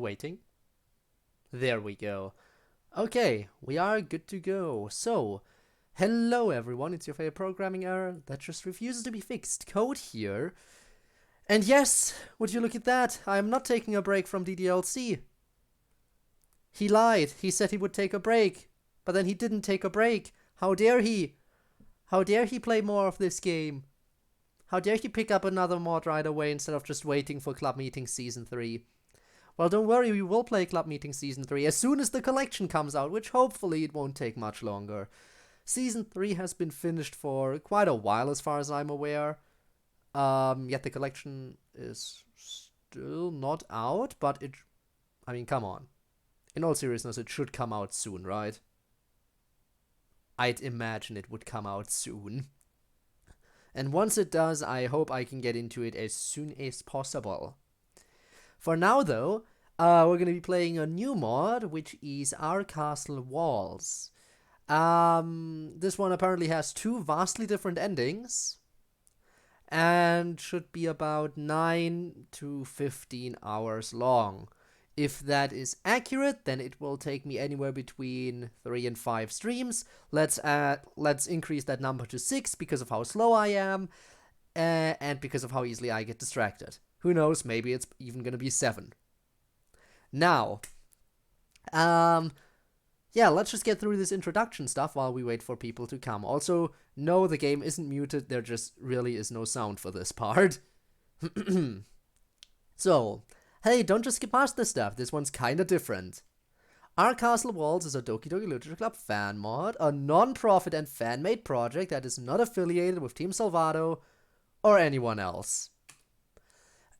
Waiting. There we go. Okay, we are good to go. So, hello everyone, it's your favorite programming error that just refuses to be fixed. Code here. And yes, would you look at that? I am not taking a break from DDLC. He lied. He said he would take a break. But then he didn't take a break. How dare he? How dare he play more of this game? How dare he pick up another mod right away instead of just waiting for Club Meeting Season 3? Well, don't worry, we will play Club Meeting Season 3 as soon as the collection comes out, which hopefully it won't take much longer. Season 3 has been finished for quite a while as far as I'm aware. Yet the collection is still not out, but I mean, come on. In all seriousness, it should come out soon, right? I'd imagine it would come out soon. And once it does, I hope I can get into it as soon as possible. For now, though, we're going to be playing a new mod, which is Our Castle Walls. This one apparently has two vastly different endings, and should be about 9 to 15 hours long. If that is accurate, then it will take me anywhere between 3 and 5 streams. Let's increase that number to 6 because of how slow I am, and because of how easily I get distracted. Who knows, maybe it's even gonna be 7. Now, yeah, let's just get through this introduction stuff while we wait for people to come. Also, no, the game isn't muted, there just really is no sound for this part. So, hey, don't just skip past this stuff, this one's kinda different. Our Castle Walls is a Doki Doki Literature Club fan mod, a non-profit and fan-made project that is not affiliated with Team Salvato or anyone else.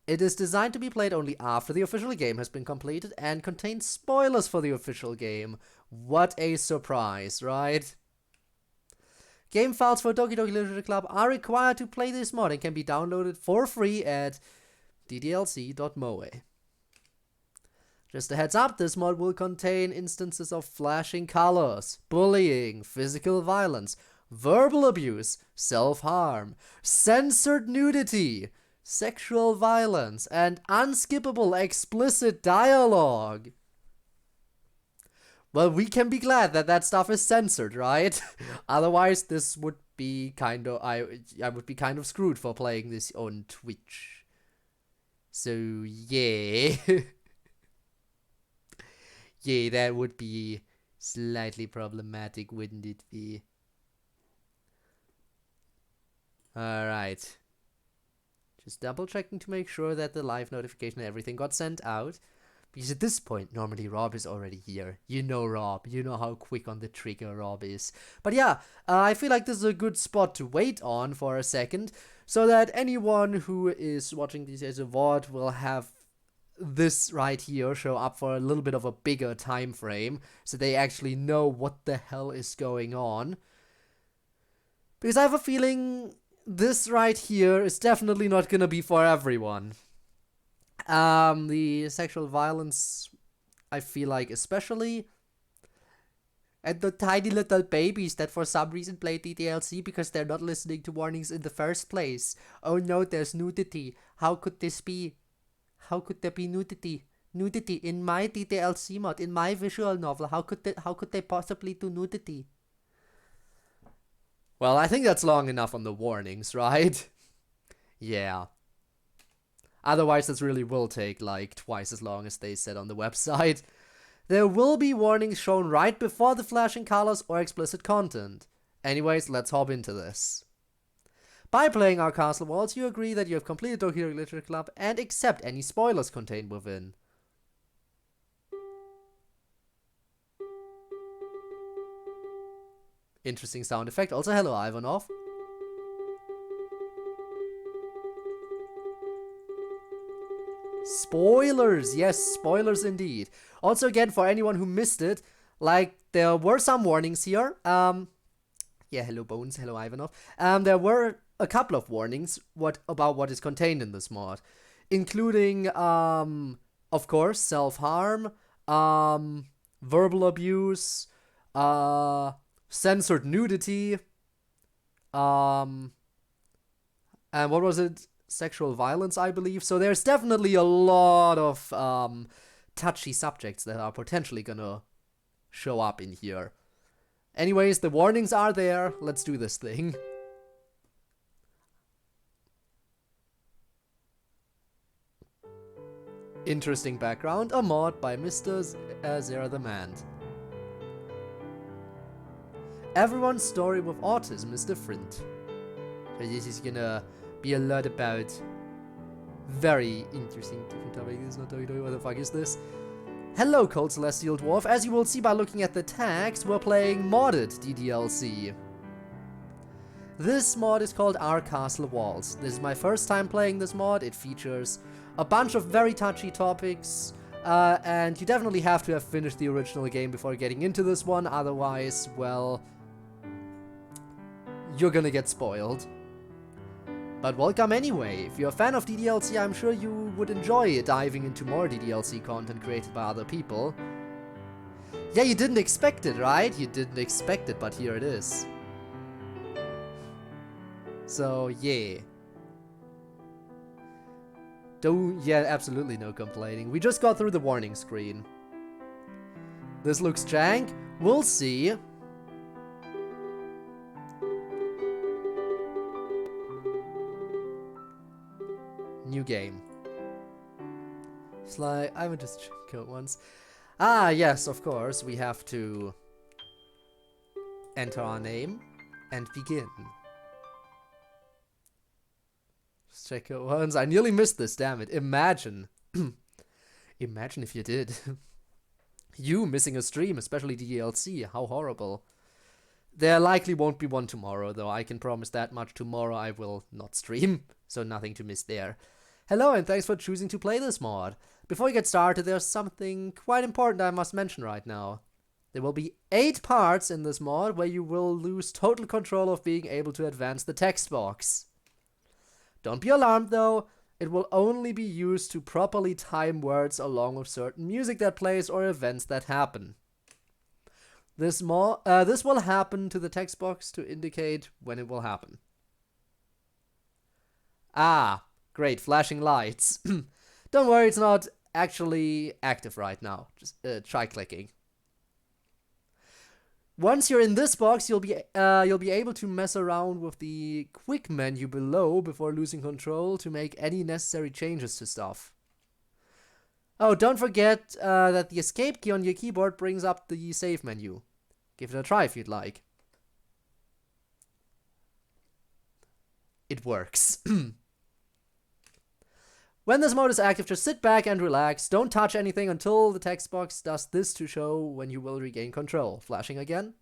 It is designed to be played only after the official game has been completed and contains spoilers for the official game. What a surprise, right? Game files for Doki Doki Literature Club are required to play this mod and can be downloaded for free at ddlc.moe. Just a heads up, this mod will contain instances of flashing colors, bullying, physical violence, verbal abuse, self-harm, censored nudity, sexual violence, and unskippable explicit dialogue. Well, we can be glad that that stuff is censored, right? Otherwise, this would be kind of... I would be kind of screwed for playing this on Twitch. So, yeah. Yeah, that would be slightly problematic, wouldn't it be? Alright. Just double checking to make sure that the live notification and everything got sent out. Because at this point, normally Rob is already here. You know Rob. You know how quick on the trigger Rob is. But yeah, I feel like this is a good spot to wait on for a second, so that anyone who is watching this as a VOD will have this right here show up for a little bit of a bigger time frame, so they actually know what the hell is going on. Because I have a feeling this right here is definitely not gonna be for everyone. The sexual violence, I feel like especially, and the tiny little babies that for some reason play DDLC because they're not listening to warnings in the first place. Oh no, there's nudity. How could this be? How could there be nudity? Nudity in my DDLC mod, in my visual novel. How could they possibly do nudity? Well, I think that's long enough on the warnings, right? Yeah. Otherwise, this really will take like twice as long as they said on the website. There will be warnings shown right before the flashing colors or explicit content. Anyways, let's hop into this. By playing Our Castle Walls, you agree that you have completed Doki Doki Literature Club and accept any spoilers contained within. Interesting sound effect. Also, hello, Ivanov. Spoilers! Yes, spoilers indeed. Also, again, for anyone who missed it, like, there were some warnings here. Yeah, hello, Bones. Hello, Ivanov. There were a couple of warnings about what is contained in this mod, including, of course, self-harm, verbal abuse, censored nudity, and what was it? Sexual violence, I believe. So there's definitely a lot of touchy subjects that are potentially gonna show up in here. Anyways, the warnings are there. Let's do this thing. Interesting background, a mod by Mr. Zera the Man. Everyone's story with autism is different. So this is gonna be a lot about very interesting different topic. This is not WWE. What the fuck is this? Hello, Cold Celestial Dwarf. As you will see by looking at the tags, we're playing modded DDLC. This mod is called Our Castle Walls. This is my first time playing this mod. It features a bunch of very touchy topics, and you definitely have to have finished the original game before getting into this one. Otherwise, well, you're gonna get spoiled. But welcome anyway. If you're a fan of DDLC, I'm sure you would enjoy diving into more DDLC content created by other people. Yeah, you didn't expect it, right? You didn't expect it, but here it is. So, yeah. Yeah, absolutely no complaining. We just got through the warning screen. This looks jank. We'll see. New game. It's like, I would just check out once. Ah, yes, of course. We have to enter our name and begin. Just check out once. I nearly missed this, damn it. Imagine. Imagine if you did. You missing a stream, especially DDLC. How horrible. There likely won't be one tomorrow, though. I can promise that much. Tomorrow I will not stream, so nothing to miss there. Hello, and thanks for choosing to play this mod. Before we get started, there's something quite important I must mention right now. There will be 8 parts in this mod where you will lose total control of being able to advance the text box. Don't be alarmed, though. It will only be used to properly time words along with certain music that plays or events that happen. This will happen to the text box to indicate when it will happen. Ah, great, flashing lights. Don't worry, it's not actually active right now. Just try clicking. Once you're in this box, you'll be able to mess around with the quick menu below before losing control to make any necessary changes to stuff. Oh, don't forget that the escape key on your keyboard brings up the save menu. Give it a try if you'd like. It works. When this mode is active, just sit back and relax. Don't touch anything until the text box does this to show when you will regain control. Flashing again.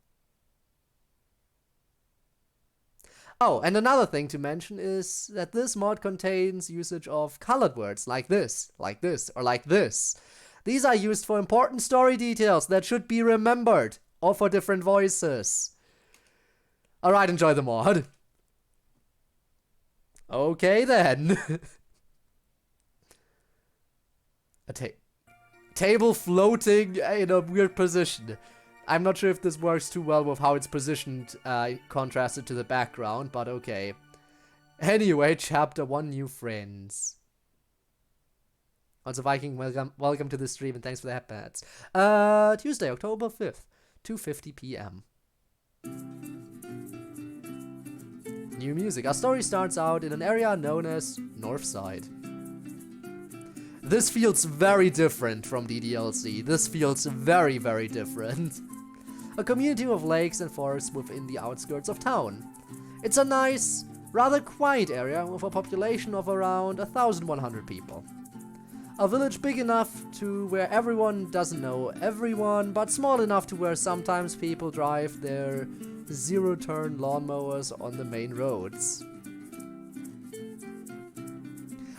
Oh, and another thing to mention is that this mod contains usage of colored words like this, or like this. These are used for important story details that should be remembered, or for different voices. Alright, enjoy the mod. Okay then. A table floating in a weird position. I'm not sure if this works too well with how it's positioned, contrasted to the background, but okay. Anyway, chapter 1, new friends. Also, Viking, welcome to the stream and thanks for the headbands. Tuesday, October 5th, 2:50 p.m. New music. Our story starts out in an area known as Northside. This feels very different from DDLC. This feels very, very different. A community of lakes and forests within the outskirts of town. It's a nice, rather quiet area with a population of around 1,100 people. A village big enough to where everyone doesn't know everyone, but small enough to where sometimes people drive their zero-turn lawnmowers on the main roads.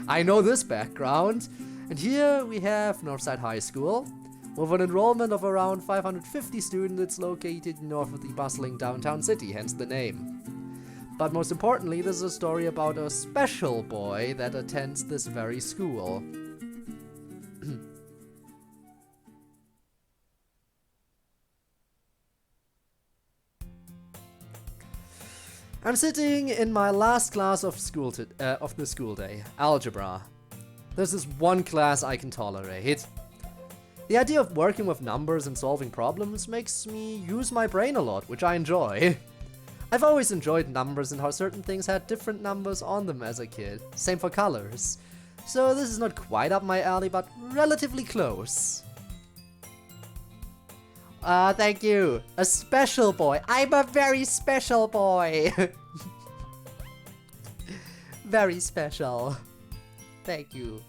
I know this background. And here we have Northside High School, with an enrollment of around 550 students. It's located north of the bustling downtown city, hence the name. But most importantly, this is a story about a special boy that attends this very school. I'm sitting in my last class of the school day, algebra. This is one class I can tolerate. The idea of working with numbers and solving problems makes me use my brain a lot, which I enjoy. I've always enjoyed numbers and how certain things had different numbers on them as a kid. Same for colors. So this is not quite up my alley, but relatively close. Thank you. A special boy. I'm a very special boy. Very special. Thank you.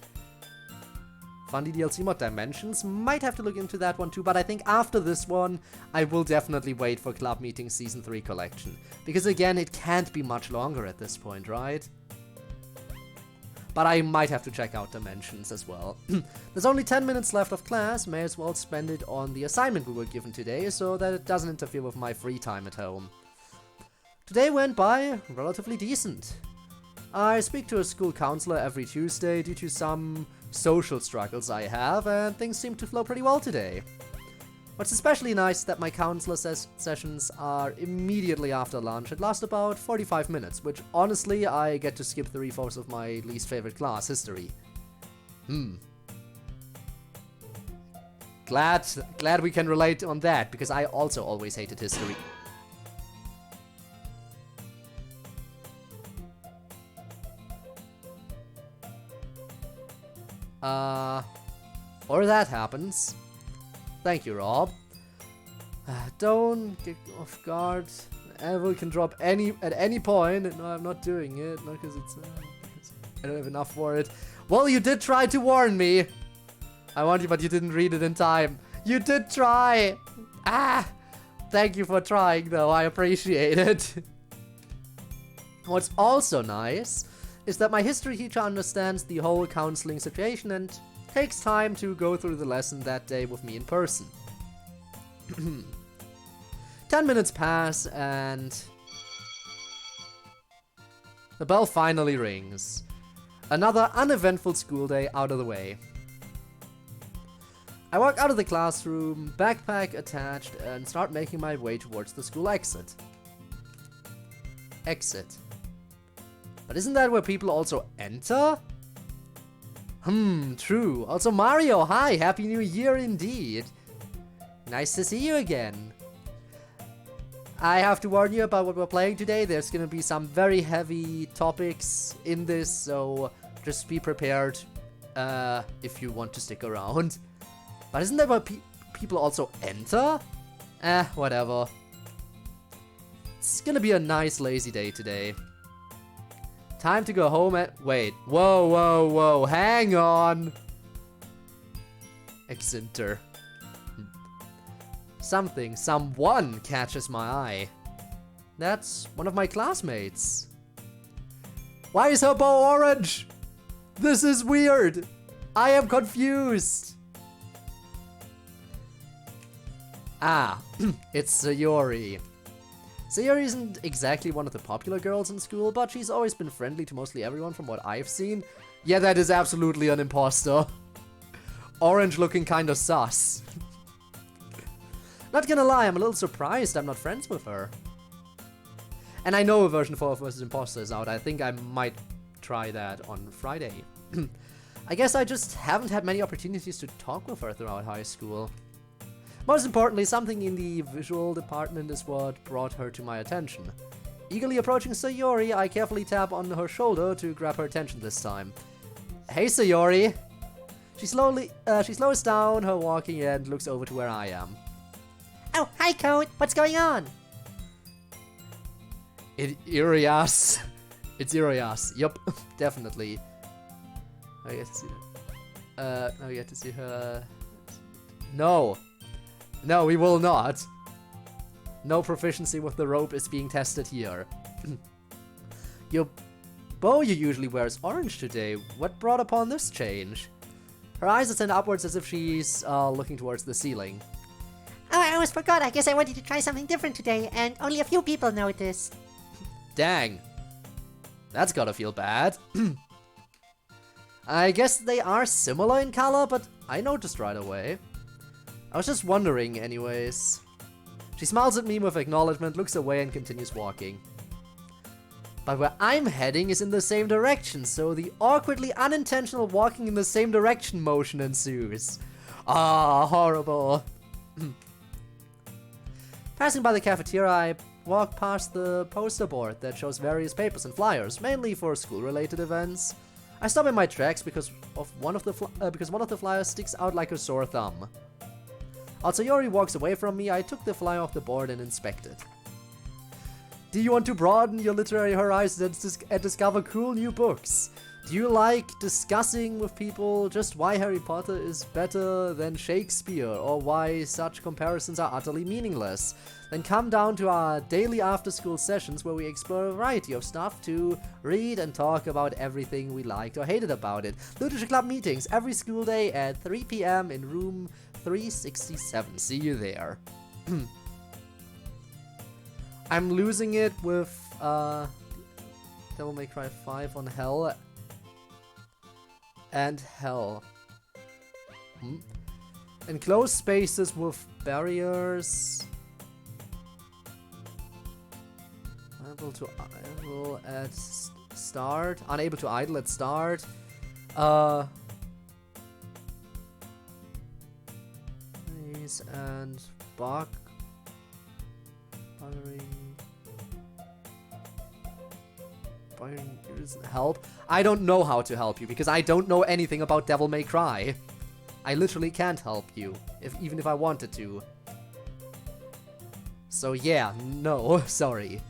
Funny DLC mod Dimensions. Might have to look into that one too, but I think after this one, I will definitely wait for Club Meeting Season 3 collection. Because again, it can't be much longer at this point, right? But I might have to check out Dimensions as well. There's only 10 minutes left of class, may as well spend it on the assignment we were given today, so that it doesn't interfere with my free time at home. Today went by relatively decent. I speak to a school counselor every Tuesday due to some social struggles I have, and things seem to flow pretty well today. What's especially nice is that my counselor sessions are immediately after lunch and last about 45 minutes, which honestly I get to skip 3/4 of my least favorite class, history. Glad we can relate on that, because I also always hated history. Or that happens. Thank you, Rob. Don't get off guard. Ever can drop at any point. No, I'm not doing it. Not because it's because I don't have enough for it. Well, you did try to warn me. I warned you, but you didn't read it in time. You did try. Thank you for trying, though. I appreciate it. What's also nice is that my history teacher understands the whole counseling situation and takes time to go through the lesson that day with me in person. 10 minutes pass and the bell finally rings. Another uneventful school day out of the way. I walk out of the classroom, backpack attached, and start making my way towards the school exit. But isn't that where people also enter? True. Also Mario, hi, Happy New Year indeed. Nice to see you again. I have to warn you about what we're playing today. There's gonna be some very heavy topics in this, so just be prepared if you want to stick around. But isn't that where people also enter? Whatever. It's gonna be a nice lazy day today. Time to go home and... Wait. Whoa. Hang on. Exenter. Someone catches my eye. That's one of my classmates. Why is her bow orange? This is weird. I am confused. It's Sayori. Sayori isn't exactly one of the popular girls in school, but she's always been friendly to mostly everyone from what I've seen. Yeah, that is absolutely an imposter. Orange looking kinda sus. Not gonna lie, I'm a little surprised I'm not friends with her. And I know a version 4 vs. Imposter is out. I think I might try that on Friday. I guess I just haven't had many opportunities to talk with her throughout high school. Most importantly, something in the visual department is what brought her to my attention. Eagerly approaching Sayori, I carefully tap on her shoulder to grab her attention this time. Hey Sayori! She slows down her walking and looks over to where I am. Oh, hi Code, what's going on? Irias. It's Irias. Yup, definitely. I get to see her. Now we get to see her. No, we will not. No proficiency with the rope is being tested here. Your bow you usually wear is orange today. What brought upon this change? Her eyes are turned upwards as if she's looking towards the ceiling. Oh, I almost forgot. I guess I wanted to try something different today, and only a few people noticed. Dang. That's gotta feel bad. I guess they are similar in color, but I noticed right away. I was just wondering anyways. She smiles at me with acknowledgement, looks away and continues walking. But where I'm heading is in the same direction, so the awkwardly unintentional walking in the same direction motion ensues. Ah, horrible. Passing by the cafeteria, I walk past the poster board that shows various papers and flyers, mainly for school-related events. I stop in my tracks because one of the flyers sticks out like a sore thumb. As Sayori walks away from me, I took the flyer off the board and inspected. Do you want to broaden your literary horizons and discover cool new books? Do you like discussing with people just why Harry Potter is better than Shakespeare or why such comparisons are utterly meaningless? Then come down to our daily after-school sessions where we explore a variety of stuff to read and talk about everything we liked or hated about it. Literature Club meetings every school day at 3 p.m. in room 367. See you there. I'm losing it with Devil May Cry 5 on Hell and Hell. Enclosed spaces with barriers. Unable to idle at start. Unable to idle at start. These and bug. Help. I don't know how to help you because I don't know anything about Devil May Cry. I literally can't help you, even if I wanted to. So yeah, no, sorry.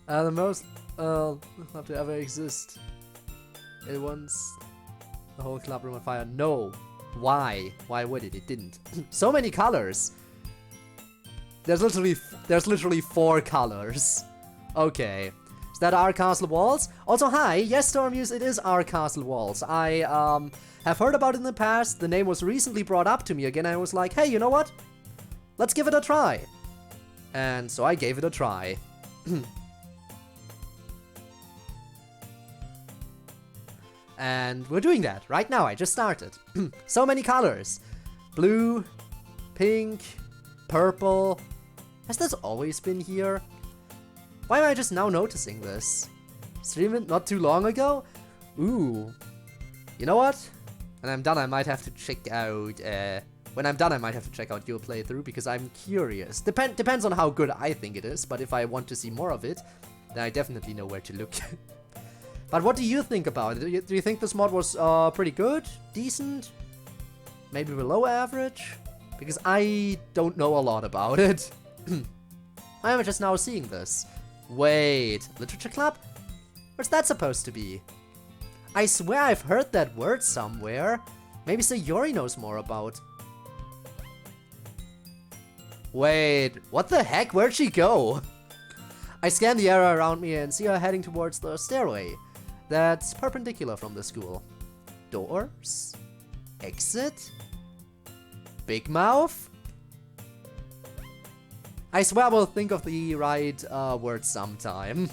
The most club to ever exist. It wants the whole club room on fire. No. Why? Why would it? It didn't. So many colors. There's literally 4 colors. Okay. Is that our castle walls? Also, hi. Yes, Stormuse, it is our castle walls. I have heard about it in the past. The name was recently brought up to me again. I was like, hey, you know what? Let's give it a try. And so I gave it a try. And we're doing that right now. I just started. So many colors. Blue, pink, purple. Has this always been here? Why am I just now noticing this? Streamed it not too long ago? Ooh. You know what? When I'm done, I might have to check out... when I'm done, I might have to check out your playthrough because I'm curious. Depends on how good I think it is, but if I want to see more of it, then I definitely know where to look. But what do you think about it? Do you think this mod was pretty good? Decent? Maybe below average? Because I don't know a lot about it. I am just now seeing this. Wait, Literature Club? What's that supposed to be? I swear I've heard that word somewhere. Maybe Sayori knows more about. Wait, what the heck? Where'd she go? I scan the area around me and see her heading towards the stairway that's perpendicular from the school. Doors? Exit? Big mouth? I swear I will think of the right word sometime.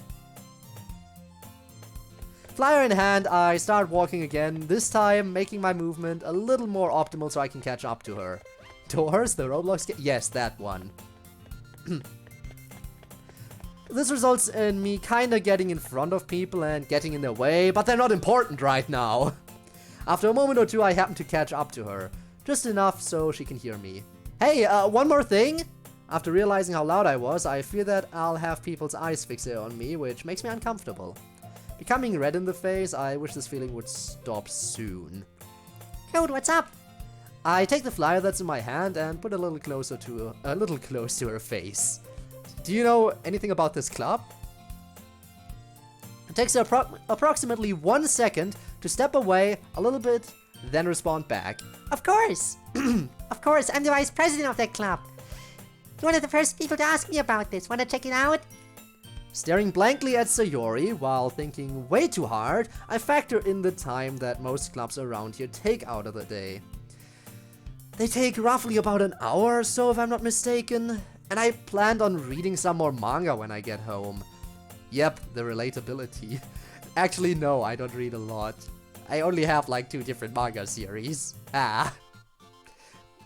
Flyer in hand, I start walking again, this time making my movement a little more optimal so I can catch up to her. Doors? The Roblox? Yes, that one. This results in me kinda getting in front of people and getting in their way, but they're not important right now. After a moment or two, I happen to catch up to her. Just enough so she can hear me. Hey, one more thing! After realizing how loud I was, I fear that I'll have people's eyes fixated on me, which makes me uncomfortable. Becoming red in the face, I wish this feeling would stop soon. Code, what's up? I take the flyer that's in my hand and put a little close to her face. Do you know anything about this club? It takes approximately 1 second to step away a little bit, then respond back. Of course! Of course, I'm the vice president of that club. You're one of the first people to ask me about this. Wanna check it out? Staring blankly at Sayori while thinking way too hard, I factor in the time that most clubs around here take out of the day. They take roughly about an hour or so if I'm not mistaken, and I planned on reading some more manga when I get home. Yep, the relatability. Actually, no, I don't read a lot. I only have like 2 different manga series.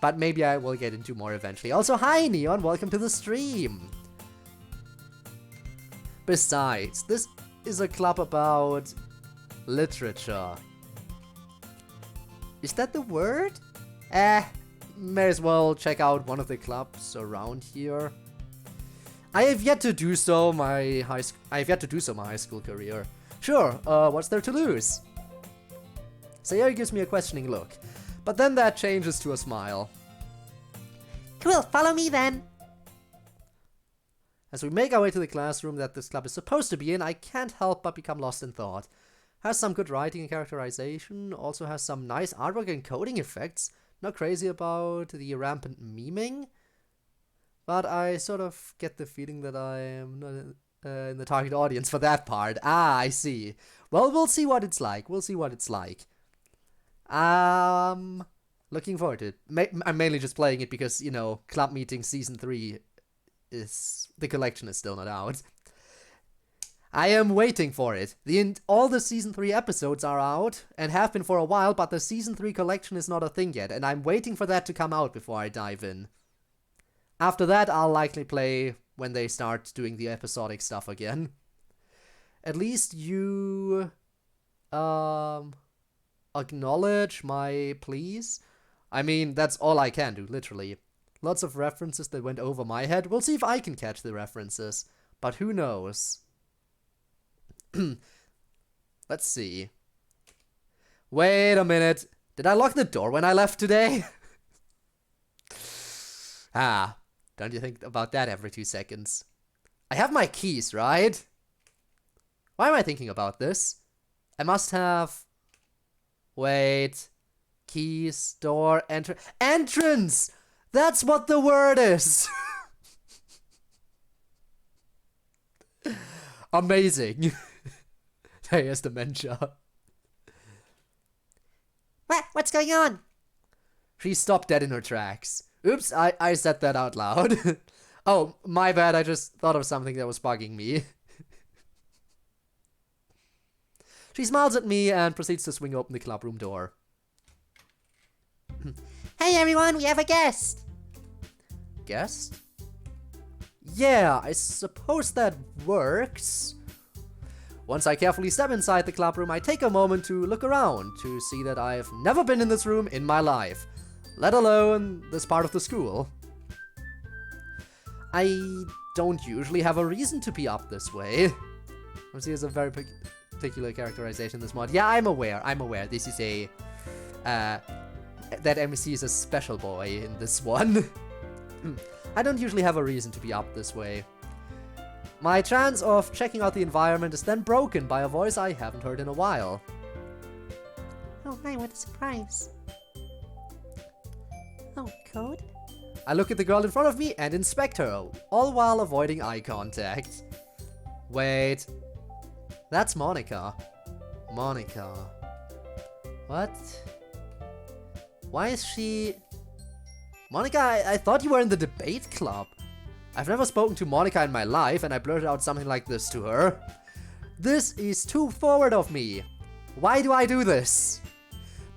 But maybe I will get into more eventually. Also, hi Neon, welcome to the stream! Besides, this is a club about literature. Is that the word? May as well check out one of the clubs around here. I have yet to do so my high school career. Sure, what's there to lose? Sayori gives me a questioning look, but then that changes to a smile. Cool, follow me then. As we make our way to the classroom that this club is supposed to be in, I can't help but become lost in thought. Has some good writing and characterization, also has some nice artwork and coding effects. Not crazy about the rampant memeing, but I sort of get the feeling that I am not in the target audience for that part. Ah, I see. Well, we'll see what it's like. Looking forward to it. I'm mainly just playing it because, you know, Club Meeting Season 3 the collection is still not out. I am waiting for it. All the Season 3 episodes are out and have been for a while, but the Season 3 collection is not a thing yet, and I'm waiting for that to come out before I dive in. After that, I'll likely play when they start doing the episodic stuff again. At least you acknowledge my pleas. I mean, that's all I can do, literally. Lots of references that went over my head. We'll see if I can catch the references, but who knows? Let's see. Wait a minute. Did I lock the door when I left today? Don't you think about that every 2 seconds? I have my keys, right? Why am I thinking about this? I must have... Wait. Keys, door, entrance! That's what the word is! Amazing. Hey, has dementia. What's going on? She stopped dead in her tracks. Oops, I said that out loud. Oh, my bad, I just thought of something that was bugging me. She smiles at me and proceeds to swing open the clubroom door. Hey everyone, we have a guest! Guest? Yeah, I suppose that works. Once I carefully step inside the clubroom, I take a moment to look around to see that I've never been in this room in my life, let alone this part of the school. I don't usually have a reason to be up this way. MC has a very particular characterization in this mod. Yeah, I'm aware. This is a... that MC is a special boy in this one. I don't usually have a reason to be up this way. My chance of checking out the environment is then broken by a voice I haven't heard in a while. Oh my, what a surprise. Oh, Code? I look at the girl in front of me and inspect her, all while avoiding eye contact. Wait. That's Monica. Monica. What? Why is she... Monica, I thought you were in the debate club. I've never spoken to Monica in my life, and I blurted out something like this to her. This is too forward of me. Why do I do this?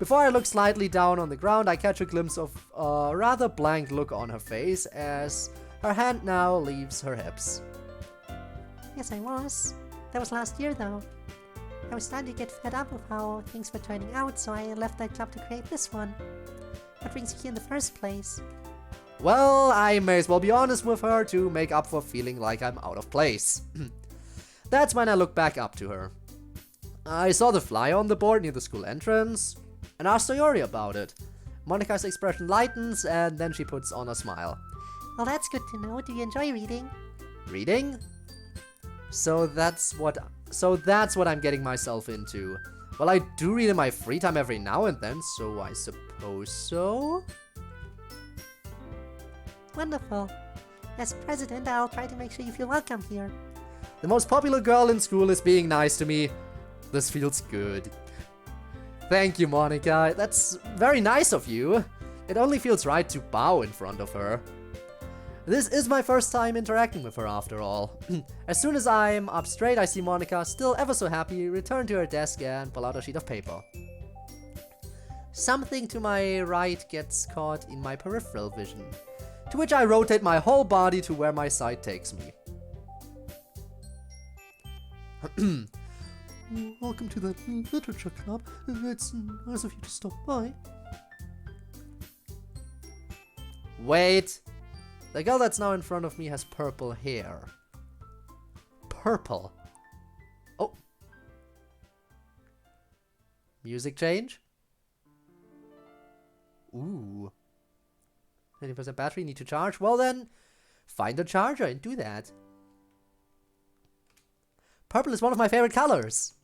Before I look slightly down on the ground, I catch a glimpse of a rather blank look on her face as her hand now leaves her hips. Yes, I was. That was last year, though. I was starting to get fed up with how things were turning out, so I left that club to create this one. What brings you here in the first place? Well, I may as well be honest with her to make up for feeling like I'm out of place. That's when I look back up to her. I saw the flyer on the board near the school entrance and asked Sayori about it. Monica's expression lightens and then she puts on a smile. Well, that's good to know. Do you enjoy reading? Reading? So that's what I'm getting myself into. Well, I do read in my free time every now and then, so I suppose so? Wonderful. As president, I'll try to make sure you feel welcome here. The most popular girl in school is being nice to me. This feels good. Thank you, Monica. That's very nice of you. It only feels right to bow in front of her. This is my first time interacting with her after all. As soon as I'm up straight, I see Monica, still ever so happy, return to her desk and pull out a sheet of paper. Something to my right gets caught in my peripheral vision, to which I rotate my whole body to where my sight takes me. Welcome to the literature club. It's nice of you to stop by. Wait. The girl that's now in front of me has purple hair. Purple. Oh. Music change. Ooh. 20% battery, need to charge. Well then, find a charger and do that. Purple is one of my favorite colors.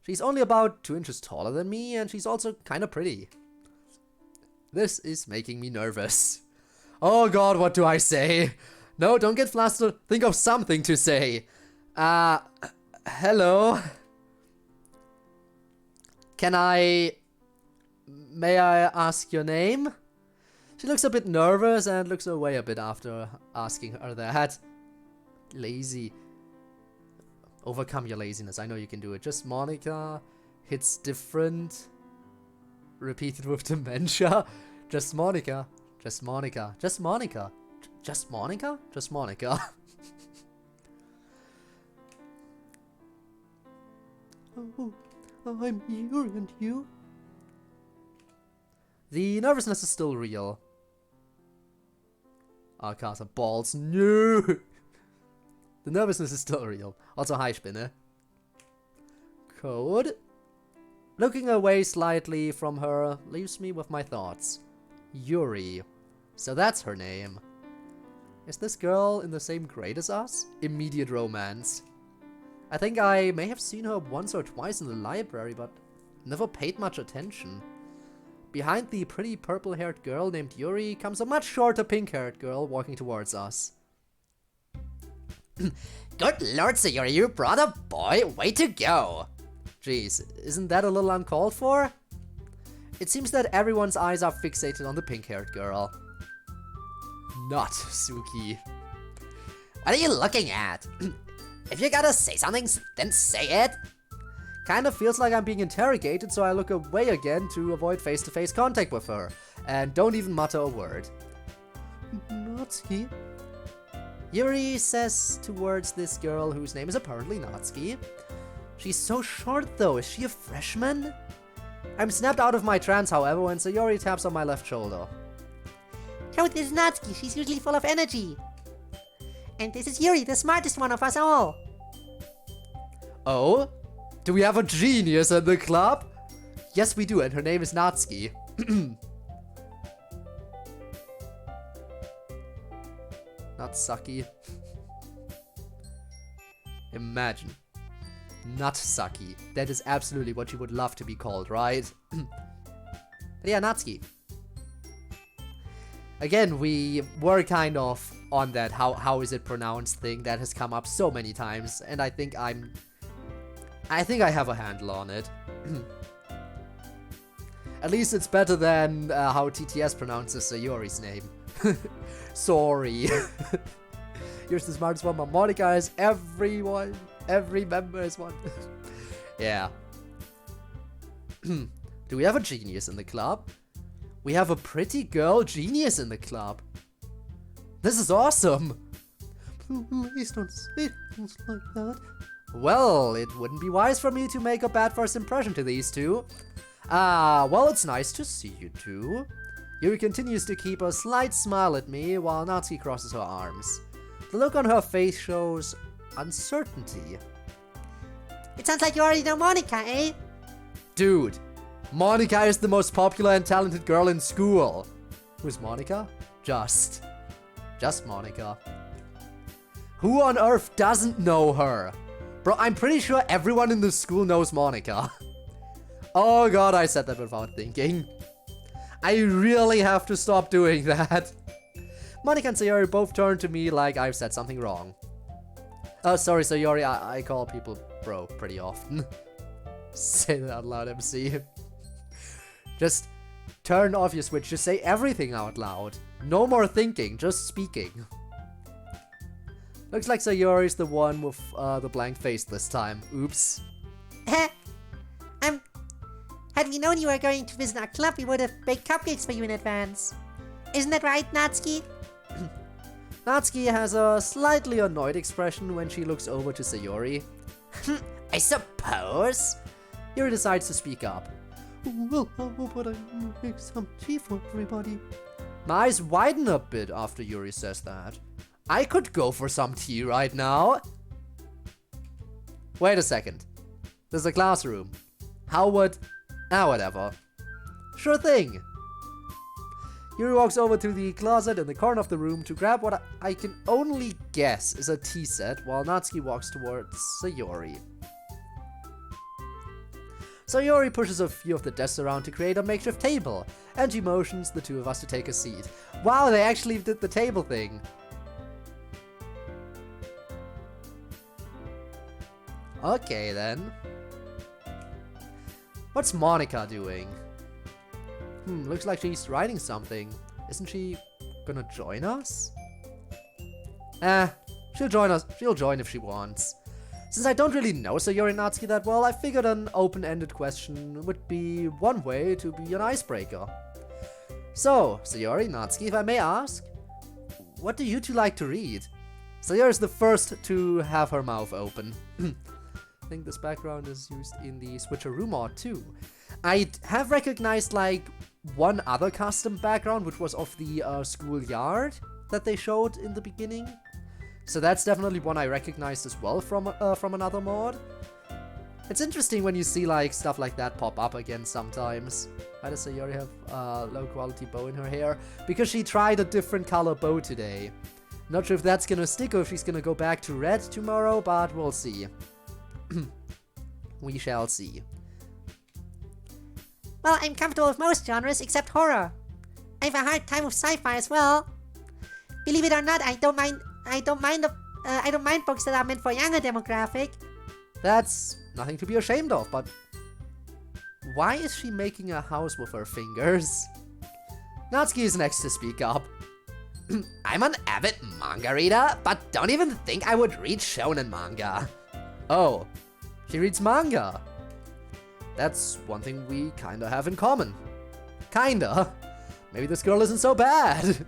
She's only about 2 inches taller than me, and she's also kind of pretty. This is making me nervous. Oh god, what do I say? No, don't get flustered. Think of something to say. Hello? May I ask your name? She looks a bit nervous and looks away a bit after asking her that. Lazy. Overcome your laziness. I know you can do it. Just Monica. Hits different. Repeated with dementia. Just Monica. Just Monica. Just Monica. Just Monica? Just Monica. Oh, I'm Yuri, and you? The nervousness is still real. Arcasa balls. No! The nervousness is still real. Also, hi, Spinne. Code. Looking away slightly from her leaves me with my thoughts. Yuri. So that's her name. Is this girl in the same grade as us? Immediate romance. I think I may have seen her once or twice in the library, but never paid much attention. Behind the pretty purple-haired girl named Yuri comes a much shorter pink-haired girl walking towards us. Good lord, Sayori, you brought a boy. Way to go. Jeez, isn't that a little uncalled for? It seems that everyone's eyes are fixated on the pink-haired girl. Not Suki. What are you looking at? If you gotta say something, then say it. Kinda feels like I'm being interrogated, so I look away again to avoid face-to-face contact with her. And don't even mutter a word. Natsuki? Yuri says towards this girl whose name is apparently Natsuki. She's so short though, is she a freshman? I'm snapped out of my trance, however, when Sayori taps on my left shoulder. Oh, this is Natsuki. She's usually full of energy. And this is Yuri, the smartest one of us all. Oh? Do we have a genius in the club? Yes, we do, and her name is Natsuki. Natsaki. Imagine. Natsaki. That is absolutely what you would love to be called, right? But yeah, Natsuki. Again, we were kind of on that how is it pronounced thing that has come up so many times, and I think I have a handle on it. At least it's better than how TTS pronounces Sayori's name. Sorry. You're the smartest one, but Monica is everyone. Every member is one. Yeah. Do we have a genius in the club? We have a pretty girl genius in the club. This is awesome. Please don't say things like that. Well, it wouldn't be wise for me to make a bad first impression to these two. Well, it's nice to see you two. Yuri continues to keep a slight smile at me while Natsuki crosses her arms. The look on her face shows uncertainty. It sounds like you already know Monica, eh? Dude, Monica is the most popular and talented girl in school. Who's Monica? Just Monica. Who on earth doesn't know her? Bro, I'm pretty sure everyone in the school knows Monica. Oh god, I said that without thinking. I really have to stop doing that. Monica and Sayori both turn to me like I've said something wrong. Oh, sorry, Sayori, I call people bro pretty often. Say that out loud, MC. Just turn off your switch, just say everything out loud. No more thinking, just speaking. Looks like Sayori's the one with the blank face this time. Oops. Had we known you were going to visit our club, we would have baked cupcakes for you in advance. Isn't that right, Natsuki? Natsuki has a slightly annoyed expression when she looks over to Sayori. I suppose. Yuri decides to speak up. Well, how about I make some tea for everybody? My eyes widen a bit after Yuri says that. I could go for some tea right now. Wait a second. There's a classroom. How would... whatever. Sure thing. Yuri walks over to the closet in the corner of the room to grab what I can only guess is a tea set, while Natsuki walks towards Sayori. Sayori pushes a few of the desks around to create a makeshift table, and she motions the two of us to take a seat. Wow, they actually did the table thing. Okay then. What's Monica doing? Looks like she's writing something. Isn't she gonna join us? She'll join us. She'll join if she wants. Since I don't really know Sayori Natsuki that well, I figured an open-ended question would be one way to be an icebreaker. So, Sayori Natsuki, if I may ask, what do you two like to read? Sayori's the first to have her mouth open. I think this background is used in the Switcheroo mod too. I have recognized like one other custom background, which was of the schoolyard that they showed in the beginning. So that's definitely one I recognized as well from another mod. It's interesting when you see like stuff like that pop up again sometimes. Why does Sayori have a low quality bow in her hair? Because she tried a different color bow today. Not sure if that's gonna stick or if she's gonna go back to red tomorrow, but we'll see. We shall see. Well, I'm comfortable with most genres except horror. I have a hard time with sci-fi as well. Believe it or not, I don't mind books that are meant for a younger demographic. That's nothing to be ashamed of, but why is she making a house with her fingers? Natsuki is next to speak up. I'm an avid manga reader, but don't even think I would read shonen manga. Oh, she reads manga. That's one thing we kinda have in common. Kinda. Maybe this girl isn't so bad.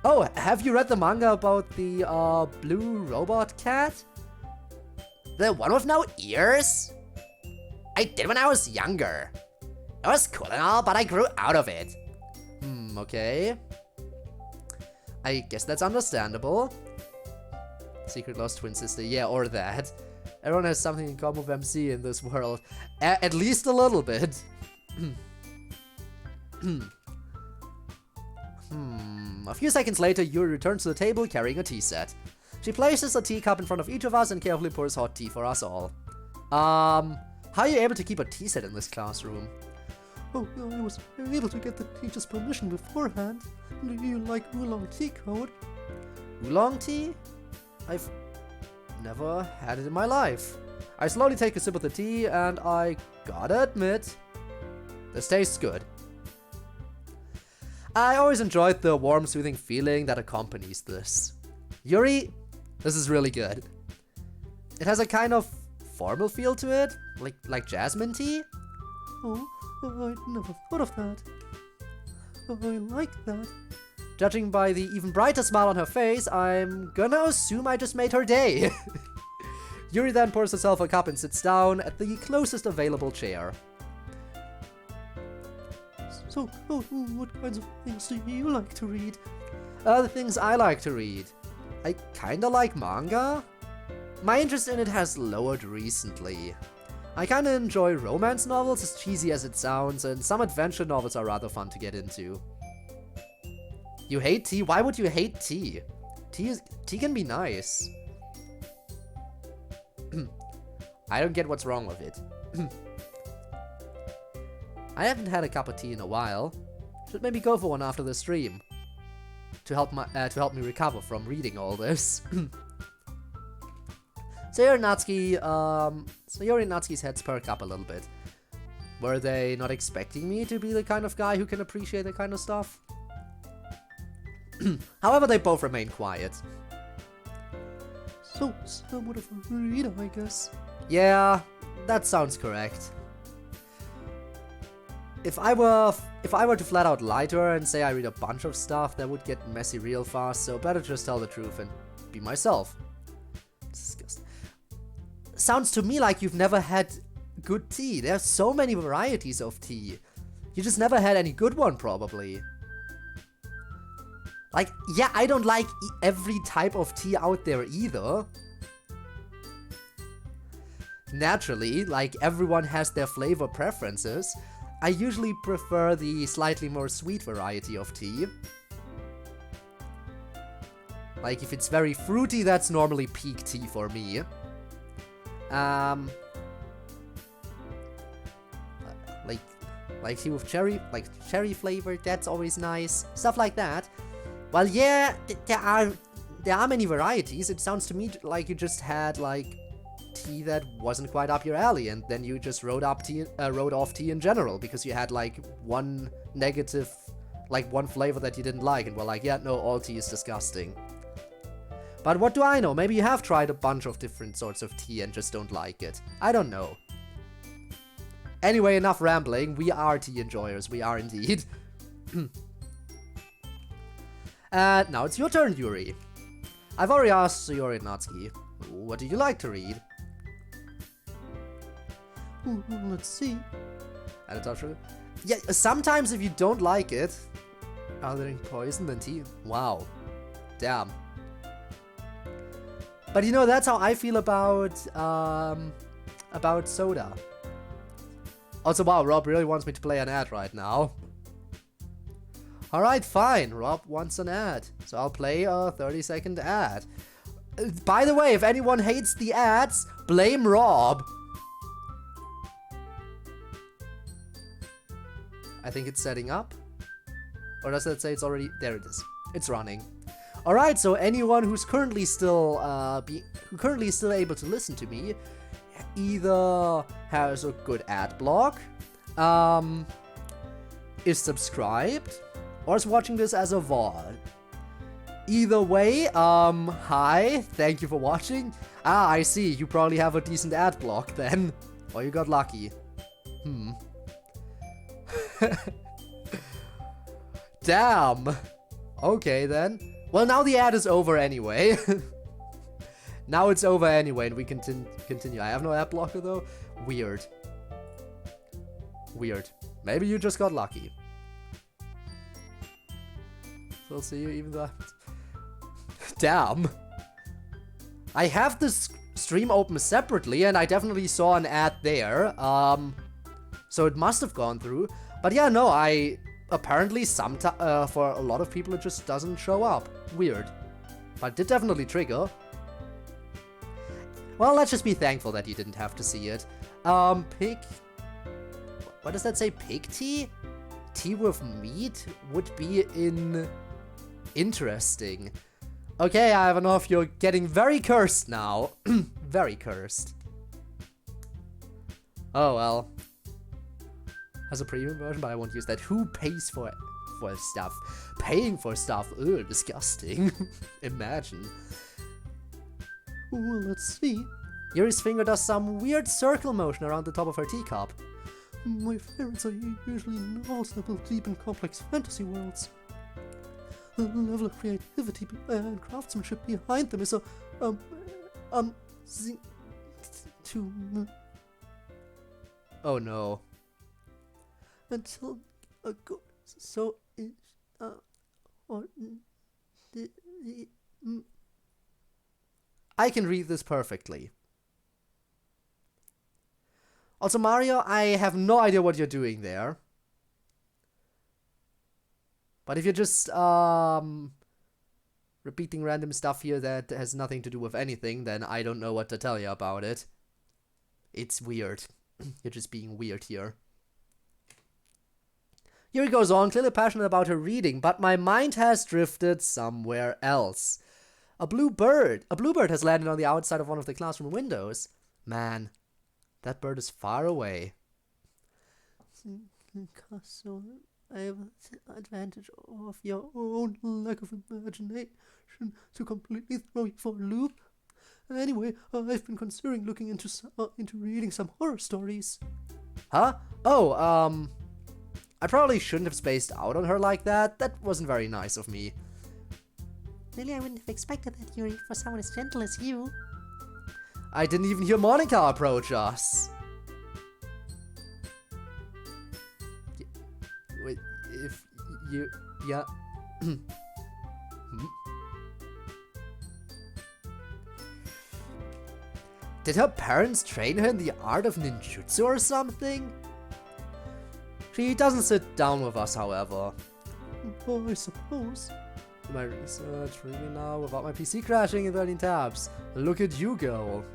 Oh, have you read the manga about the blue robot cat? The one with no ears? I did when I was younger. It was cool and all, but I grew out of it. Okay. I guess that's understandable. Secret lost twin sister, yeah, or that. Everyone has something in common with MC in this world. At least a little bit. A few seconds later, Yuri returns to the table carrying a tea set. She places a teacup in front of each of us and carefully pours hot tea for us all. How are you able to keep a tea set in this classroom? Oh, I was able to get the teacher's permission beforehand. Do you like oolong tea, Code? Oolong tea? I've never had it in my life. I slowly take a sip of the tea and I gotta admit, this tastes good. I always enjoyed the warm, soothing feeling that accompanies this. Yuri, this is really good. It has a kind of formal feel to it, like jasmine tea. Oh, I never thought of that. I like that. Judging by the even brighter smile on her face, I'm gonna assume I just made her day. Yuri then pours herself a cup and sits down at the closest available chair. So, what kinds of things do you like to read? The things I like to read. I kinda like manga. My interest in it has lowered recently. I kinda enjoy romance novels, as cheesy as it sounds, and some adventure novels are rather fun to get into. You hate tea? Why would you hate tea? Tea can be nice. I don't get what's wrong with it. I haven't had a cup of tea in a while. Should maybe go for one after the stream. To help me recover from reading all this. Sayori Natsuki's heads perk up a little bit. Were they not expecting me to be the kind of guy who can appreciate that kind of stuff? However, they both remain quiet. So, somewhat of a reader, I guess. Yeah, that sounds correct. If I were to flat out lie to her and say I read a bunch of stuff, that would get messy real fast, so better just tell the truth and be myself. Disgusting. Sounds to me like you've never had good tea. There's so many varieties of tea. You just never had any good one, probably. Like, yeah, I don't like every type of tea out there either. Naturally, like, everyone has their flavor preferences. I usually prefer the slightly more sweet variety of tea. Like, if it's very fruity, that's normally peak tea for me. Like tea with cherry, like cherry flavor, that's always nice. Stuff like that. Well, yeah, there are many varieties. It sounds to me like you just had, like, tea that wasn't quite up your alley, and then you just wrote off tea in general, because you had, like, one negative, like, one flavor that you didn't like, and were like, yeah, no, all tea is disgusting. But what do I know? Maybe you have tried a bunch of different sorts of tea and just don't like it. I don't know. Anyway, enough rambling. We are tea enjoyers. We are indeed. Now it's your turn, Yuri. I've already asked Yuri Natsuki, what do you like to read? Let's see. And it's also, yeah, sometimes if you don't like it, other than poison than tea. Wow. Damn. But you know, that's how I feel about soda. Also, wow, Rob really wants me to play an ad right now. Alright, fine. Rob wants an ad. So I'll play a 30-second ad. By the way, if anyone hates the ads, blame Rob. I think it's setting up. Or does that say it's already... There it is. It's running. Alright, so anyone who's currently still able to listen to me either has a good ad block, is subscribed, or is watching this as a VOD. Either way, hi, thank you for watching. Ah, I see, you probably have a decent ad block then. Or you got lucky. Damn. Okay then. Well, now the ad is over anyway. Now it's over anyway, and we can continue. I have no ad blocker though. Weird. Weird. Maybe you just got lucky. So I'll see you even though... Damn. I have this stream open separately, and I definitely saw an ad there. So it must have gone through. But yeah, no, apparently for a lot of people it just doesn't show up. Weird. But it did definitely trigger. Well, let's just be thankful that you didn't have to see it. Pig... What does that say? Pig tea? Tea with meat would be interesting. Okay, I have enough. You're getting very cursed now. Very cursed. Oh, well. Has a premium version, but I won't use that. Who pays for stuff? Paying for stuff? Ugh, disgusting. Imagine. Well, let's see. Yuri's finger does some weird circle motion around the top of her teacup. My favorites are usually novels that build deep and complex fantasy worlds. The level of creativity and craftsmanship behind them is Oh no. Until a good so is or I can read this perfectly. Also, Mario, I have no idea what you're doing there. But if you're just repeating random stuff here that has nothing to do with anything, then I don't know what to tell you about it. It's weird. You're just being weird here. Yuri goes on, clearly passionate about her reading, but my mind has drifted somewhere else. A blue bird has landed on the outside of one of the classroom windows. Man, that bird is far away. So I have the advantage of your own lack of imagination to completely throw you for a loop. Anyway, I've been considering looking into reading some horror stories. Huh? Oh, I probably shouldn't have spaced out on her like that. That wasn't very nice of me. Really, I wouldn't have expected that, Yuri, for someone as gentle as you. I didn't even hear Monica approach us. Wait, if you... Yeah. Did her parents train her in the art of ninjutsu or something? She doesn't sit down with us, however. I suppose. My research, really now, without my PC crashing in 13 tabs. Look at you go.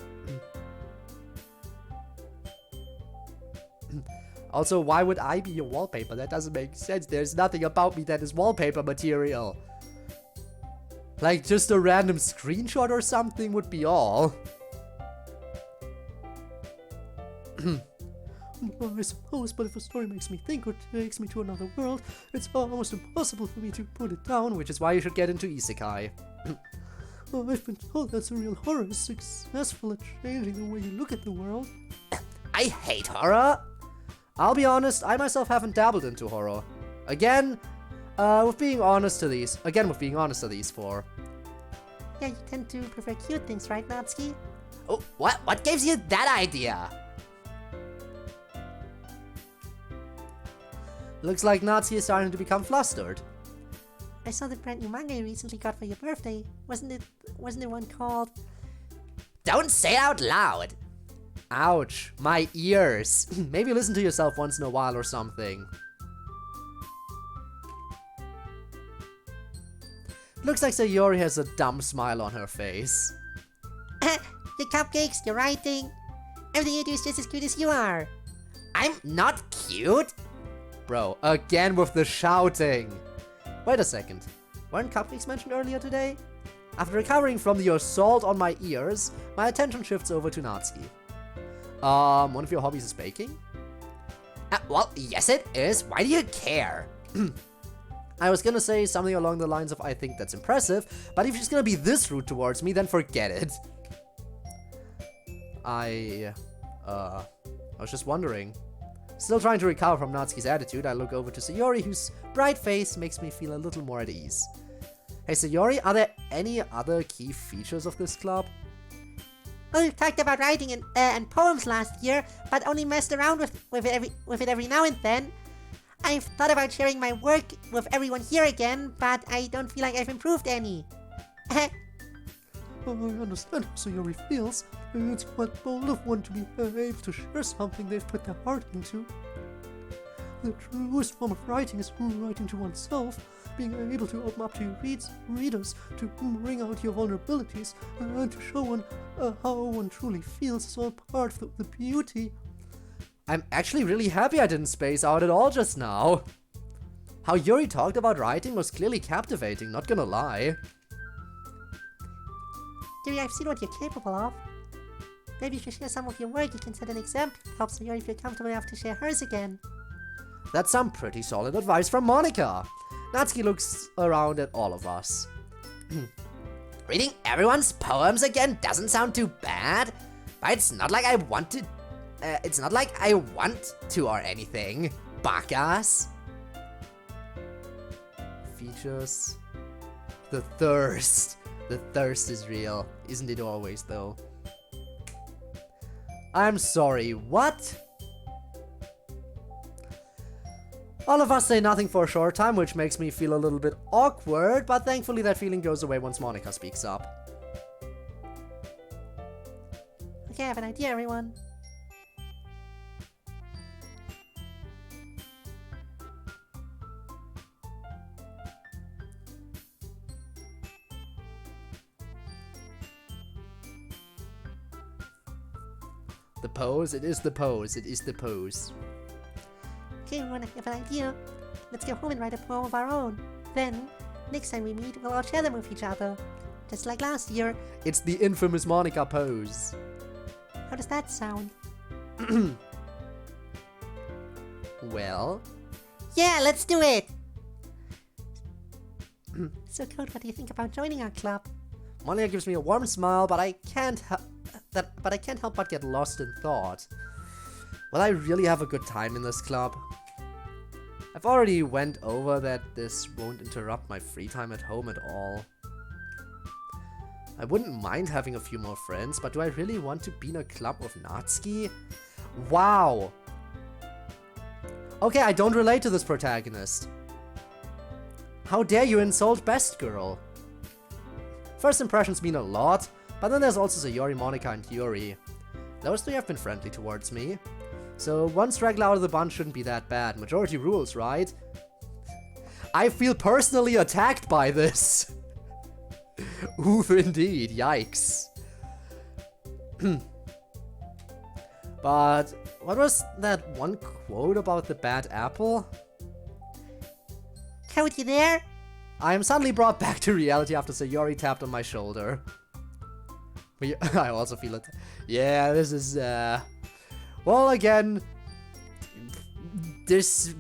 Also, why would I be your wallpaper? That doesn't make sense. There's nothing about me that is wallpaper material. Like, just a random screenshot or something would be all. I suppose, but if a story makes me think or takes me to another world, it's almost impossible for me to put it down. Which is why you should get into isekai. I've been told that surreal horror is successful at changing the way you look at the world. I hate horror. I'll be honest, I myself haven't dabbled into horror. Again, with being honest to these four. Yeah, you tend to prefer cute things, right, Natsuki? Oh, what gives you that idea? Looks like Natsuki is starting to become flustered. I saw the brand new manga you recently got for your birthday. Wasn't there one called... Don't say it out loud. Ouch, my ears. Maybe listen to yourself once in a while or something. Looks like Sayori has a dumb smile on her face. Your cupcakes, your writing... Everything you do is just as cute as you are. I'm not cute. Bro, again with the shouting. Wait a second. Weren't cupcakes mentioned earlier today? After recovering from the assault on my ears, my attention shifts over to Natsuki. One of your hobbies is baking? Well, yes it is. Why do you care? I was gonna say something along the lines of I think that's impressive, but if she's gonna be this rude towards me, then forget it. I was just wondering. Still trying to recover from Natsuki's attitude, I look over to Sayori, whose bright face makes me feel a little more at ease. Hey Sayori, are there any other key features of this club? Well, we talked about writing and poems last year, but only messed around with it every now and then. I've thought about sharing my work with everyone here again, but I don't feel like I've improved any. I understand how Sayori feels. It's quite bold of one to be able to share something they've put their heart into. The truest form of writing is writing to oneself, being able to open up to your readers, to bring out your vulnerabilities, and to show one how one truly feels is all part of the beauty. I'm actually really happy I didn't space out at all just now. How Yuri talked about writing was clearly captivating, not gonna lie. Yuri, I've seen what you're capable of. Maybe if you share some of your work, you can set an example to help Yuri feel comfortable enough to share hers again. That's some pretty solid advice from Monica. Natsuki looks around at all of us. Reading everyone's poems again doesn't sound too bad, but it's not like I want to. It's not like I want to or anything. Bakas. Features. The thirst. The thirst is real. Isn't it always, though? I'm sorry, what? All of us say nothing for a short time, which makes me feel a little bit awkward, but thankfully that feeling goes away once Monica speaks up. Okay, I have an idea, everyone. The pose, it is the pose, it is the pose. Okay, everyone, I have an idea. Let's go home and write a poem of our own. Then, next time we meet, we'll all share them with each other. Just like last year. It's the infamous Monica pose. How does that sound? Well? Yeah, let's do it! So, Code, what do you think about joining our club? Monica gives me a warm smile, but I can't help but get lost in thought. Will I really have a good time in this club? I've already went over that this won't interrupt my free time at home at all. I wouldn't mind having a few more friends, but do I really want to be in a club with Natsuki? Wow! Okay, I don't relate to this protagonist. How dare you insult Best Girl? First impressions mean a lot, but then there's also Sayori, Monica, and Yuri. Those three have been friendly towards me. So one straggler out of the bunch shouldn't be that bad. Majority rules, right? I feel personally attacked by this. Oof, indeed. Yikes. But what was that one quote about the bad apple? Code, you there? I am suddenly brought back to reality after Sayori tapped on my shoulder. I also feel it. Yeah, this is, well, again, it's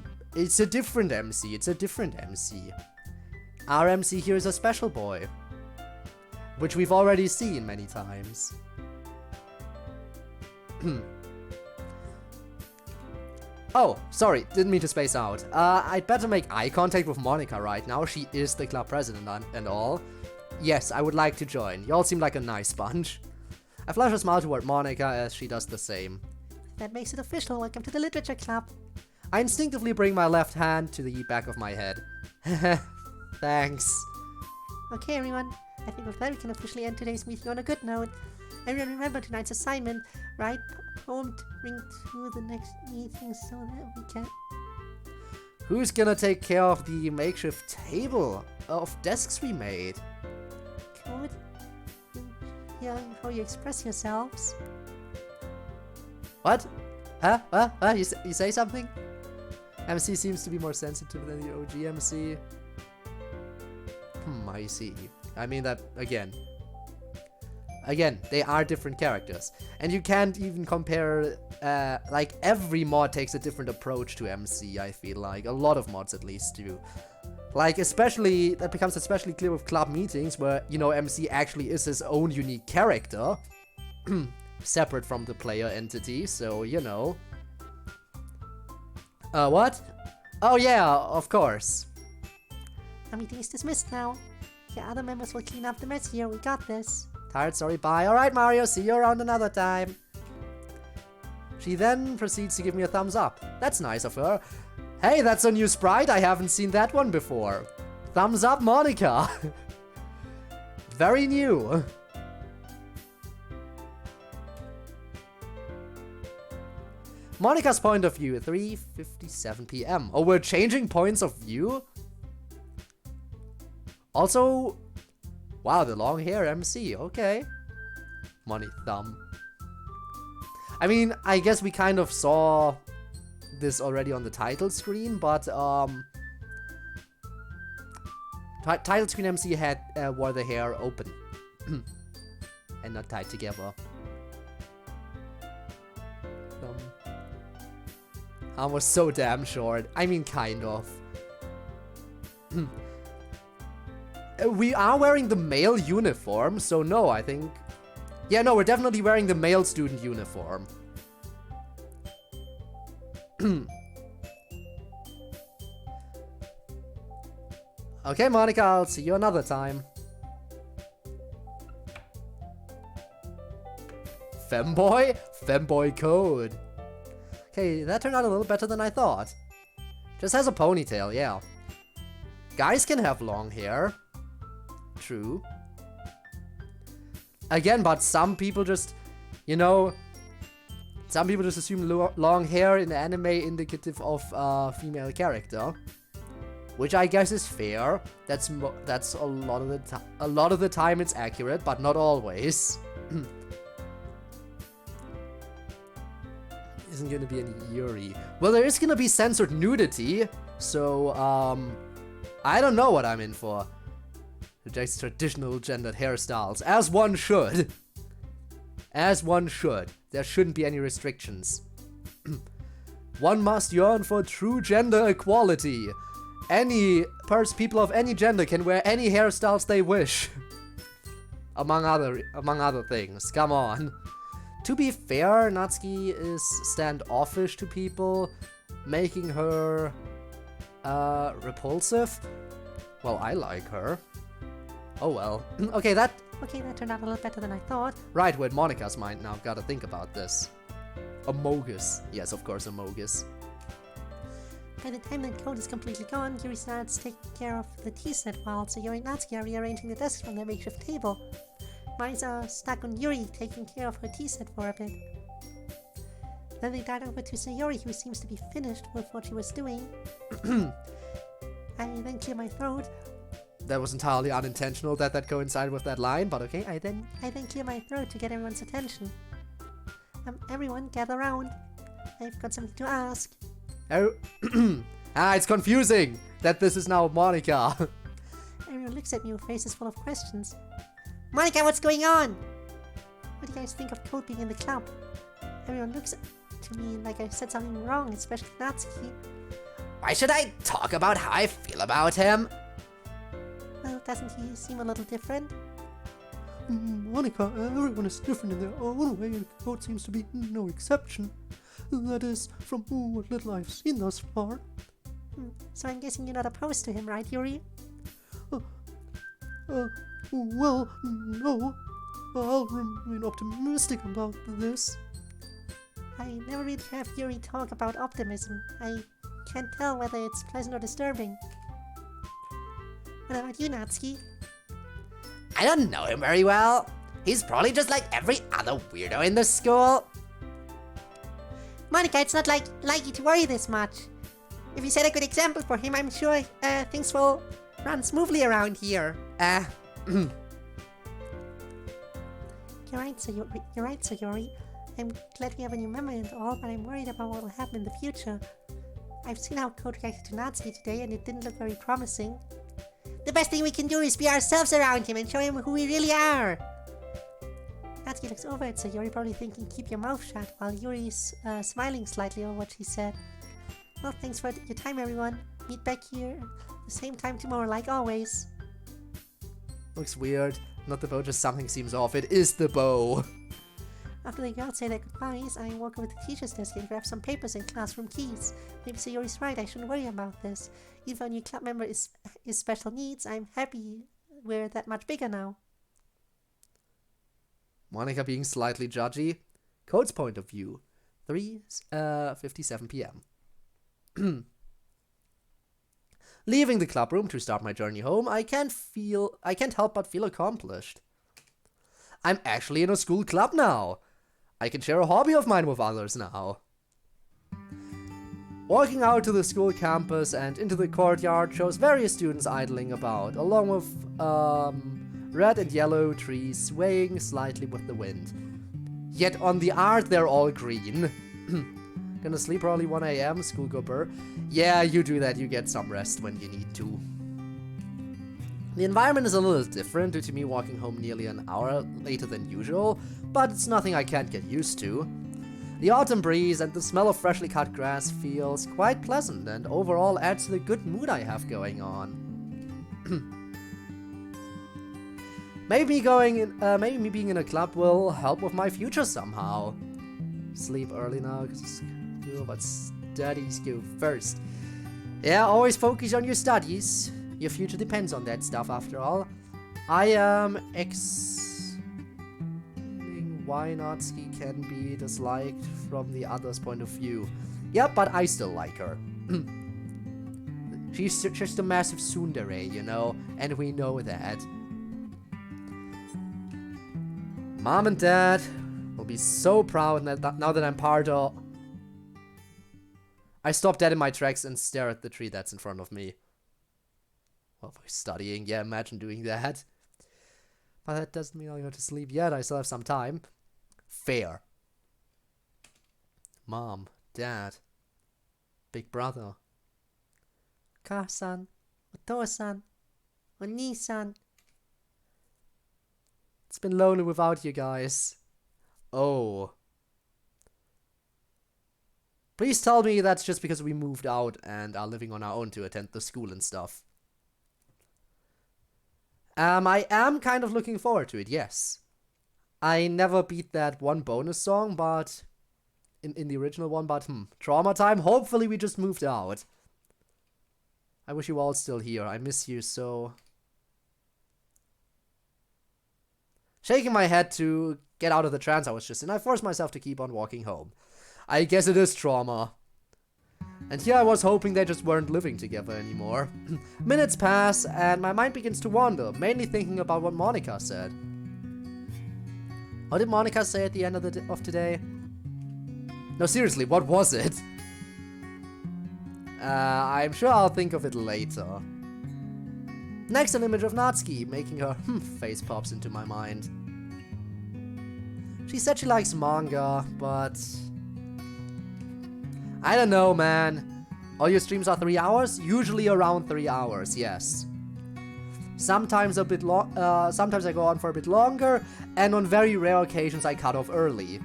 a different MC. It's a different MC. Our MC here is a special boy, which we've already seen many times. Oh, sorry, didn't mean to space out. I'd better make eye contact with Monica right now. She is the club president and all. Yes, I would like to join. Y'all seem like a nice bunch. I flash a smile toward Monica as she does the same. That makes it official. Welcome to the Literature Club. I instinctively bring my left hand to the back of my head. Thanks. Okay, everyone. I think with that we can officially end today's meeting on a good note. Everyone remember tonight's assignment. Write a poem to bring to the next meeting so that we can... Who's gonna take care of the makeshift table of desks we made? Code? Hearing how you express yourselves. What? Huh? You say something? MC seems to be more sensitive than the OG MC. I see. I mean that, again, they are different characters. And you can't even compare, like, every mod takes a different approach to MC, I feel like. A lot of mods, at least, do. Like, especially, that becomes especially clear with club meetings, where, you know, MC actually is his own unique character. Separate from the player entity, so, you know. What? Oh, yeah, of course. Our meeting is dismissed now. The other members will clean up the mess here. We got this. Tired, sorry, bye. Alright, Mario, see you around another time. She then proceeds to give me a thumbs up. That's nice of her. Hey, that's a new sprite. I haven't seen that one before. Thumbs up, Monica. Very new. Monica's point of view, 3:57 p.m. Oh, we're changing points of view? Also, wow, the long hair MC, okay. Money thumb. I mean, I guess we kind of saw this already on the title screen, but title screen MC had wore the hair open and not tied together. Arm was so damn short. I mean, kind of. We are wearing the male uniform, so no, I think... Yeah, no, we're definitely wearing the male student uniform. Okay, Monica, I'll see you another time. Femboy? Femboy code. Okay, that turned out a little better than I thought. Just has a ponytail, yeah. Guys can have long hair. True. Again, but some people just, you know, some people just assume long hair in anime indicative of female character, which I guess is fair. That's a lot of the time it's accurate, but not always. Isn't gonna be any Yuri. Well, there is gonna be censored nudity, so I don't know what I'm in for. Rejects traditional gendered hairstyles, as one should. As one should. There shouldn't be any restrictions. One must yearn for true gender equality. People of any gender can wear any hairstyles they wish. among other things. Come on. To be fair, Natsuki is standoffish to people, making her repulsive. Well, I like her. Oh well. Okay, that turned out a little better than I thought. Right, we're in Monica's mind now. Gotta think about this. Amogus. Yes, of course, Amogus. By the time that Code is completely gone, Yuri starts taking care of the tea set while Sayori and Natsuki are rearranging the desks from their makeshift table. Mari's stuck on Yuri, taking care of her tea set for a bit. Then they dart over to Sayori, who seems to be finished with what she was doing. I then clear my throat. That was entirely unintentional that coincided with that line, but okay. I then clear my throat to get everyone's attention. Everyone, gather round. I've got something to ask. Oh, it's confusing that this is now Monica. Everyone looks at me with faces full of questions. Monica, what's going on? What do you guys think of Code being in the club? Everyone looks to me like I said something wrong, especially Natsuki. Why should I talk about how I feel about him? Well, doesn't he seem a little different? Monica, everyone is different in their own way, and Code seems to be no exception. That is, from what little I've seen thus far. So I'm guessing you're not opposed to him, right, Yuri? Well, no. I'll remain optimistic about this. I never really have Yuri talk about optimism. I can't tell whether it's pleasant or disturbing. What about you, Natsuki? I don't know him very well. He's probably just like every other weirdo in the school. Monica, it's not like you to worry this much. If you set a good example for him, I'm sure things will run smoothly around here. Hmm. You're right, Sayori. I'm glad we have a new member and all, but I'm worried about what will happen in the future. I've seen how Code reacted to Natsuki today, and it didn't look very promising. The best thing we can do is be ourselves around him and show him who we really are. Natsuki looks over at Sayori, probably thinking, keep your mouth shut, while Yuri's smiling slightly over what she said. Well, thanks for your time, everyone. Meet back here the same time tomorrow, like always. Looks weird. Not the bow, just something seems off. It is the bow. After the girls say their goodbyes, I walk over to the teacher's desk and grab some papers and classroom keys. Maybe Sayori's right, I shouldn't worry about this. Even though a new club member is special needs, I'm happy we're that much bigger now. Monica being slightly judgy. Code's point of view. 3:57 p.m. Leaving the club room to start my journey home, I can't help but feel accomplished. I'm actually in a school club now. I can share a hobby of mine with others now. Walking out to the school campus and into the courtyard shows various students idling about, along with red and yellow trees swaying slightly with the wind. Yet on the art they're all green. Gonna sleep early 1 a.m, schoolgooper. Yeah, you do that, you get some rest when you need to. The environment is a little different due to me walking home nearly an hour later than usual, but it's nothing I can't get used to. The autumn breeze and the smell of freshly cut grass feels quite pleasant and overall adds to the good mood I have going on. Maybe me being in a club will help with my future somehow. Sleep early now, but studies go first. Yeah, always focus on your studies. Your future depends on that stuff after all. I am why Natsuki can be disliked from the other's point of view. Yep, but I still like her. She's just a massive tsundere, you know, and we know that. Mom and Dad will be so proud now that I'm part of... I stop dead in my tracks and stare at the tree that's in front of me. Well, for studying, yeah, imagine doing that. But that doesn't mean I'll go to sleep yet, I still have some time. Fair. Mom, Dad, Big Brother. Ka-san, Oto-san, Oni-san. It's been lonely without you guys. Oh. Please tell me that's just because we moved out and are living on our own to attend the school and stuff. I am kind of looking forward to it, yes. I never beat that one bonus song, but... In the original one, but trauma time? Hopefully we just moved out. I wish you all still here. I miss you so... Shaking my head to get out of the trance I was just in, I forced myself to keep on walking home. I guess it is trauma. And here I was hoping they just weren't living together anymore. Minutes pass, and my mind begins to wander, mainly thinking about what Monica said. What did Monica say at the end of today? No, seriously, what was it? I'm sure I'll think of it later. Next, an image of Natsuki, making her face pops into my mind. She said she likes manga, but... I don't know, man. All your streams are 3 hours? Usually around 3 hours, yes. Sometimes a bit sometimes I go on for a bit longer, and on very rare occasions I cut off early.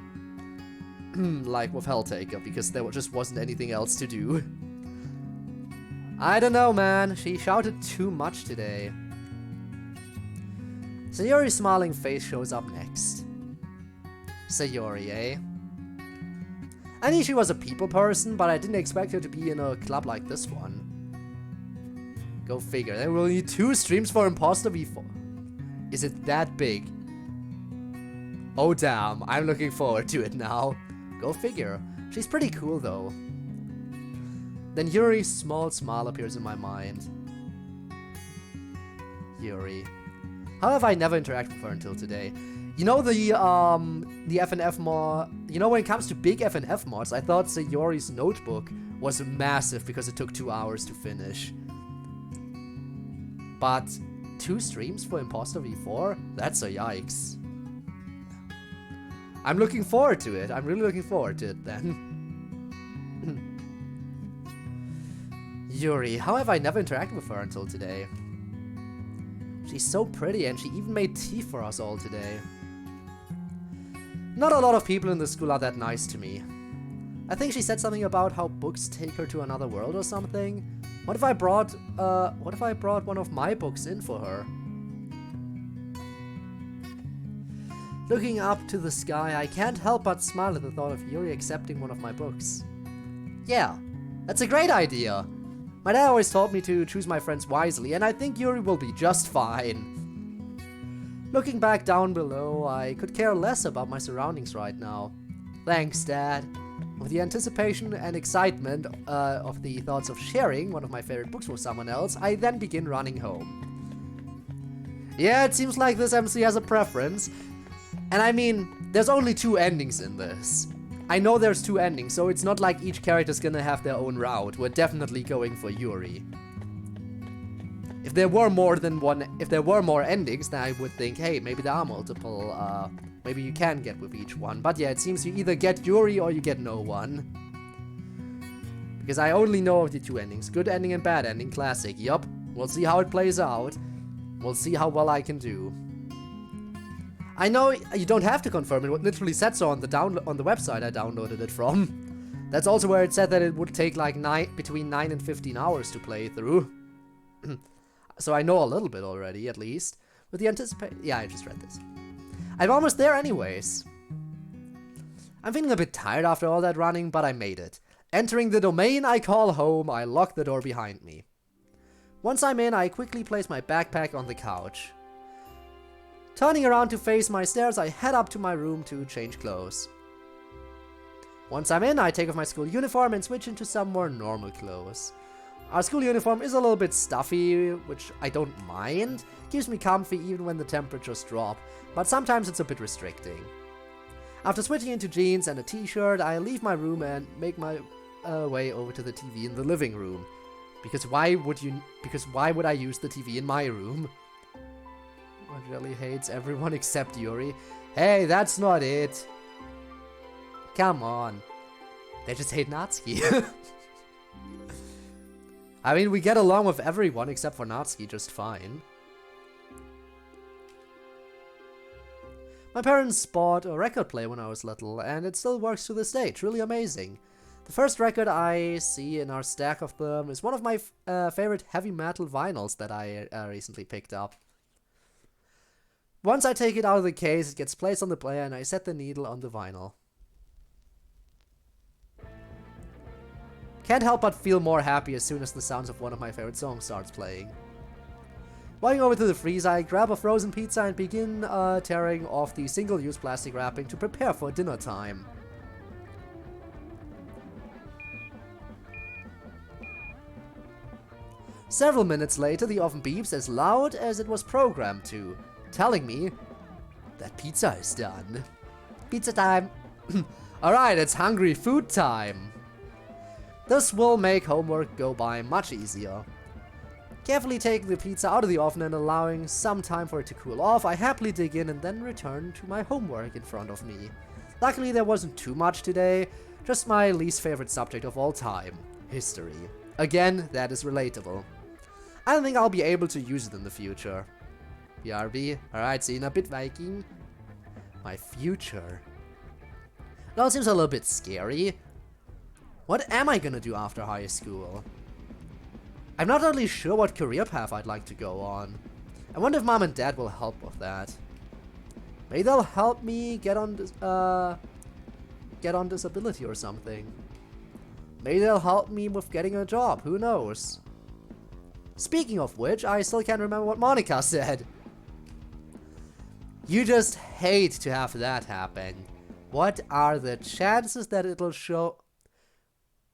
Like with Helltaker, because there just wasn't anything else to do. I don't know, man. She shouted too much today. Sayori's smiling face shows up next. Sayori, eh? I knew she was a people person, but I didn't expect her to be in a club like this one. Go figure. There will need 2 streams for Imposter V4. Is it that big? Oh damn, I'm looking forward to it now. Go figure. She's pretty cool though. Then Yuri's small smile appears in my mind. Yuri. How have I never interacted with her until today? You know the FNF mod... You know, when it comes to big FNF mods, I thought Sayori's notebook was massive because it took 2 hours to finish. But 2 streams for Imposter V4? That's a yikes. I'm looking forward to it. I'm really looking forward to it then. Yuri, how have I never interacted with her until today? She's so pretty and she even made tea for us all today. Not a lot of people in the school are that nice to me. I think she said something about how books take her to another world or something. What if I brought one of my books in for her? Looking up to the sky, I can't help but smile at the thought of Yuri accepting one of my books. Yeah, that's a great idea. My dad always taught me to choose my friends wisely, and I think Yuri will be just fine. Looking back down below, I could care less about my surroundings right now. Thanks, Dad. With the anticipation and excitement of the thoughts of sharing one of my favorite books with someone else, I then begin running home. Yeah, it seems like this MC has a preference. And I mean, there's only 2 endings in this. I know there's 2 endings, so it's not like each character's gonna have their own route. We're definitely going for Yuri. If there were more endings, then I would think, hey, maybe there are multiple, maybe you can get with each one. But yeah, it seems you either get Yuri or you get no one. Because I only know of the 2 endings. Good ending and bad ending, classic. Yup, we'll see how it plays out. We'll see how well I can do. I know you don't have to confirm it. It literally said so on the website I downloaded it from. That's also where it said that it would take like between 9 and 15 hours to play through. So I know a little bit already, at least. With the anticipation... Yeah, I just read this. I'm almost there anyways. I'm feeling a bit tired after all that running, but I made it. Entering the domain I call home, I lock the door behind me. Once I'm in, I quickly place my backpack on the couch. Turning around to face my stairs, I head up to my room to change clothes. Once I'm in, I take off my school uniform and switch into some more normal clothes. Our school uniform is a little bit stuffy, which I don't mind. Keeps me comfy even when the temperatures drop, but sometimes it's a bit restricting. After switching into jeans and a t-shirt, I leave my room and make my way over to the TV in the living room. Because why would I use the TV in my room? What really hates everyone except Yuri? Hey, that's not it. Come on. They just hate Natsuki. I mean, we get along with everyone except for Natsuki just fine. My parents bought a record player when I was little, and it still works to this day. It's really amazing. The first record I see in our stack of them is one of my favorite heavy metal vinyls that I recently picked up. Once I take it out of the case, it gets placed on the player and I set the needle on the vinyl. Can't help but feel more happy as soon as the sounds of one of my favorite songs starts playing. Walking over to the freezer, I grab a frozen pizza and begin tearing off the single-use plastic wrapping to prepare for dinner time. Several minutes later, the oven beeps as loud as it was programmed to, telling me that pizza is done. Pizza time. Alright, it's hungry food time. This will make homework go by much easier. Carefully taking the pizza out of the oven and allowing some time for it to cool off, I happily dig in and then return to my homework in front of me. Luckily, there wasn't too much today, just my least favorite subject of all time, history. Again, that is relatable. I don't think I'll be able to use it in the future. BRB, alright, see you in a bit, Viking. My future. That seems a little bit scary. What am I gonna do after high school? I'm not really sure what career path I'd like to go on. I wonder if mom and dad will help with that. Maybe they'll help me get on disability or something. Maybe they'll help me with getting a job, who knows? Speaking of which, I still can't remember what Monica said. You just hate to have that happen. What are the chances that it'll show...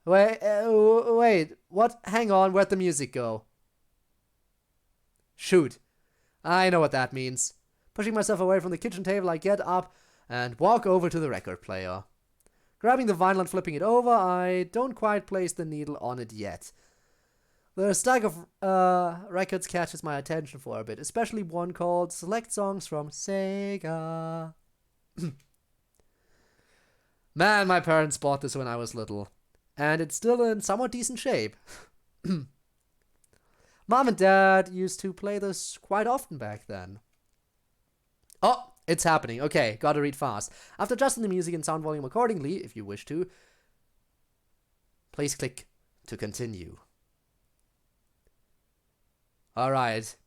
Wait, what? Hang on, where'd the music go? Shoot. I know what that means. Pushing myself away from the kitchen table, I get up and walk over to the record player. Grabbing the vinyl and flipping it over, I don't quite place the needle on it yet. The stack of records catches my attention for a bit, especially one called Select Songs from Sega. Man, my parents bought this when I was little. And it's still in somewhat decent shape. Mom and Dad used to play this quite often back then. Oh, it's happening. Okay, gotta read fast. After adjusting the music and sound volume accordingly, if you wish to, please click to continue. Alright.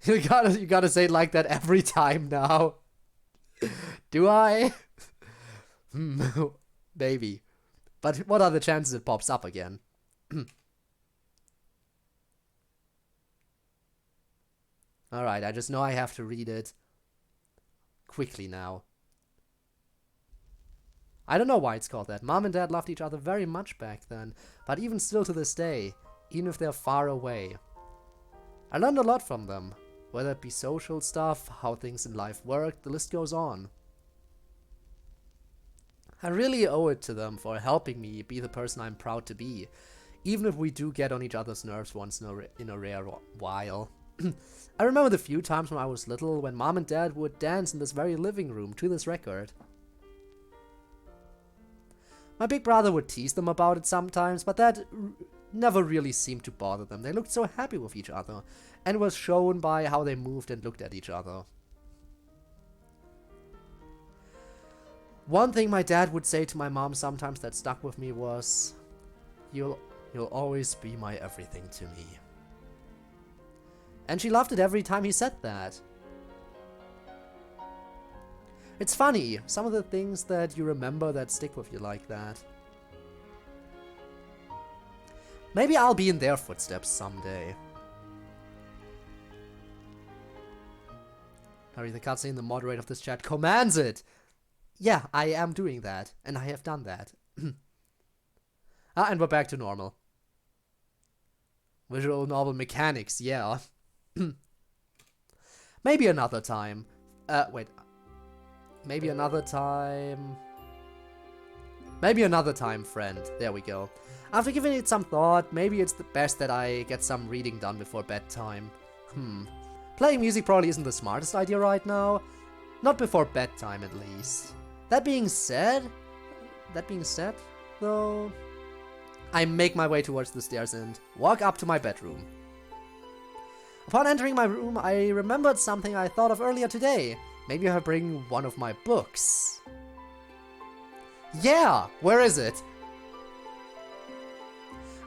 You gotta say it like that every time now. Do I? Maybe. But what are the chances it pops up again? Alright, I just know I have to read it quickly now. I don't know why it's called that. Mom and Dad loved each other very much back then, but even still to this day, even if they're far away. I learned a lot from them, whether it be social stuff, how things in life work, the list goes on. I really owe it to them for helping me be the person I'm proud to be, even if we do get on each other's nerves once in a rare while. I remember the few times when I was little when Mom and Dad would dance in this very living room to this record. My big brother would tease them about it sometimes, but that never really seemed to bother them. They looked so happy with each other, and it was shown by how they moved and looked at each other. One thing my dad would say to my mom sometimes that stuck with me was, You'll always be my everything to me. And she loved it every time he said that. It's funny, some of the things that you remember that stick with you like that. Maybe I'll be in their footsteps someday. Hurry, the cutscene, the moderator of this chat commands it! Yeah, I am doing that, and I have done that. And we're back to normal. Visual novel mechanics, yeah. Maybe another time. Wait. Maybe another time... Maybe another time, friend. There we go. After giving it some thought, maybe it's the best that I get some reading done before bedtime. Playing music probably isn't the smartest idea right now. Not before bedtime, at least. That being said, though, I make my way towards the stairs and walk up to my bedroom. Upon entering my room, I remembered something I thought of earlier today. Maybe I bring one of my books. Yeah, where is it?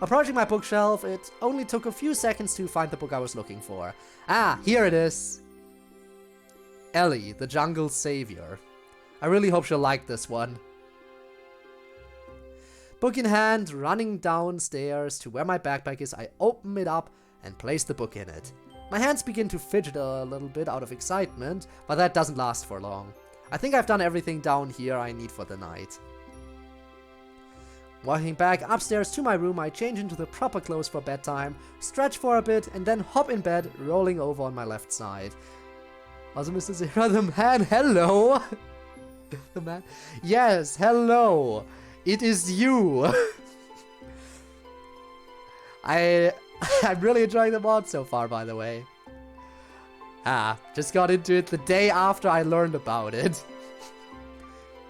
Approaching my bookshelf, it only took a few seconds to find the book I was looking for. Ah, here it is. Ellie, the Jungle's Savior. I really hope she'll like this one. Book in hand, running downstairs to where my backpack is, I open it up and place the book in it. My hands begin to fidget a little bit out of excitement, but that doesn't last for long. I think I've done everything down here I need for the night. Walking back upstairs to my room, I change into the proper clothes for bedtime, stretch for a bit, and then hop in bed, rolling over on my left side. Also, Mr. Zera, the man, hello! The man? Yes, hello! It is you! I'm really enjoying the mod so far, by the way. Just got into it the day after I learned about it.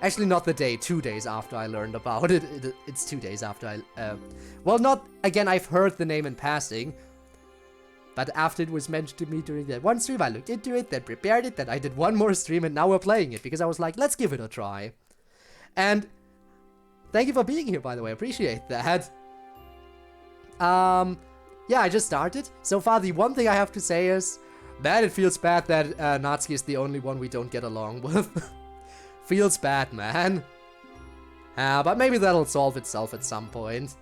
Actually, not the day, 2 days after I learned about it. It's 2 days after I... well, not... Again, I've heard the name in passing. But after it was mentioned to me during that one stream, I looked into it, then prepared it, then I did one more stream, and now we're playing it. Because I was like, let's give it a try. And... thank you for being here, by the way. Appreciate that. Yeah, I just started. So far, the one thing I have to say is... man, it feels bad that Natsuki is the only one we don't get along with. Feels bad, man. But maybe that'll solve itself at some point.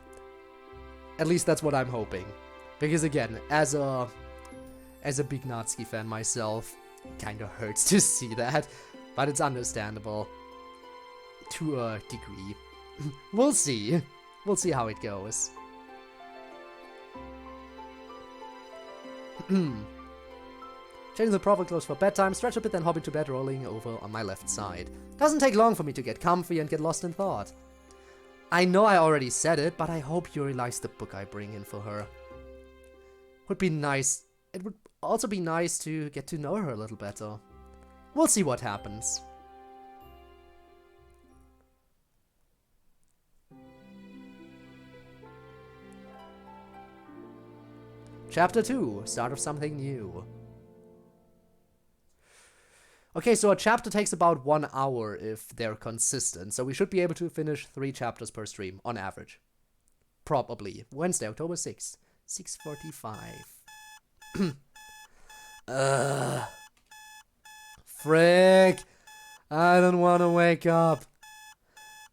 At least that's what I'm hoping. Because again, as a big Natsuki fan myself, it kinda hurts to see that. But it's understandable. To a degree. We'll see. We'll see how it goes. Changing the proper clothes for bedtime, stretch a bit, then hop into bed, rolling over on my left side. Doesn't take long for me to get comfy and get lost in thought. I know I already said it, but I hope Yuri likes the book I bring in for her. Would be nice. It would also be nice to get to know her a little better. We'll see what happens. Chapter 2, start of something new. Okay, so a chapter takes about 1 hour if they're consistent, so we should be able to finish 3 chapters per stream, on average. Probably. Wednesday, October 6th, 6:45. Frick! I don't want to wake up.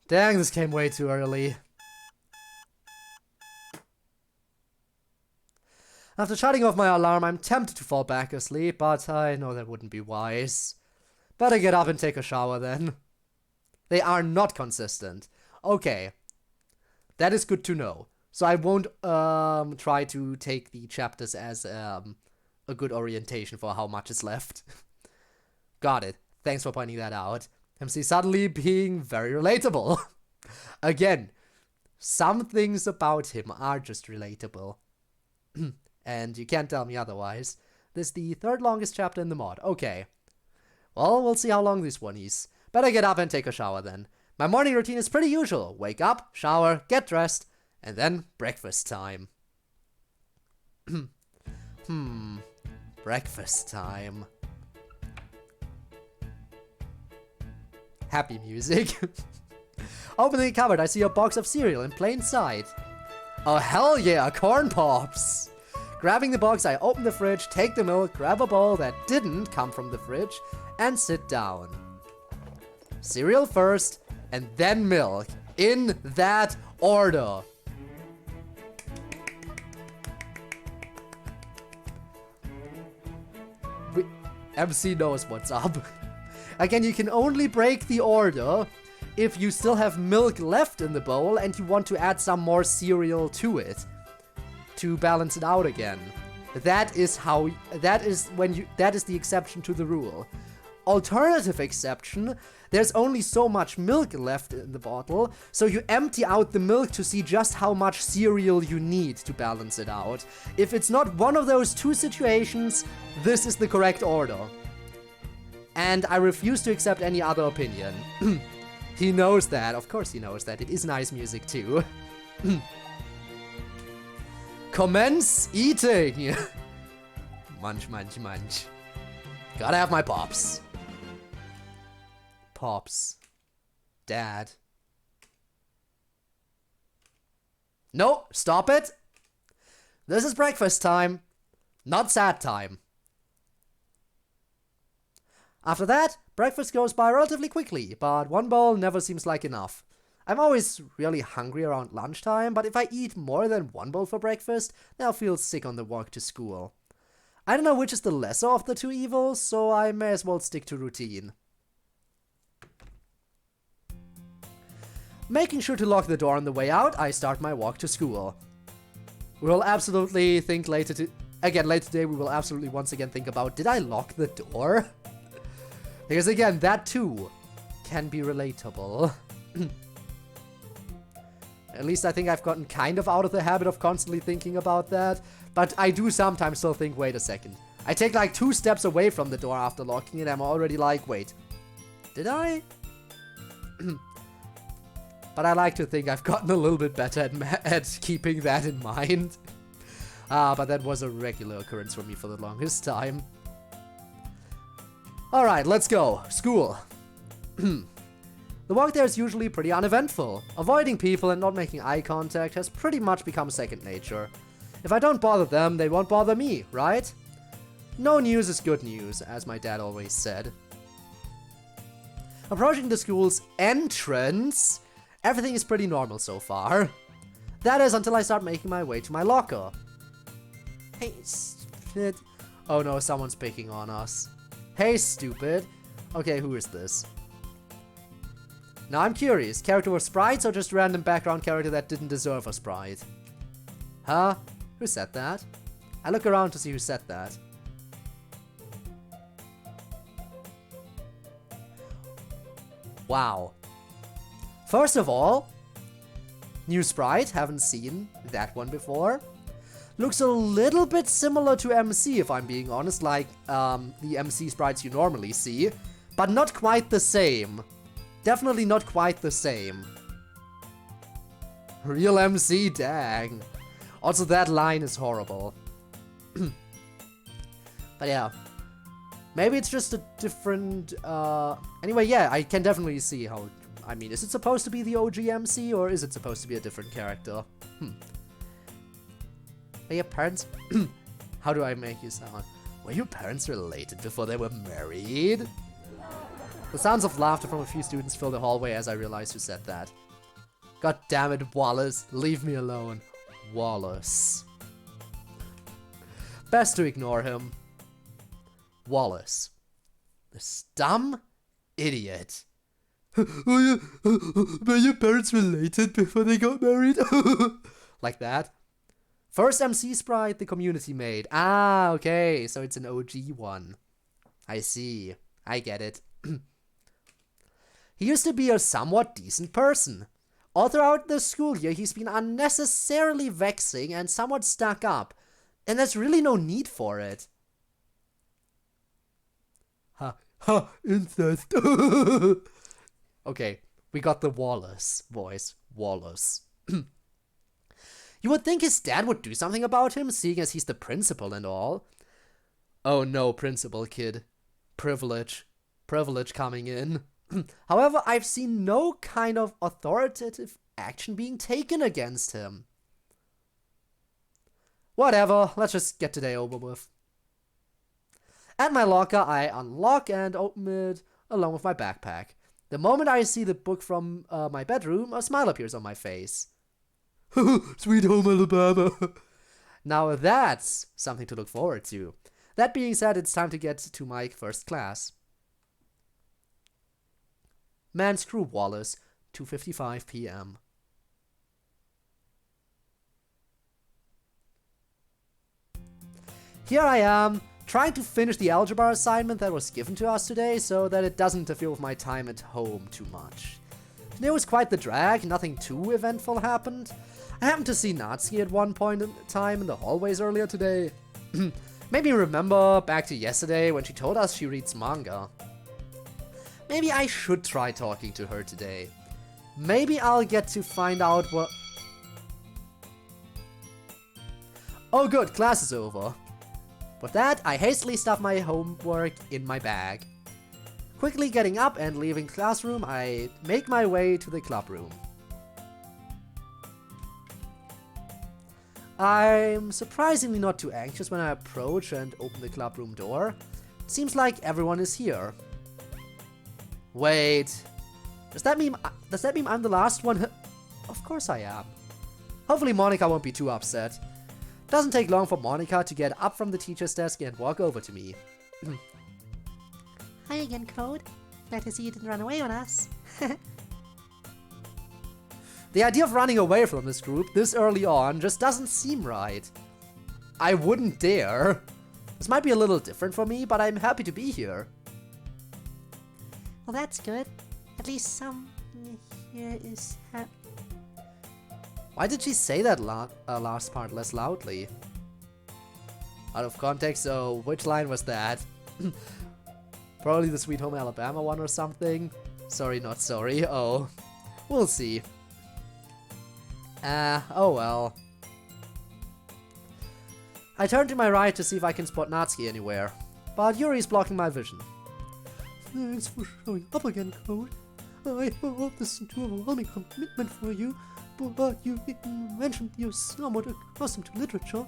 Dang, this came way too early. After shutting off my alarm, I'm tempted to fall back asleep, but I know that wouldn't be wise. Better get up and take a shower then. They are not consistent. Okay. That is good to know. So I won't try to take the chapters as a good orientation for how much is left. Got it. Thanks for pointing that out. MC suddenly being very relatable. Again, some things about him are just relatable. And you can't tell me otherwise. This is the 3rd longest chapter in the mod. Okay. Well, we'll see how long this one is. Better get up and take a shower then. My morning routine is pretty usual. Wake up, shower, get dressed, and then breakfast time. Breakfast time. Happy music. Opening the cupboard, I see a box of cereal in plain sight. Oh hell yeah, corn pops! Grabbing the box, I open the fridge, take the milk, grab a bowl that didn't come from the fridge, and sit down. Cereal first, and then milk. In that order. MC knows what's up. Again, you can only break the order if you still have milk left in the bowl and you want to add some more cereal to it to balance it out again. That is the exception to the rule. Alternative exception, there's only so much milk left in the bottle, so you empty out the milk to see just how much cereal you need to balance it out. If it's not one of those 2 situations, this is the correct order. And I refuse to accept any other opinion. He knows that, of course he knows that. It is nice music too. Commence eating! Munch, munch, munch. Gotta have my pops. Pops. Dad. No, stop it! This is breakfast time, not sad time. After that, breakfast goes by relatively quickly, but 1 bowl never seems like enough. I'm always really hungry around lunchtime, but if I eat more than 1 bowl for breakfast, then I'll feel sick on the walk to school. I don't know which is the lesser of the 2 evils, so I may as well stick to routine. Making sure to lock the door on the way out, I start my walk to school. We will absolutely think later today we will absolutely once again think about, did I lock the door? Because again, that too can be relatable. At least I think I've gotten kind of out of the habit of constantly thinking about that. But I do sometimes still think, wait a second. I take like 2 steps away from the door after locking it, I'm already like, wait, did I? But I like to think I've gotten a little bit better at keeping that in mind. But that was a regular occurrence for me for the longest time. Alright, let's go. School. The walk there is usually pretty uneventful. Avoiding people and not making eye contact has pretty much become second nature. If I don't bother them, they won't bother me, right? No news is good news, as my dad always said. Approaching the school's entrance, everything is pretty normal so far. That is until I start making my way to my locker. Hey, stupid. Oh no, someone's picking on us. Hey, stupid. Okay, who is this? Now I'm curious, character with sprites or just random background character that didn't deserve a sprite? Huh? Who said that? I look around to see who said that. Wow. First of all, new sprite, haven't seen that one before. Looks a little bit similar to MC if I'm being honest, like the MC sprites you normally see, but not quite the same. Definitely not quite the same. Real MC, dang. Also, that line is horrible. But yeah. Maybe it's just a different, Anyway, yeah, I can definitely see how... I mean, is it supposed to be the OG MC, or is it supposed to be a different character? Were your parents... How do I make you sound? Were your parents related before they were married? The sounds of laughter from a few students fill the hallway as I realize who said that. God damn it, Wallace. Leave me alone. Wallace. Best to ignore him. Wallace. This dumb idiot. Were your parents related before they got married? Like that. First MC sprite the community made. Ah, okay. So it's an OG one. I see. I get it. He used to be a somewhat decent person. All throughout the school year, he's been unnecessarily vexing and somewhat stuck up. And there's really no need for it. Ha, ha, incest. Okay, we got the Wallace voice. Wallace. You would think his dad would do something about him, seeing as he's the principal and all. Oh no, principal kid. Privilege. Privilege coming in. However, I've seen no kind of authoritative action being taken against him. Whatever, let's just get today over with. At my locker, I unlock and open it along with my backpack. The moment I see the book from my bedroom, a smile appears on my face. Sweet home Alabama. Now that's something to look forward to. That being said, it's time to get to my first class. Man, screw Wallace, 2:55 p.m. Here I am, trying to finish the algebra assignment that was given to us today so that it doesn't interfere with my time at home too much. Today was quite the drag, nothing too eventful happened. I happened to see Natsuki at one point in time in the hallways earlier today. Made me remember back to yesterday when she told us she reads manga. Maybe I should try talking to her today. Maybe I'll get to find out what... Oh good, class is over. With that, I hastily stuff my homework in my bag. Quickly getting up and leaving classroom, I make my way to the club room. I'm surprisingly not too anxious when I approach and open the club room door. Seems like everyone is here. Wait, does that mean I'm the last one? Of course I am. Hopefully Monica won't be too upset. Doesn't take long for Monica to get up from the teacher's desk and walk over to me. Hi again, Code. Glad to see you didn't run away on us. The idea of running away from this group this early on just doesn't seem right. I wouldn't dare. This might be a little different for me, but I'm happy to be here. Well, that's good. At least some here is happy. Why did she say that last part less loudly? Out of context, so which line was that? Probably the Sweet Home Alabama one or something. Sorry, not sorry. Oh, we'll see. Oh well. I turn to my right to see if I can spot Natsuki anywhere, but Yuri's blocking my vision. Thanks for showing up again, Code. I hope this isn't too overwhelming commitment for you, but you mentioned you're somewhat accustomed to literature.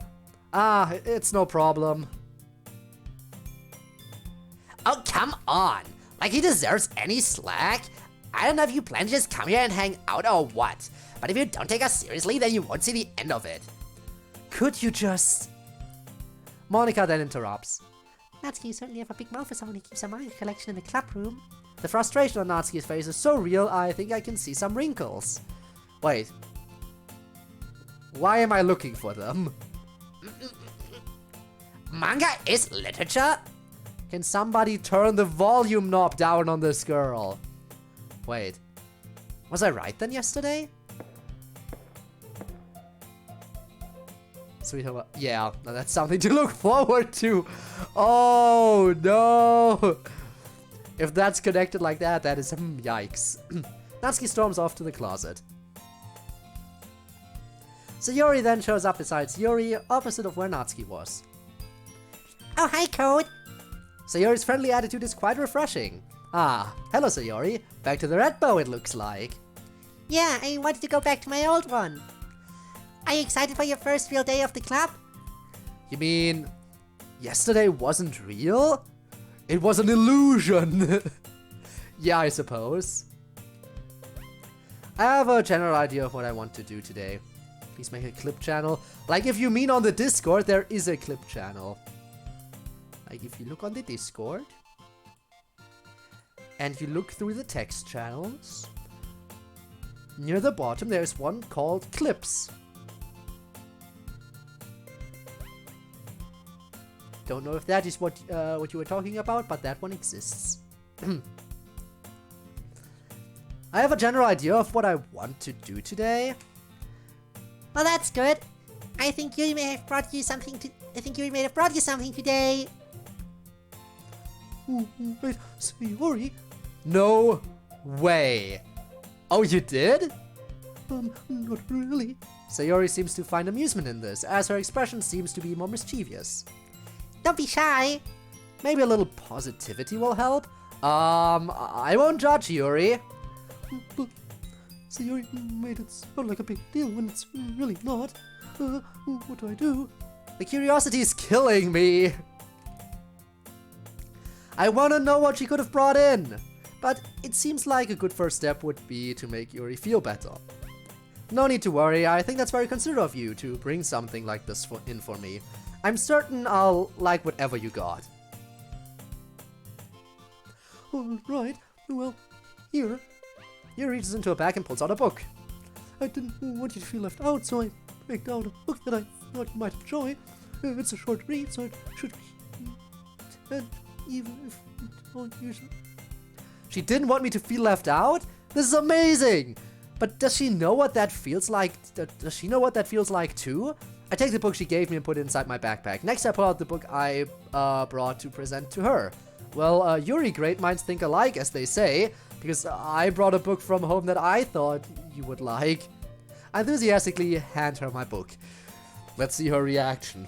Ah, it's no problem. Oh, come on! Like he deserves any slack? I don't know if you plan to just come here and hang out or what, but if you don't take us seriously, then you won't see the end of it. Could you just... Monica then interrupts. Natsuki, you certainly have a big mouth for someone who keeps a manga collection in the club room. The frustration on Natsuki's face is so real, I think I can see some wrinkles. Wait. Why am I looking for them? Manga is literature? Can somebody turn the volume knob down on this girl? Wait. Was I right then yesterday? Sweet Home. Yeah, that's something to look forward to. Oh no! If that's connected like that, that is yikes. Natsuki storms off to the closet. Sayori then shows up beside Yuri, opposite of where Natsuki was. Oh, hi, Code. Sayori's friendly attitude is quite refreshing. Ah, hello Sayori. Back to the red bow it looks like. Yeah, I wanted to go back to my old one. Are you excited for your first real day of the club? You mean, yesterday wasn't real? It was an illusion. Yeah, I suppose. I have a general idea of what I want to do today. Please make a clip channel. Like if you mean on the Discord, there is a clip channel. Like if you look on the Discord, and you look through the text channels, near the bottom there's one called Clips. Don't know if that is what you were talking about, but that one exists. I have a general idea of what I want to do today. Well, that's good. I think Yuri may have brought you something today. Oh, wait, Sayori? No way. Oh, you did? Not really. Sayori seems to find amusement in this, as her expression seems to be more mischievous. Don't be shy. Maybe a little positivity will help? I won't judge, Yuri. But Sayori made it sound like a big deal when it's really not. What do I do? The curiosity is killing me. I want to know what she could have brought in. But it seems like a good first step would be to make Yuri feel better. No need to worry, I think that's very considerate of you to bring something like this in for me. I'm certain I'll like whatever you got. Alright, well, here. Yuri reaches into a bag and pulls out a book. I didn't want you to feel left out, so I picked out a book that I thought you might enjoy. It's a short read, so it should be... And even if you don't usually... She didn't want me to feel left out? This is amazing! But does she know what that feels like? Does she know what that feels like too? I take the book she gave me and put it inside my backpack. Next I pull out the book I brought to present to her. Well, Yuri, great minds think alike, as they say, because I brought a book from home that I thought you would like. I enthusiastically hand her my book. Let's see her reaction.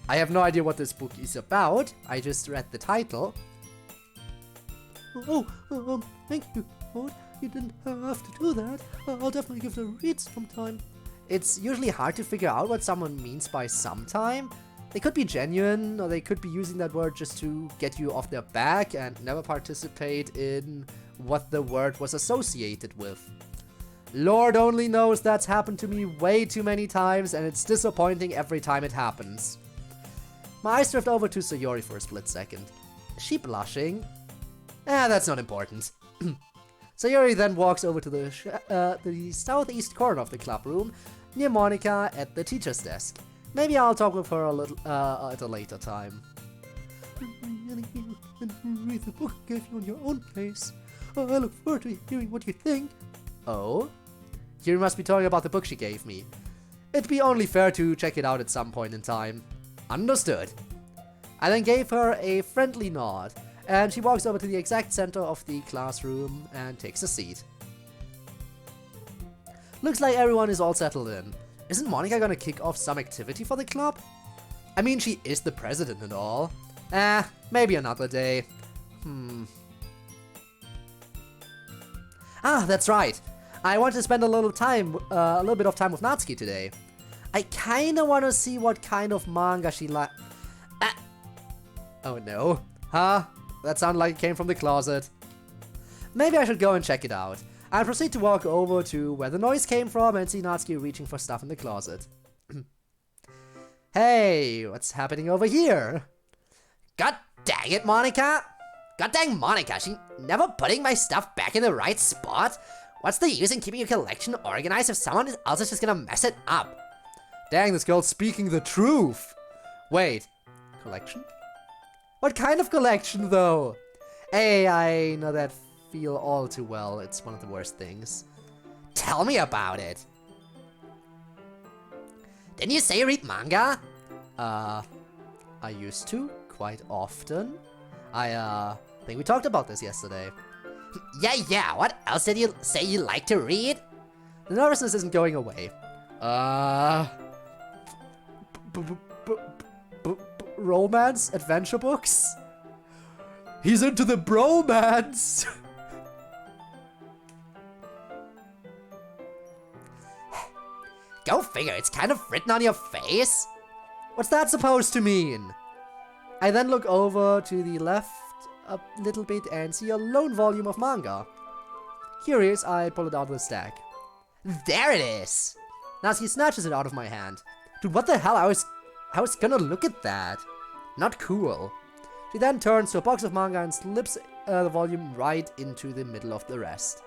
I have no idea what this book is about. I just read the title. Thank you, Code. You didn't have to do that. I'll definitely give it a read sometime. It's usually hard to figure out what someone means by sometime. They could be genuine, or they could be using that word just to get you off their back and never participate in what the word was associated with. Lord only knows that's happened to me way too many times, and it's disappointing every time it happens. My eyes drift over to Sayori for a split second. Is she blushing? That's not important. Sayori then walks over to the southeast corner of the club room, near Monica at the teacher's desk. Maybe I'll talk with her a little at a later time. And read the book I gave you on your own pace. I look forward to hearing what you think. Oh? You must be talking about the book she gave me. It'd be only fair to check it out at some point in time. Understood. I then gave her a friendly nod, and she walks over to the exact center of the classroom and takes a seat. Looks like everyone is all settled in. Isn't Monica gonna kick off some activity for the club? I mean, she is the president and all. Maybe another day. Ah, that's right. I want to spend a little bit of time with Natsuki today. I kinda wanna see what kind of manga she Oh no. Huh? That sounded like it came from the closet. Maybe I should go and check it out. I'll proceed to walk over to where the noise came from and see Natsuki reaching for stuff in the closet. Hey, what's happening over here? God dang it, Monica! God dang Monica, she never putting my stuff back in the right spot? What's the use in keeping your collection organized if someone else is just gonna mess it up? Dang, this girl's speaking the truth. Wait, collection? What kind of collection, though? Hey, I know that feel all too well. It's one of the worst things. Tell me about it. Didn't you say you read manga? I used to, quite often. I think we talked about this yesterday. Yeah, what else did you say you like to read? The nervousness isn't going away. Romance? Adventure books? He's into the bromance! Go figure, it's kind of written on your face. What's that supposed to mean? I then look over to the left a little bit and see a lone volume of manga. Curious, I pull it out of the stack. There it is! Natsuki snatches it out of my hand. Dude, what the hell? I was gonna look at that. Not cool. She then turns to a box of manga and slips the volume right into the middle of the rest.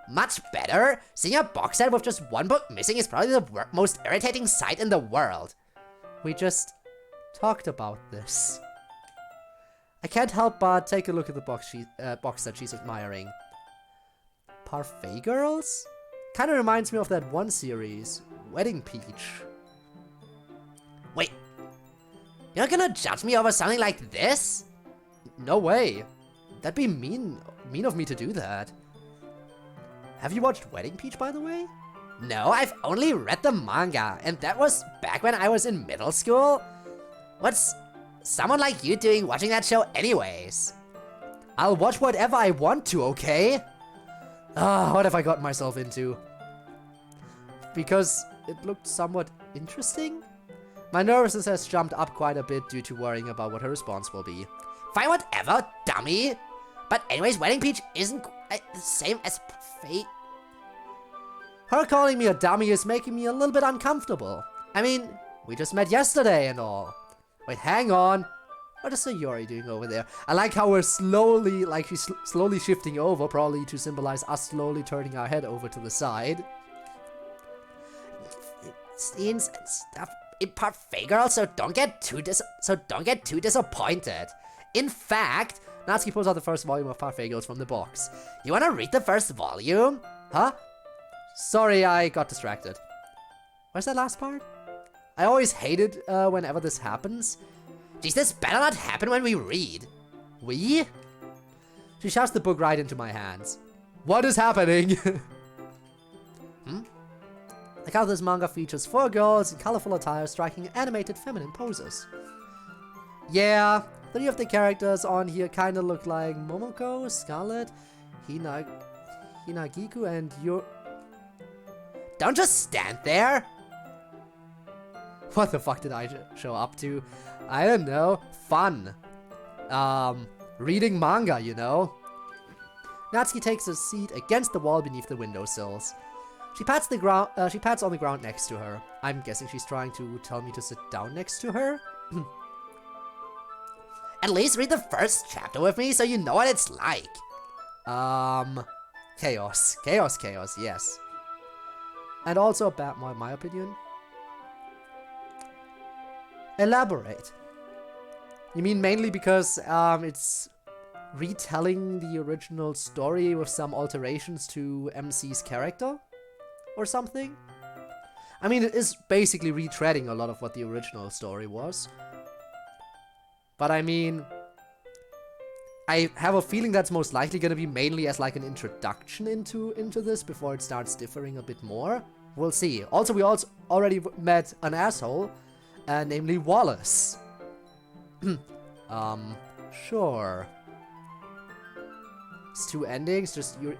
Much better. Seeing a box set with just one book missing is probably the most irritating sight in the world. We just talked about this. I can't help but take a look at the box that she's admiring. Parfait Girls? Kinda reminds me of that one series, Wedding Peach. Wait, you're gonna judge me over something like this? No way. That'd be mean of me to do that. Have you watched Wedding Peach, by the way? No, I've only read the manga, and that was back when I was in middle school. What's someone like you doing watching that show anyways? I'll watch whatever I want to, okay? What have I gotten myself into? Because it looked somewhat interesting? My nervousness has jumped up quite a bit due to worrying about what her response will be. Fine, whatever, dummy. But anyways, Wedding Peach isn't the same as Fate. Her calling me a dummy is making me a little bit uncomfortable. I mean, we just met yesterday and all. Wait, hang on. What is Sayori doing over there? I like how we're she's slowly shifting over, probably to symbolize us slowly turning our head over to the side. Scenes and stuff in Parfait Girl, so don't get too disappointed. In fact, Natsuki pulls out the first volume of Parfait Girls from the box. You wanna read the first volume? Huh? Sorry, I got distracted. Where's that last part? I always hate it whenever this happens. Geez, this better not happen when we read. We? She shoves the book right into my hands. What is happening? The cover of this manga features 4 girls in colorful attire striking animated feminine poses. Yeah, 3 of the characters on here kinda look like Momoko, Scarlet, Hinagiku, and Don't just stand there! What the fuck did I show up to? I don't know. Fun. Reading manga, you know? Natsuki takes a seat against the wall beneath the windowsills. She pats on the ground next to her. I'm guessing she's trying to tell me to sit down next to her? At least read the first chapter with me so you know what it's like. Chaos. Chaos, chaos, yes. And also about my opinion. Elaborate. You mean mainly because it's retelling the original story with some alterations to MC's character? Or something? I mean, it is basically retreading a lot of what the original story was. But I mean, I have a feeling that's most likely going to be mainly as like an introduction into this before it starts differing a bit more. We'll see. Also, we also already met an asshole, namely Wallace. Sure. It's 2 endings, just you.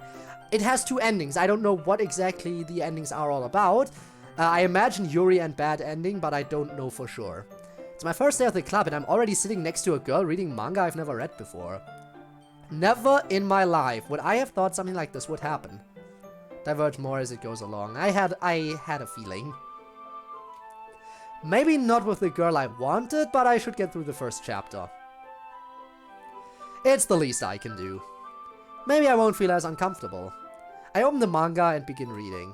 It has 2 endings. I don't know what exactly the endings are all about. I imagine Yuri and bad ending, but I don't know for sure. It's my first day at the club, and I'm already sitting next to a girl reading manga I've never read before. Never in my life would I have thought something like this would happen. Diverge more as it goes along. I had a feeling. Maybe not with the girl I wanted, but I should get through the first chapter. It's the least I can do. Maybe I won't feel as uncomfortable. I open the manga and begin reading.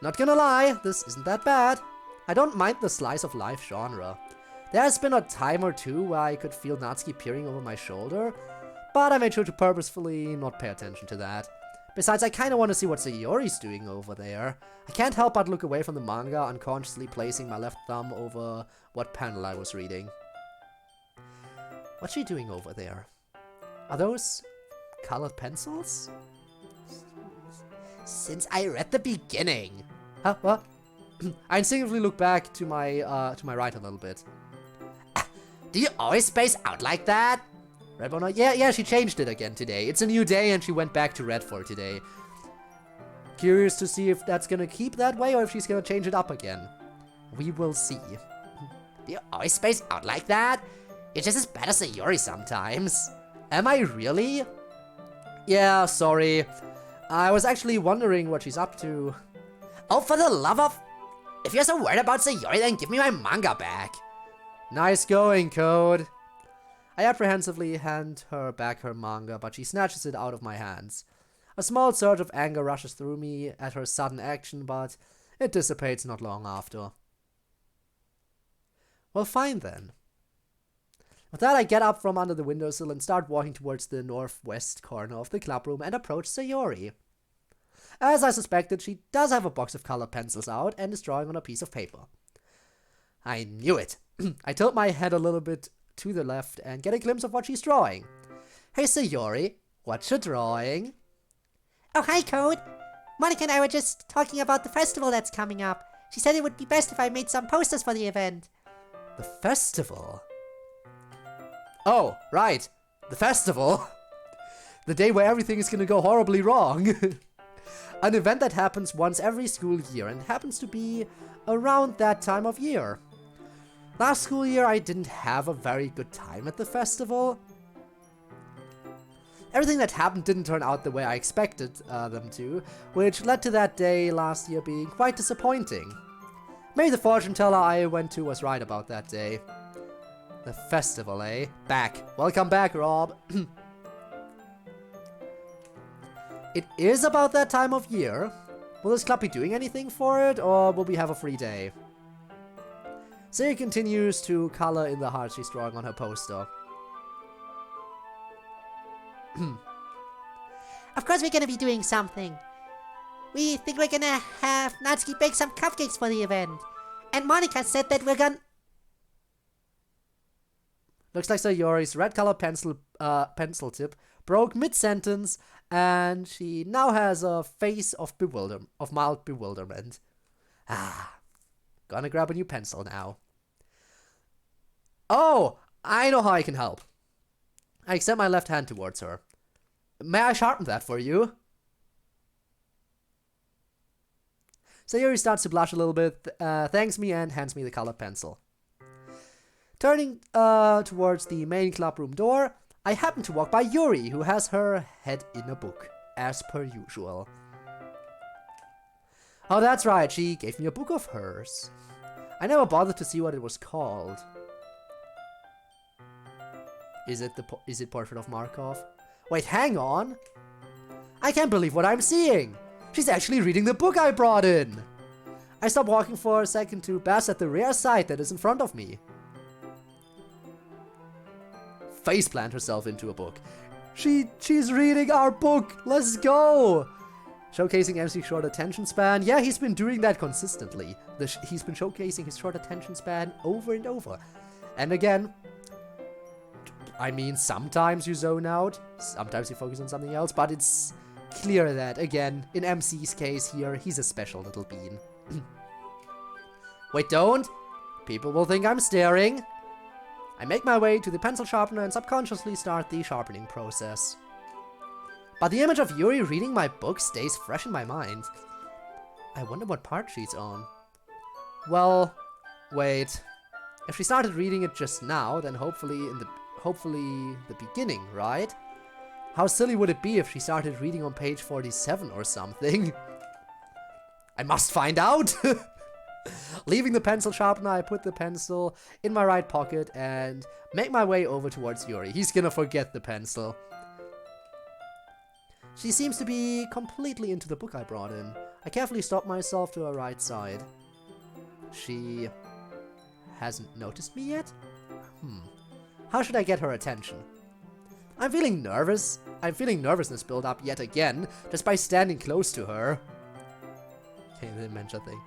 Not gonna lie, this isn't that bad. I don't mind the slice of life genre. There has been a time or two where I could feel Natsuki peering over my shoulder, but I made sure to purposefully not pay attention to that. Besides, I kinda wanna see what Sayori's doing over there. I can't help but look away from the manga, unconsciously placing my left thumb over what panel I was reading. What's she doing over there? Are those colored pencils? Since I read the beginning. Huh? What? I instinctively look back to my right a little bit. Do you always space out like that? Redbone, yeah, she changed it again today. It's a new day and she went back to red for today. Curious to see if that's gonna keep that way or if she's gonna change it up again. We will see. Do you always space out like that? You're just as bad as Sayori sometimes. Am I really? Yeah, sorry. I was actually wondering what she's up to. Oh, for the love of... If you're so worried about Sayori, then give me my manga back. Nice going, Code. I apprehensively hand her back her manga, but she snatches it out of my hands. A small surge of anger rushes through me at her sudden action, but it dissipates not long after. Well, fine then. With that, I get up from under the windowsill and start walking towards the northwest corner of the clubroom and approach Sayori. As I suspected, she does have a box of colored pencils out and is drawing on a piece of paper. I knew it. I tilt my head a little bit to the left and get a glimpse of what she's drawing. Hey Sayori, what's your drawing? Oh, hi, Code. Monica and I were just talking about the festival that's coming up. She said it would be best if I made some posters for the event. The festival? Oh, right. The festival. The day where everything is gonna go horribly wrong. An event that happens once every school year and happens to be around that time of year. Last school year, I didn't have a very good time at the festival. Everything that happened didn't turn out the way I expected them to, which led to that day last year being quite disappointing. Maybe the fortune teller I went to was right about that day. The festival, eh? Back. Welcome back, Rob. It is about that time of year. Will this club be doing anything for it, or will we have a free day? Sayori continues to color in the heart she's drawing on her poster. Of course we're gonna be doing something. We think we're gonna have Natsuki bake some cupcakes for the event. And Monica said that we're gonna... Looks like Sayori's red color pencil tip broke mid-sentence, and she now has a face of mild bewilderment. Gonna grab a new pencil now. Oh, I know how I can help. I extend my left hand towards her. May I sharpen that for you? Sayori starts to blush a little bit, thanks me and hands me the colored pencil. Turning towards the main clubroom door, I happen to walk by Yuri, who has her head in a book, as per usual. Oh, that's right, she gave me a book of hers. I never bothered to see what it was called. Is it Portrait of Markov? Wait, hang on. I can't believe what I'm seeing. She's actually reading the book I brought in. I stop walking for a second to bask at the rare sight that is in front of me. Faceplant herself into a book. She's reading our book. Let's go. Showcasing MC's short attention span. Yeah, he's been doing that consistently. He's been showcasing his short attention span over and over. And again, I mean, sometimes you zone out, sometimes you focus on something else, but it's clear that, again, in MC's case here, he's a special little bean. Wait, don't! People will think I'm staring. I make my way to the pencil sharpener and subconsciously start the sharpening process. But the image of Yuri reading my book stays fresh in my mind. I wonder what part she's on. Well, wait. If she started reading it just now, then hopefully the beginning, right? How silly would it be if she started reading on page 47 or something? I must find out! Leaving the pencil sharpener, I put the pencil in my right pocket and make my way over towards Yuri. He's gonna forget the pencil. She seems to be completely into the book I brought in. I carefully stop myself to her right side. She hasn't noticed me yet? How should I get her attention? I'm feeling nervous. I'm feeling nervousness build up yet again, just by standing close to her. Okay, the dementia thing.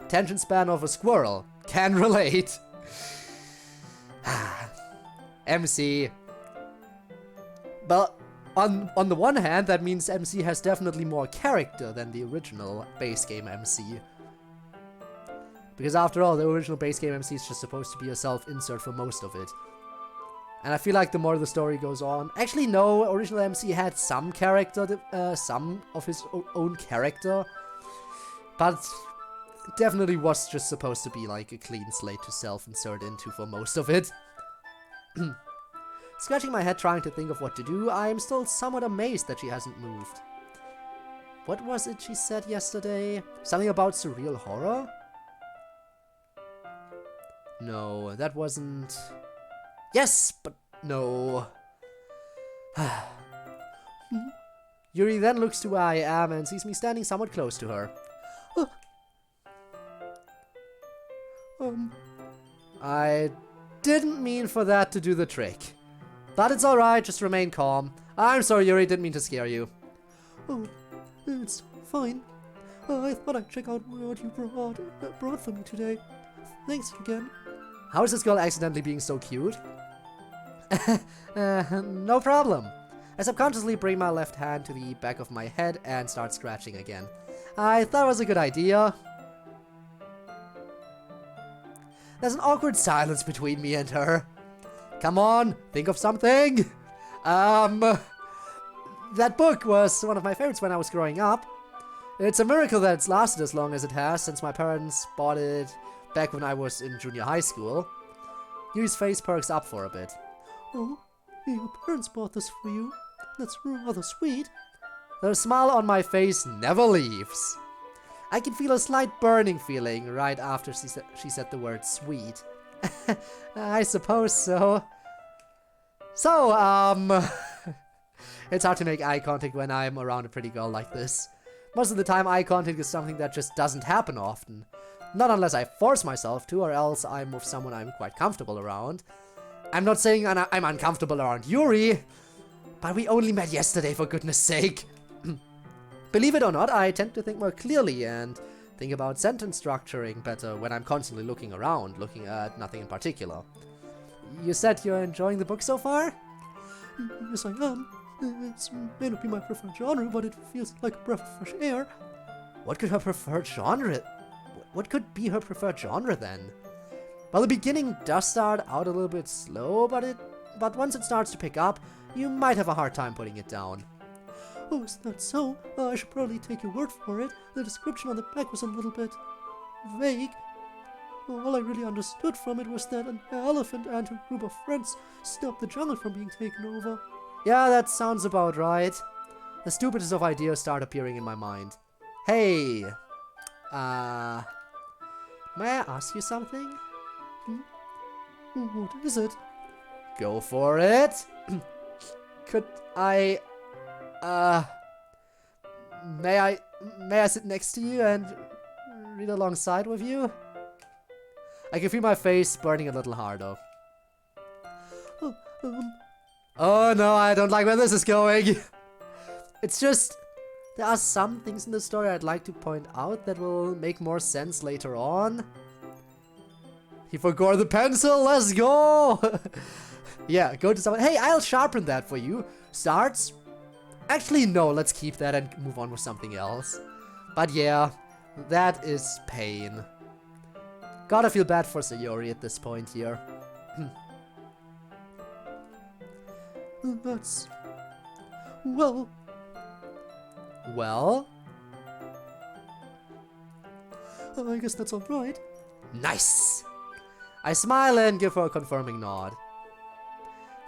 Attention span of a squirrel. Can relate. MC. But on the one hand, that means MC has definitely more character than the original base game MC. Because after all, the original base game MC is just supposed to be a self-insert for most of it. And I feel like the more the story goes on... Actually, no, original MC had some character, some of his own character. But it definitely was just supposed to be like a clean slate to self-insert into for most of it. Scratching my head trying to think of what to do, I am still somewhat amazed that she hasn't moved. What was it she said yesterday? Something about surreal horror? No, that wasn't... Yes, but no. Yuri then looks to where I am and sees me standing somewhat close to her. I didn't mean for that to do the trick. But it's alright, just remain calm. I'm sorry, Yuri, didn't mean to scare you. Oh, it's fine. I thought I'd check out what you brought for me today. Thanks again. How is this girl accidentally being so cute? No problem. I subconsciously bring my left hand to the back of my head and start scratching again. I thought it was a good idea. There's an awkward silence between me and her. Come on, think of something. That book was one of my favorites when I was growing up. It's a miracle that it's lasted as long as it has, since my parents bought it back when I was in junior high school. Yuri's face perks up for a bit. Oh, your parents bought this for you. That's rather sweet. The smile on my face never leaves. I can feel a slight burning feeling right after she said the word sweet. I suppose so. So, it's hard to make eye contact when I'm around a pretty girl like this. Most of the time, eye contact is something that just doesn't happen often. Not unless I force myself to, or else I'm with someone I'm quite comfortable around. I'm not saying I'm uncomfortable around Yuri, but we only met yesterday, for goodness sake. Believe it or not, I tend to think more clearly and think about sentence structuring better when I'm constantly looking around, looking at nothing in particular. You said you're enjoying the book so far? Yes, I am. It may not be my preferred genre, but it feels like a breath of fresh air. What could her preferred genre... What could be her preferred genre then? Well, the beginning does start out a little bit slow, but once it starts to pick up, you might have a hard time putting it down. Oh, is that so? I should probably take your word for it. The description on the back was a little bit vague. All I really understood from it was that an elephant and her group of friends stopped the jungle from being taken over. Yeah, that sounds about right. The stupidest of ideas start appearing in my mind. Hey, may I ask you something? What is it? Go for it. Could I, may I sit next to you and read alongside with you? I can feel my face burning a little harder. Oh, Oh no, I don't like where this is going. It's just, there are some things in the story I'd like to point out that will make more sense later on. He forgot the pencil, let's go! Yeah, go to someone. Hey, I'll sharpen that for you. Starts. Actually, no, let's keep that and move on with something else. But yeah, that is pain. Gotta feel bad for Sayori at this point here. that's... Well, Well, I guess that's alright. nice! I smile and give her a confirming nod.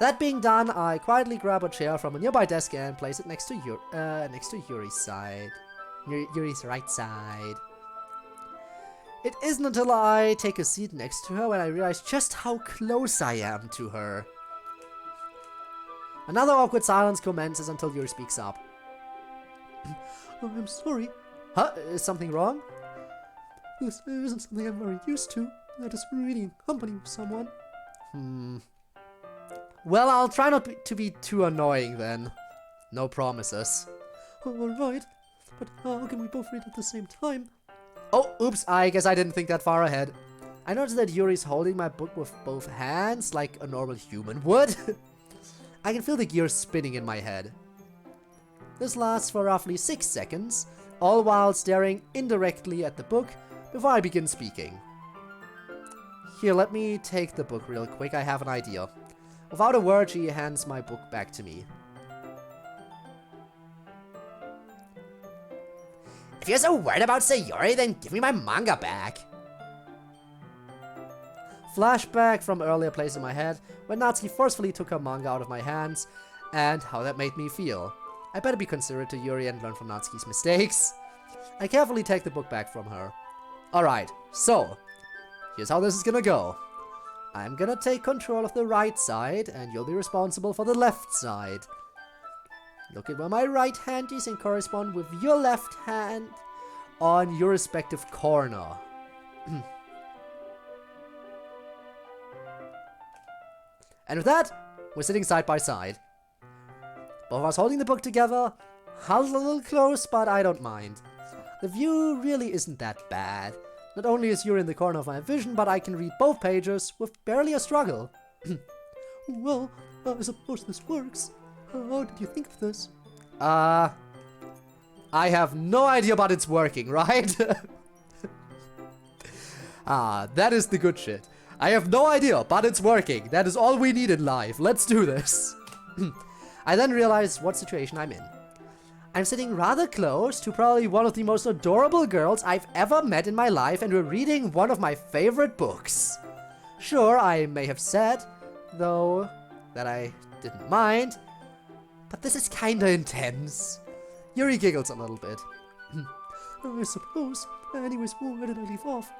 That being done, I quietly grab a chair from a nearby desk and place it next to Yuri's side. Yuri's right side. It isn't until I take a seat next to her when I realize just how close I am to her. Another awkward silence commences until Yuri speaks up. I'm sorry. Huh? Is something wrong? This isn't something I'm very used to. That is reading in company with someone. Well, I'll try not to be too annoying then. No promises. Alright, but how can we both read at the same time? Oh, oops, I guess I didn't think that far ahead. I noticed that Yuri's holding my book with both hands, like a normal human would. I can feel the gears spinning in my head. This lasts for roughly 6 seconds, all while staring indirectly at the book before I begin speaking. Here, let me take the book real quick, I have an idea. Without a word, she hands my book back to me. If you're so worried about Sayori, then give me my manga back. Flashback from earlier place in my head when Natsuki forcefully took her manga out of my hands and how that made me feel. I better be considerate to Yuri and learn from Natsuki's mistakes. I carefully take the book back from her. Alright, so here's how this is gonna go. I'm gonna take control of the right side and you'll be responsible for the left side. Look at where my right hand is and correspond with your left hand on your respective corner. And with that, we're sitting side by side. Both of us holding the book together, huddled a little close, but I don't mind. The view really isn't that bad. Not only is Yuri in the corner of my vision, but I can read both pages with barely a struggle. Well, I suppose this works. How did you think of this? I have no idea, but it's working, right? That is the good shit. I have no idea, but it's working. That is all we need in life. Let's do this. I then realize what situation I'm in. I'm sitting rather close to probably one of the most adorable girls I've ever met in my life, and we're reading one of my favorite books. Sure, I may have said, though, that I didn't mind, but this is kinda intense. Yuri giggles a little bit. I suppose. Anyways, where did I leave off?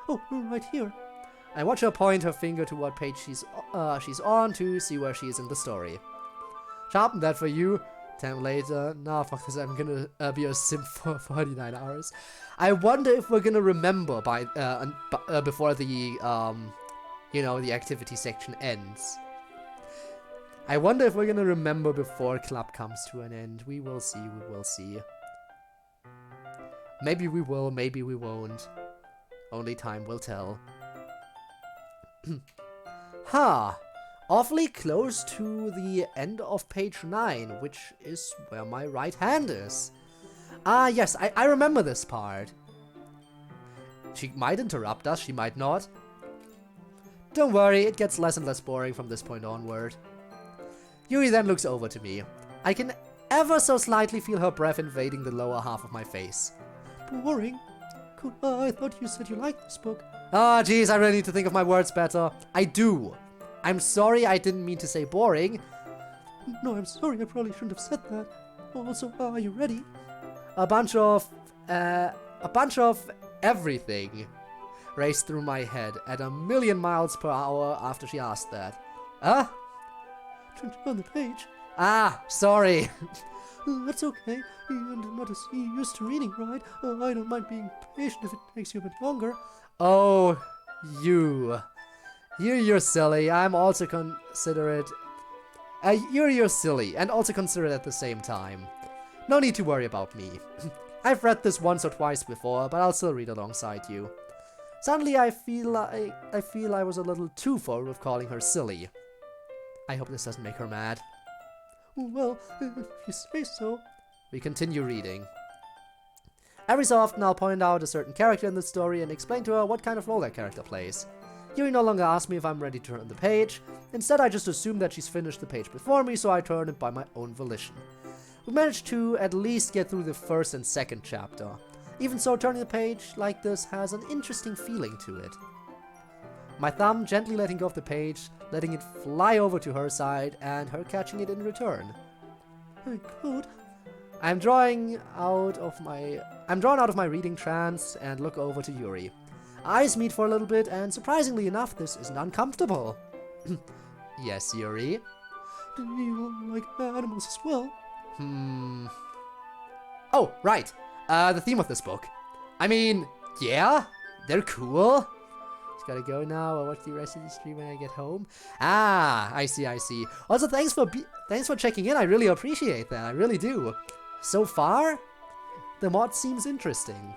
Oh, right here. I watch her point her finger to what page she's on to see where she is in the story. Sharpen that for you. 10 later. Nah, fuck this. I'm gonna be a simp for 49 hours. I wonder if we're gonna remember by before the the activity section ends. I wonder if we're gonna remember before club comes to an end. We will see. We will see. Maybe we will. Maybe we won't. Only time will tell. Ha! Awfully close to the end of page 9, which is where my right hand is. Ah, yes, I remember this part. She might interrupt us, she might not. Don't worry, it gets less and less boring from this point onward. Yuri then looks over to me. I can ever so slightly feel her breath invading the lower half of my face. Boring? I thought you said you liked this book. Ah, jeez, I really need to think of my words better. I do. I'm sorry, I didn't mean to say boring. No, I'm sorry, I probably shouldn't have said that. Also, are you ready? A bunch of everything raced through my head at 1,000,000 miles per hour after she asked that. Ah? On the page. Ah, sorry. That's okay. You're not as used to reading, right? I don't mind being patient if it takes you a bit longer. Oh, you. You're silly. I'm also considerate. You're silly and also considerate at the same time. No need to worry about me. I've read this once or twice before, but I'll still read alongside you. Suddenly I feel I was a little too forward with calling her silly. I hope this doesn't make her mad. Well, if you say so. We continue reading. Every so often I'll point out a certain character in the story and explain to her what kind of role that character plays. Yuri no longer asks me if I'm ready to turn the page. Instead, I just assume that she's finished the page before me, so I turn it by my own volition. We managed to at least get through the first and second chapter. Even so, turning the page like this has an interesting feeling to it. My thumb gently letting go of the page, letting it fly over to her side, and her catching it in return. Good. I'm drawn out of my reading trance and look over to Yuri. Eyes meet for a little bit, and surprisingly enough, this isn't uncomfortable. Yes, Yuri? Do you like animals as well? Oh, right. The theme of this book. I mean, yeah, they're cool. Just gotta go now. I'll watch the rest of the stream when I get home. Ah, I see. Also, thanks for checking in. I really appreciate that. I really do. So far, the mod seems interesting.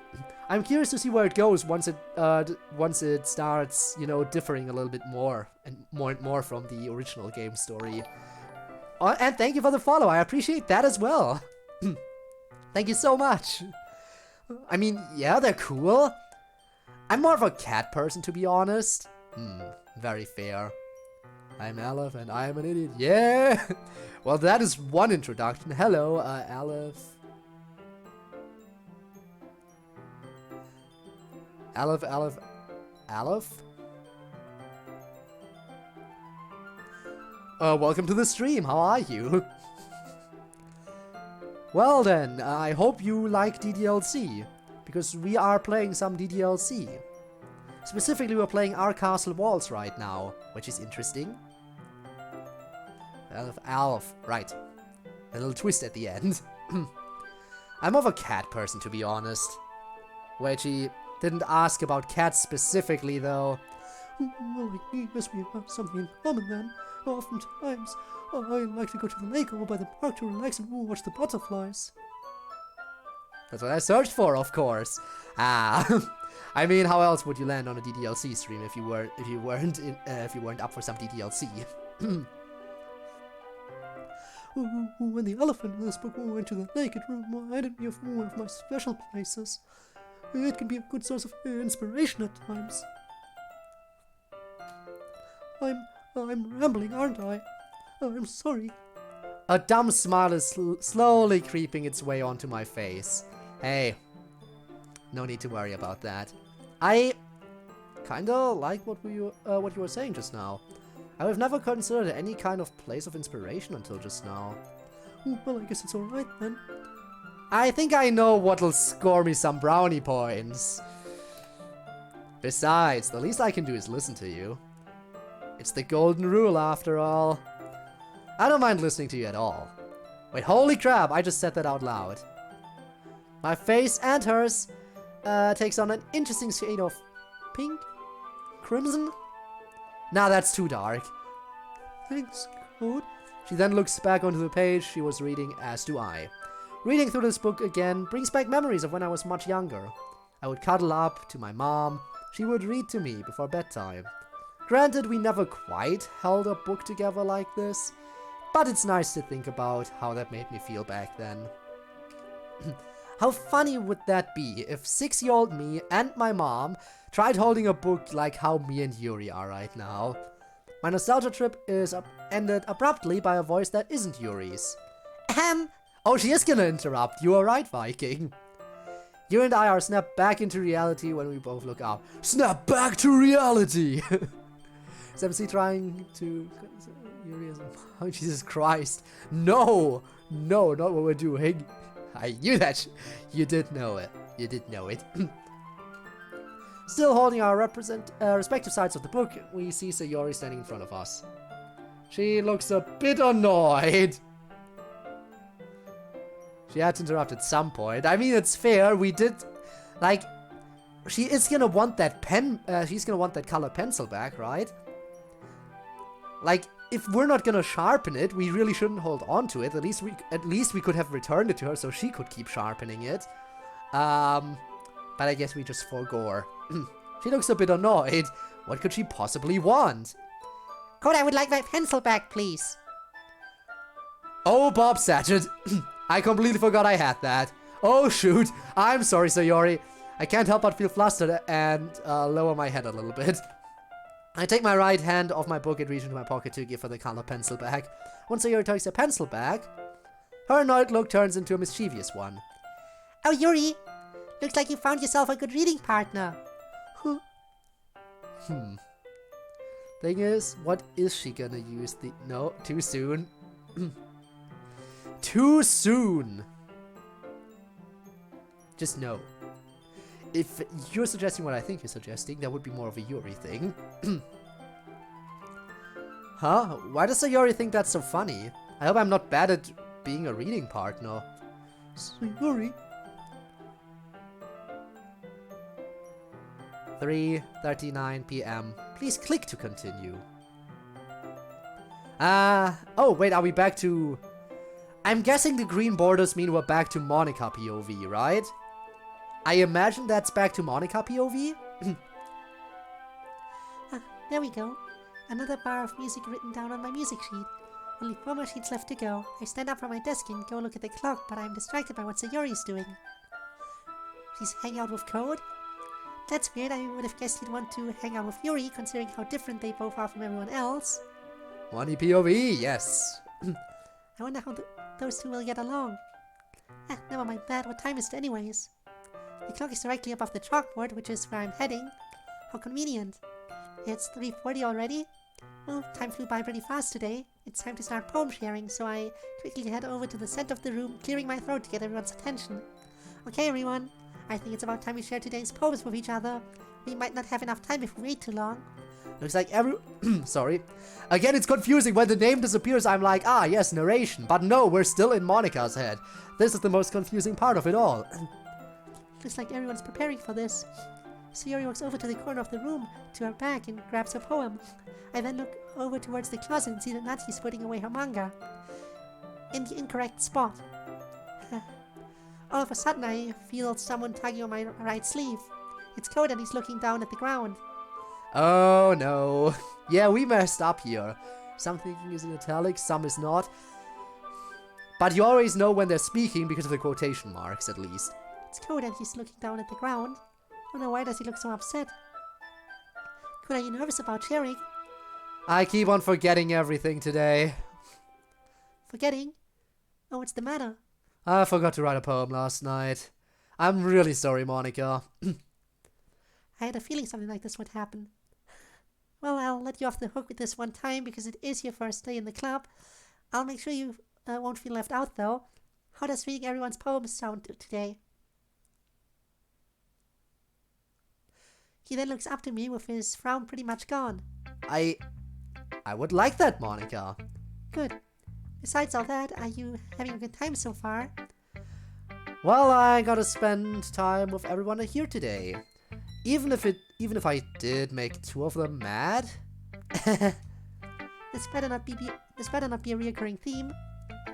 I'm curious to see where it goes once it starts, differing a little bit more and more from the original game story. And thank you for the follow. I appreciate that as well. Thank you so much. I mean, yeah, they're cool. I'm more of a cat person, to be honest. Very fair. I'm Aleph and I am an idiot. Yeah! Well, that is one introduction. Hello, Aleph. Aleph? Welcome to the stream. How are you? Well then, I hope you like DDLC, because we are playing some DDLC. Specifically, we're playing Our Castle Walls right now, which is interesting. Aleph, right. A little twist at the end. I'm more of a cat person, to be honest. Wedgie didn't ask about cats specifically, though. Well, I guess we have something in common then. Oftentimes, I like to go to the lake or by the park to relax and watch the butterflies. That's what I searched for, of course. Ah, I mean, how else would you land on a DDLC stream if you weren't up for some DDLC? When the elephant in this book went to the lake, it reminded me of one of my special places. It can be a good source of inspiration at times. I'm rambling, aren't I? I'm sorry. A dumb smile is slowly creeping its way onto my face. Hey, no need to worry about that. I kinda like what you were saying just now. I have never considered any kind of place of inspiration until just now. Well, I guess it's alright then. I think I know what'll score me some brownie points. Besides, the least I can do is listen to you. It's the golden rule after all. I don't mind listening to you at all. Wait, holy crap, I just said that out loud. My face and hers takes on an interesting shade of pink? Crimson? Nah, that's too dark. Thanks, Code. She then looks back onto the page she was reading, as do I. Reading through this book again brings back memories of when I was much younger. I would cuddle up to my mom. She would read to me before bedtime. Granted, we never quite held a book together like this, but it's nice to think about how that made me feel back then. How funny would that be if 6-year-old me and my mom tried holding a book like how me and Yuri are right now? My nostalgia trip is ended abruptly by a voice that isn't Yuri's. Oh, she is gonna interrupt. You are right, Viking. You and I are snapped back into reality when we both look up. Snap back to reality! Is MC trying to... Yuri is... Oh, Jesus Christ. No! No, not what we're doing. I knew that. You did know it. You did know it. Still holding our respective sides of the book, we see Sayori standing in front of us. She looks a bit annoyed. She had to interrupt at some point. I mean, it's fair. We did, like, she is gonna want that pen. She's gonna want that color pencil back, right? Like, if we're not gonna sharpen it, we really shouldn't hold on to it. At least we could have returned it to her so she could keep sharpening it. But I guess we just forgo her. She looks a bit annoyed. What could she possibly want? Code, I would like my pencil back, please. Oh, Bob Satchet. I completely forgot I had that. Oh, shoot. I'm sorry, Sayori. I can't help but feel flustered and lower my head a little bit. I take my right hand off my book and reach into my pocket to give her the color pencil back. Once Sayori takes her pencil back, her annoyed look turns into a mischievous one. Oh, Yuri, looks like you found yourself a good reading partner. Thing is, what is she gonna use the... No, too soon. Too soon! Just no. If you're suggesting what I think you're suggesting, that would be more of a Yuri thing. Huh? Why does Sayori think that's so funny? I hope I'm not bad at being a reading partner. Sayori. 3:39 p.m. Please click to continue. Oh wait, are we back to... I'm guessing the green borders mean we're back to Monica POV, right? I imagine that's back to Monica POV? There we go. Another bar of music written down on my music sheet. Only 4 more sheets left to go. I stand up from my desk and go look at the clock, but I'm distracted by what Sayori's doing. She's hanging out with Code? That's weird. I would have guessed you'd want to hang out with Yuri, considering how different they both are from everyone else. Money POV, yes. I wonder how those two will get along. Never mind that. What time is it anyways? The clock is directly above the chalkboard, which is where I'm heading. How convenient. It's 3:40 already? Well, time flew by pretty fast today. It's time to start poem sharing, so I quickly head over to the center of the room, clearing my throat to get everyone's attention. Okay, everyone. I think it's about time we share today's poems with each other. We might not have enough time if we wait too long. Looks like sorry. Again, it's confusing. When the name disappears, I'm like, ah, yes, narration. But no, we're still in Monica's head. This is the most confusing part of it all. Looks like everyone's preparing for this. Sayori walks over to the corner of the room to her back and grabs her poem. I then look over towards the closet and see that Natsuki's putting away her manga. In the incorrect spot. All of a sudden, I feel someone tugging on my right sleeve. It's Code and he's looking down at the ground. Oh no. Yeah, we messed up here. Some thinking is in italics, some is not. But you always know when they're speaking because of the quotation marks, at least. It's Code and he's looking down at the ground. Oh no, why does he look so upset? Code, are you nervous about sharing? I keep on forgetting everything today. Forgetting? Oh, what's the matter? I forgot to write a poem last night. I'm really sorry, Monica. I had a feeling something like this would happen. Well, I'll let you off the hook with this one time because it is your first day in the club. I'll make sure you won't feel left out, though. How does reading everyone's poems sound today? He then looks up to me with his frown pretty much gone. I would like that, Monica. Good. Besides all that, are you having a good time so far? Well, I gotta spend time with everyone here today. Even if I did make 2 of them mad. This better not be a reoccurring theme.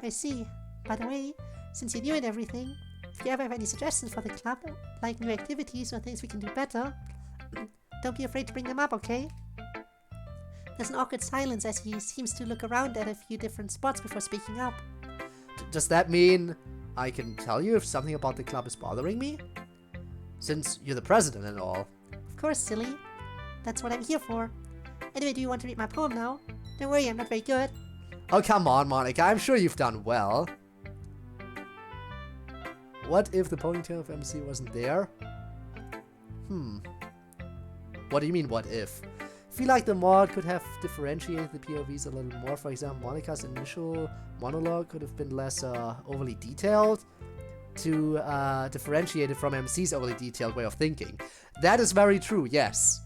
I see. By the way, since you're new and everything, if you ever have any suggestions for the club, like new activities or things we can do better, don't be afraid to bring them up, okay? There's an awkward silence as he seems to look around at a few different spots before speaking up. Does that mean I can tell you if something about the club is bothering me? Since you're the president and all. Of course, silly. That's what I'm here for. Anyway, do you want to read my poem now? Don't worry, I'm not very good. Oh, come on, Monica. I'm sure you've done well. What if the ponytail of MC wasn't there? What do you mean, what if? I feel like the mod could have differentiated the POVs a little more. For example, Monica's initial monologue could have been less overly detailed to differentiate it from MC's overly detailed way of thinking. That is very true, yes.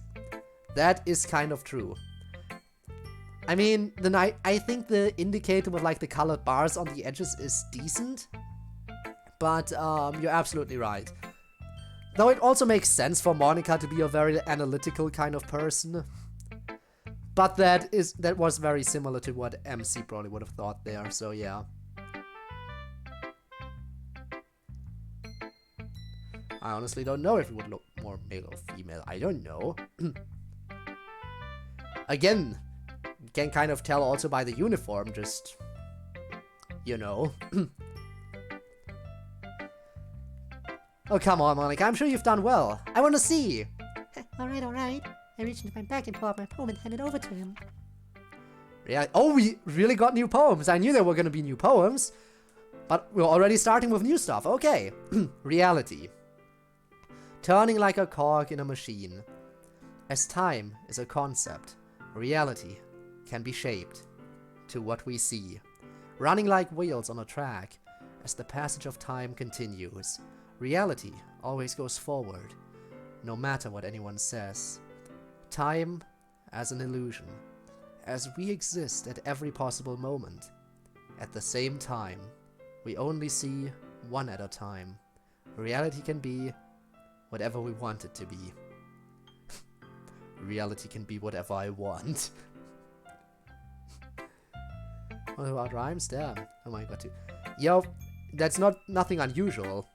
That is kind of true. I mean, I think the indicator with like the colored bars on the edges is decent. But you're absolutely right. Though it also makes sense for Monica to be a very analytical kind of person. But that was very similar to what MC probably would have thought there, so yeah. I honestly don't know if it would look more male or female. I don't know. Again, you can kind of tell also by the uniform, just, you know. Oh, come on, Monica. I'm sure you've done well. I want to see. Alright, alright. I reached into my bag and pulled out my poem and handed it over to him. Yeah. Oh, we really got new poems. I knew there were going to be new poems. But we're already starting with new stuff. Okay. Reality. Turning like a cog in a machine. As time is a concept, reality can be shaped to what we see. Running like wheels on a track as the passage of time continues. Reality always goes forward, no matter what anyone says. Time as an illusion, as we exist at every possible moment. At the same time, we only see one at a time. Reality can be whatever we want it to be. Reality can be whatever I want. What about rhymes? Damn. Oh my god. Yo, that's nothing unusual.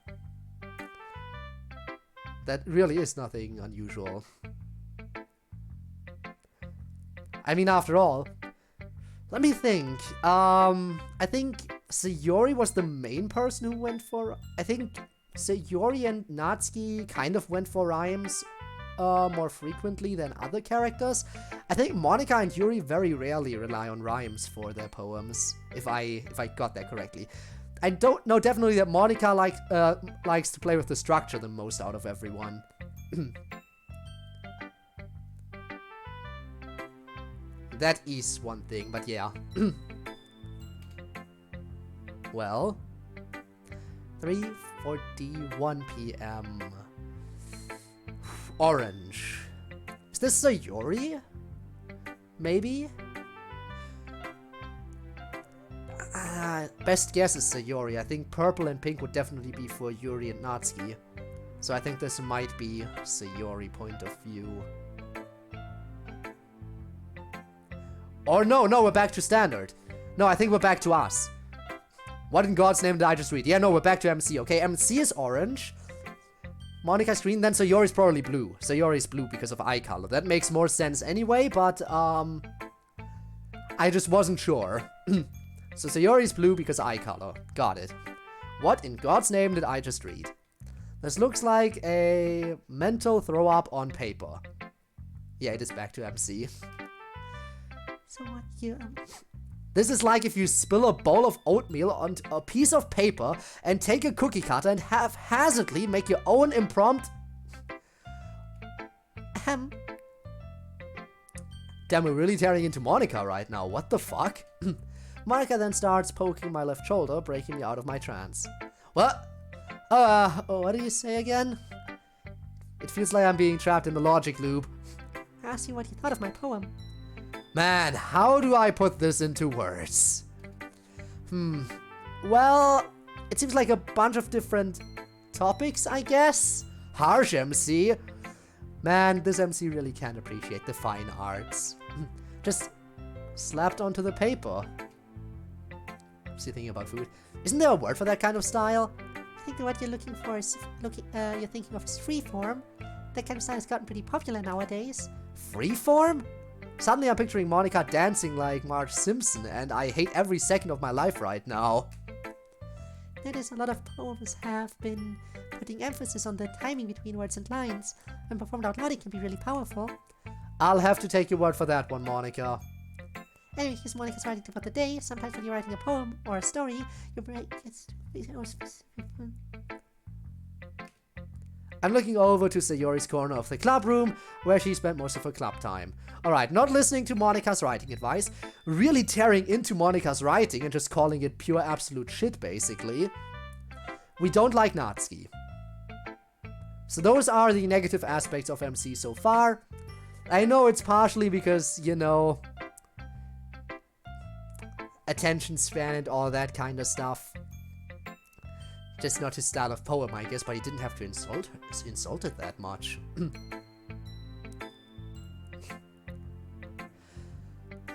That really is nothing unusual. I mean, after all, let me think. I think Sayori was the main person who went for... I think Sayori and Natsuki kind of went for rhymes more frequently than other characters. I think Monica and Yuri very rarely rely on rhymes for their poems, if I got that correctly. I don't know definitely that Monica likes to play with the structure the most out of everyone. That is one thing, but yeah. Well, 3:41 p.m. Orange. Is this Sayori? Maybe? Best guess is Sayori. I think purple and pink would definitely be for Yuri and Natsuki. So I think this might be Sayori point of view. Or no, we're back to standard. No, I think we're back to us. What in God's name did I just read? Yeah, no, we're back to MC. Okay, MC is orange. Monica's green, then Sayori's probably blue. Sayori's blue because of eye color. That makes more sense anyway, but I just wasn't sure. So Sayori's blue because eye color. Got it. What in God's name did I just read? This looks like a mental throw up on paper. Yeah, it is back to MC. So what you... This is like if you spill a bowl of oatmeal on a piece of paper and take a cookie cutter and haphazardly make your own impromptu... Damn, we're really tearing into Monica right now. What the fuck? Monica then starts poking my left shoulder, breaking me out of my trance. What? What do you say again? It feels like I'm being trapped in the logic loop. I asked you what you thought of my poem. Man, how do I put this into words? Well, it seems like a bunch of different topics, I guess. Harsh MC. Man, this MC really can't appreciate the fine arts. Just slapped onto the paper. What's he thinking about food? Isn't there a word for that kind of style? I think that what you're looking for is you're thinking of is freeform. That kind of style has gotten pretty popular nowadays. Freeform? Suddenly I'm picturing Monica dancing like Marge Simpson, and I hate every second of my life right now. That is, a lot of poems have been putting emphasis on the timing between words and lines. When performed out loud, it can be really powerful. I'll have to take your word for that one, Monica. Anyway, here's Monica's writing about the day. Sometimes when you're writing a poem or a story, your brain gets more specific. I'm looking over to Sayori's corner of the club room, where she spent most of her club time. Alright, not listening to Monica's writing advice, really tearing into Monica's writing and just calling it pure absolute shit, basically. We don't like Natsuki. So those are the negative aspects of MC so far. I know it's partially because, you know, attention span and all that kind of stuff. Just not his style of poem, I guess, but he didn't have to insult it that much.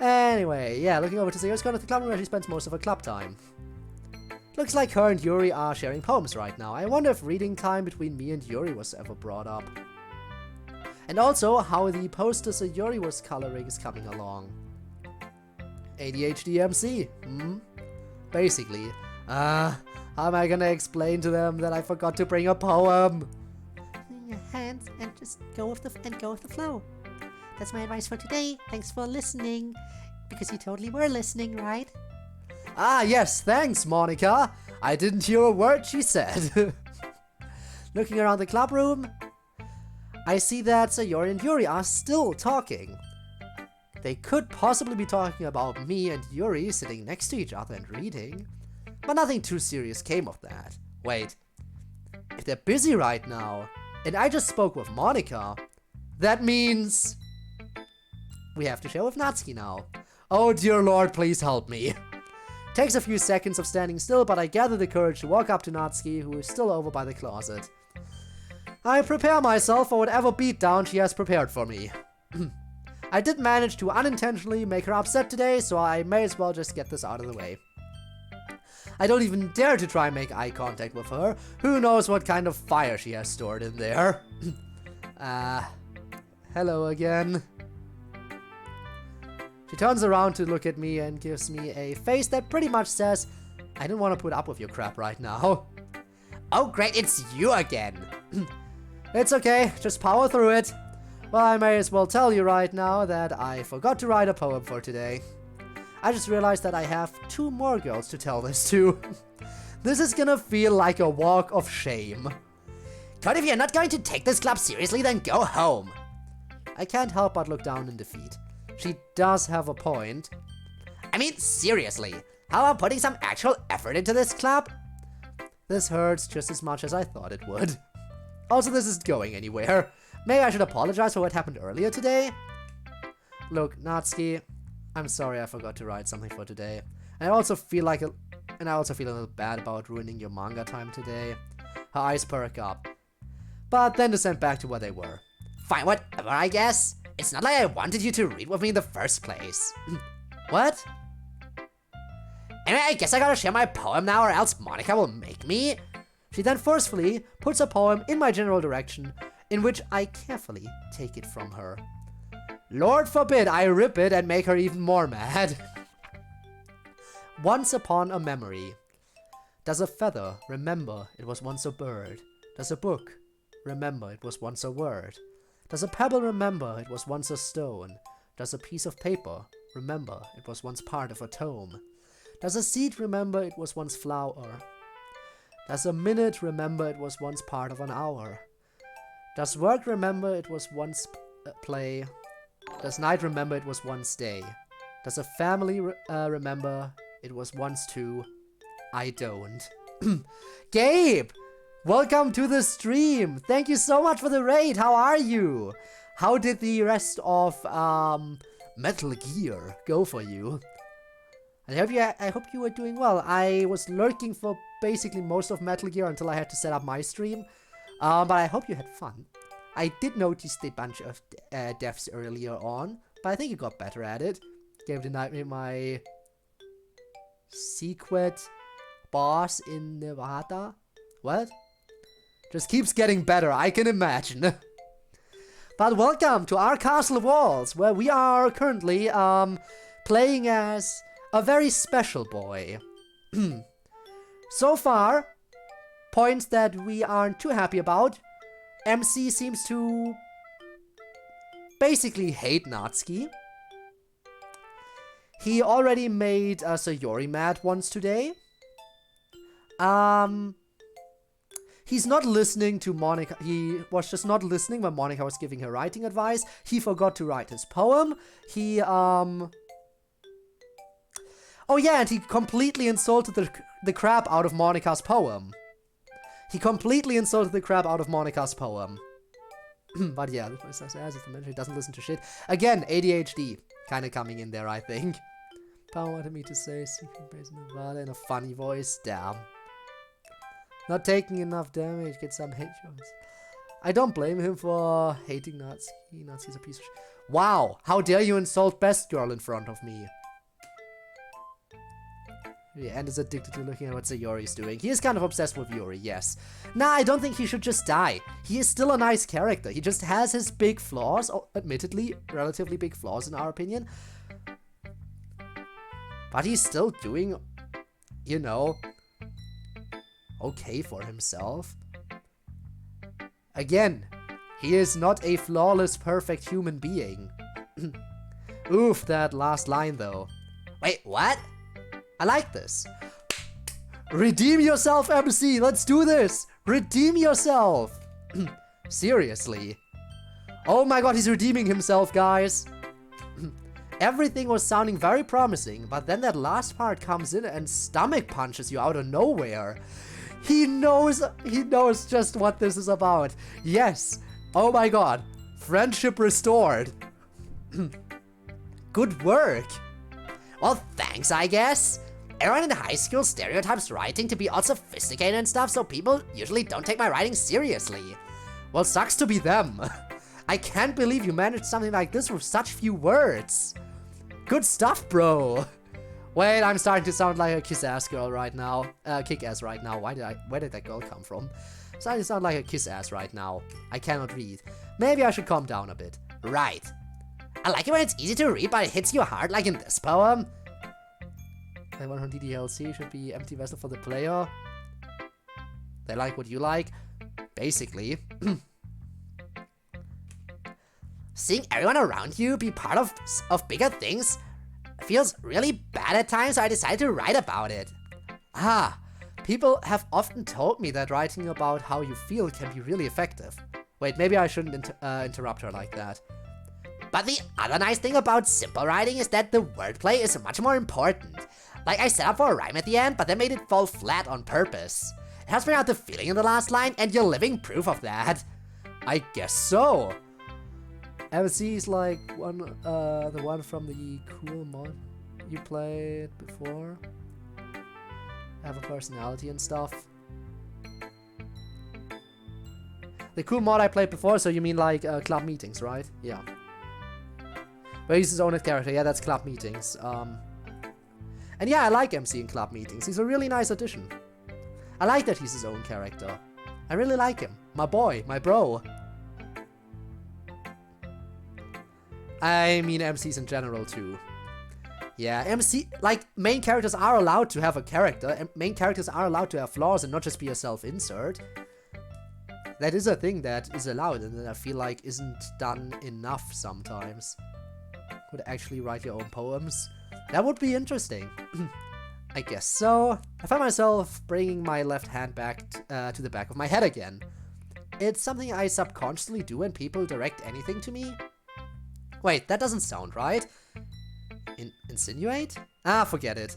Anyway, yeah, looking over to Sayori's corner at the club where she spends most of her club time. Looks like her and Yuri are sharing poems right now. I wonder if reading time between me and Yuri was ever brought up. And also, how the poster Sayori was coloring is coming along. ADHD MC, Basically. How am I gonna explain to them that I forgot to bring a poem? Your hands and just go with the flow. That's my advice for today. Thanks for listening. Because you totally were listening, right? Ah, yes, thanks, Monica. I didn't hear a word she said. Looking around the club room, I see that Sayori and Yuri are still talking. They could possibly be talking about me and Yuri sitting next to each other and reading. But nothing too serious came of that. Wait, if they're busy right now, and I just spoke with Monica, that means we have to share with Natsuki now. Oh dear lord, please help me. Takes a few seconds of standing still, but I gather the courage to walk up to Natsuki, who is still over by the closet. I prepare myself for whatever beatdown she has prepared for me. I did manage to unintentionally make her upset today, so I may as well just get this out of the way. I don't even dare to try and make eye contact with her. Who knows what kind of fire she has stored in there. Hello again. She turns around to look at me and gives me a face that pretty much says, I don't want to put up with your crap right now. Oh great, it's you again. It's okay, just power through it. Well, I may as well tell you right now that I forgot to write a poem for today. I just realized that I have 2 more girls to tell this to. This is gonna feel like a walk of shame. Code, if you're not going to take this club seriously, then go home. I can't help but look down in defeat. She does have a point. I mean, seriously, how about putting some actual effort into this club? This hurts just as much as I thought it would. Also, this isn't going anywhere. Maybe I should apologize for what happened earlier today? Look, Natsuki, I'm sorry I forgot to write something for today. And I also feel a little bad about ruining your manga time today. Her eyes perk up. But then descend back to where they were. Fine, whatever, I guess. It's not like I wanted you to read with me in the first place. What? Anyway, I guess I gotta share my poem now or else Monica will make me. She then forcefully puts a poem in my general direction, in which I carefully take it from her. Lord forbid I rip it and make her even more mad. Once upon a memory. Does a feather remember it was once a bird? Does a book remember it was once a word? Does a pebble remember it was once a stone? Does a piece of paper remember it was once part of a tome? Does a seed remember it was once flower? Does a minute remember it was once part of an hour? Does work remember it was once play? Does night remember it was once day? Does a family remember it was once two? I don't. Gabe! Welcome to the stream! Thank you so much for the raid! How are you? How did the rest of Metal Gear go for you? I hope you were doing well. I was lurking for basically most of Metal Gear until I had to set up my stream. But I hope you had fun. I did notice the bunch of deaths earlier on, but I think you got better at it. Gave the nightmare my secret boss in Nevada. What? Just keeps getting better, I can imagine. But welcome to our castle walls, where we are currently playing as a very special boy. So far, points that we aren't too happy about. MC seems to basically hate Natsuki. He already made Sayori mad once today. He's not listening to Monica. He was just not listening when Monica was giving her writing advice. He forgot to write his poem. He, Oh yeah, and he completely insulted the crap out of Monica's poem. He completely insulted the crap out of Monica's poem. But yeah, as he doesn't listen to shit. Again, ADHD kind of coming in there, I think. Power wanted me to say secret base Nevada in a funny voice. Damn. Not taking enough damage, get some hate shows. I don't blame him for hating Nazi. Nazi's a piece of shit. Wow, how dare you insult Best Girl in front of me? Yeah, and is addicted to looking at what Sayori's doing. He is kind of obsessed with Yuri, yes. Nah, I don't think he should just die. He is still a nice character. He just has his big flaws, admittedly, relatively big flaws in our opinion. But he's still doing, you know, okay for himself. Again, he is not a flawless, perfect human being. Oof, that last line though. Wait, what? I like this. Redeem yourself, MC. Let's do this. Redeem yourself. Seriously. Oh my god, he's redeeming himself, guys. Everything was sounding very promising, but then that last part comes in and stomach punches you out of nowhere. He knows just what this is about. Yes. Oh my god. Friendship restored. Good work. Well, thanks, I guess. Everyone in high school stereotypes writing to be all sophisticated and stuff, so people usually don't take my writing seriously. Well, sucks to be them. I can't believe you managed something like this with such few words. Good stuff, bro. Wait, I'm starting to sound like a kiss-ass girl right now. Kick-ass right now. Where did that girl come from? I'm starting to sound like a kiss-ass right now. I cannot read. Maybe I should calm down a bit. Right. I like it when it's easy to read, but it hits you hard like in this poem. Everyone from DDLC should be empty vessel for the player. They like what you like. Basically. Seeing everyone around you be part of bigger things feels really bad at times, so I decided to write about it. Ah, people have often told me that writing about how you feel can be really effective. Wait, maybe I shouldn't interrupt her like that. But the other nice thing about simple writing is that the wordplay is much more important. Like, I set up for a rhyme at the end, but then made it fall flat on purpose. It helps bring out the feeling in the last line, and you're living proof of that. I guess so. MC is like the one from the cool mod you played before. Have a personality and stuff. The cool mod I played before, so you mean like club meetings, right? Yeah. Where he's his own character, yeah, that's club meetings. And yeah, I like MC in club meetings. He's a really nice addition. I like that he's his own character. I really like him. My boy, my bro. I mean MCs in general too. Yeah, MC, like, main characters are allowed to have a character, and main characters are allowed to have flaws and not just be a self-insert. That is a thing that is allowed, and that I feel like isn't done enough sometimes. Could actually write your own poems. That would be interesting. I guess so. I find myself bringing my left hand back to the back of my head again. It's something I subconsciously do when people direct anything to me. Wait, that doesn't sound right. Insinuate? Ah, forget it.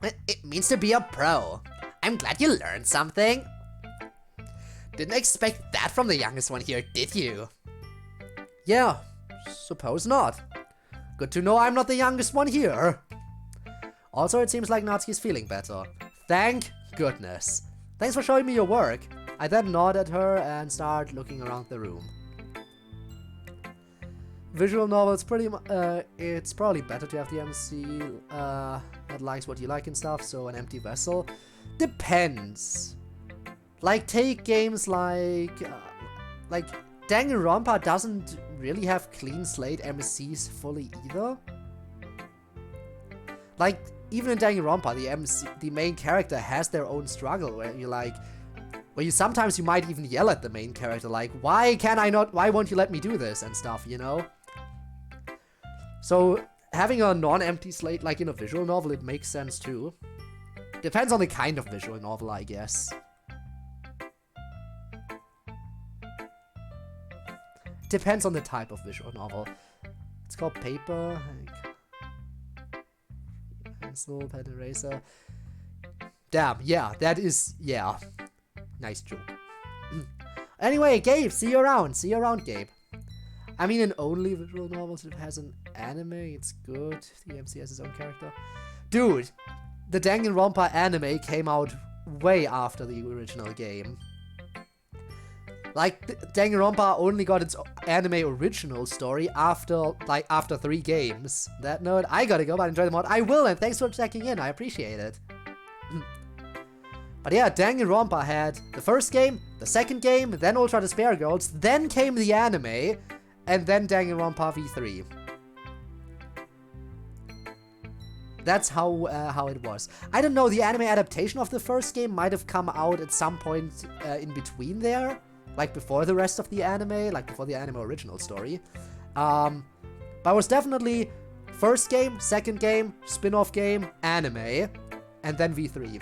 It means to be a pro. I'm glad you learned something. Didn't expect that from the youngest one here, did you? Yeah, suppose not. Good to know I'm not the youngest one here. Also, it seems like Natsuki is feeling better. Thank goodness. Thanks for showing me your work. I then nod at her and start looking around the room. Visual novel, it's probably better to have the MC that likes what you like and stuff, so an empty vessel. Depends. Like, take games like Danganronpa doesn't really have clean slate MCs fully either. Like, even in Danganronpa, the main character has their own struggle where you sometimes you might even yell at the main character like, why won't you let me do this and stuff, you know? So having a non-empty slate like in a visual novel, it makes sense too. Depends on the kind of visual novel, I guess. Depends on the type of visual novel. It's called paper, like pencil, pen, eraser. Damn, yeah, that is, yeah. Nice joke. Anyway, Gabe, see you around. See you around, Gabe. I mean, in only visual novels, if it has an anime, it's good. The MC has his own character. Dude, the Danganronpa anime came out way after the original game. Like, Danganronpa only got its anime original story after 3 games. That note, I gotta go, but enjoy the mod. I will, and thanks for checking in. I appreciate it. But yeah, Danganronpa had the first game, the second game, then Ultra Despair Girls, then came the anime, and then Danganronpa V3. That's how it was. I don't know, the anime adaptation of the first game might have come out at some point in between there. Like before the rest of the anime, like before the anime original story. But it was definitely first game, second game, spin-off game, anime, and then V3.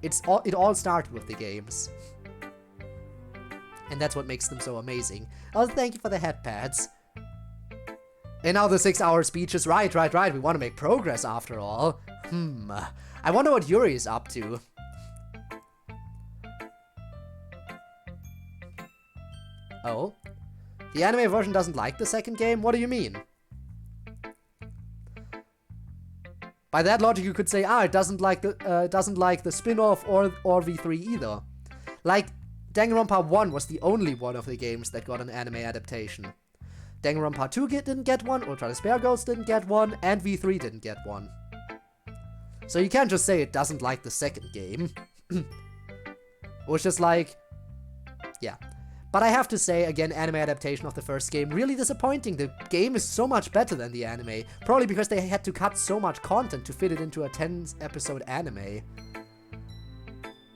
It all started with the games. And that's what makes them so amazing. Oh, thank you for the headpads. And now the 6-hour speeches. Right. We want to make progress after all. I wonder what Yuri is up to. Oh? The anime version doesn't like the second game? What do you mean? By that logic, you could say, it doesn't like the spin-off or V3 either. Like, Danganronpa 1 was the only one of the games that got an anime adaptation. Danganronpa 2 didn't get one, Ultra Despair Girls didn't get one, and V3 didn't get one. So you can't just say it doesn't like the second game. It was just like, yeah. But I have to say, again, anime adaptation of the first game, really disappointing. The game is so much better than the anime. Probably because they had to cut so much content to fit it into a 10-episode anime.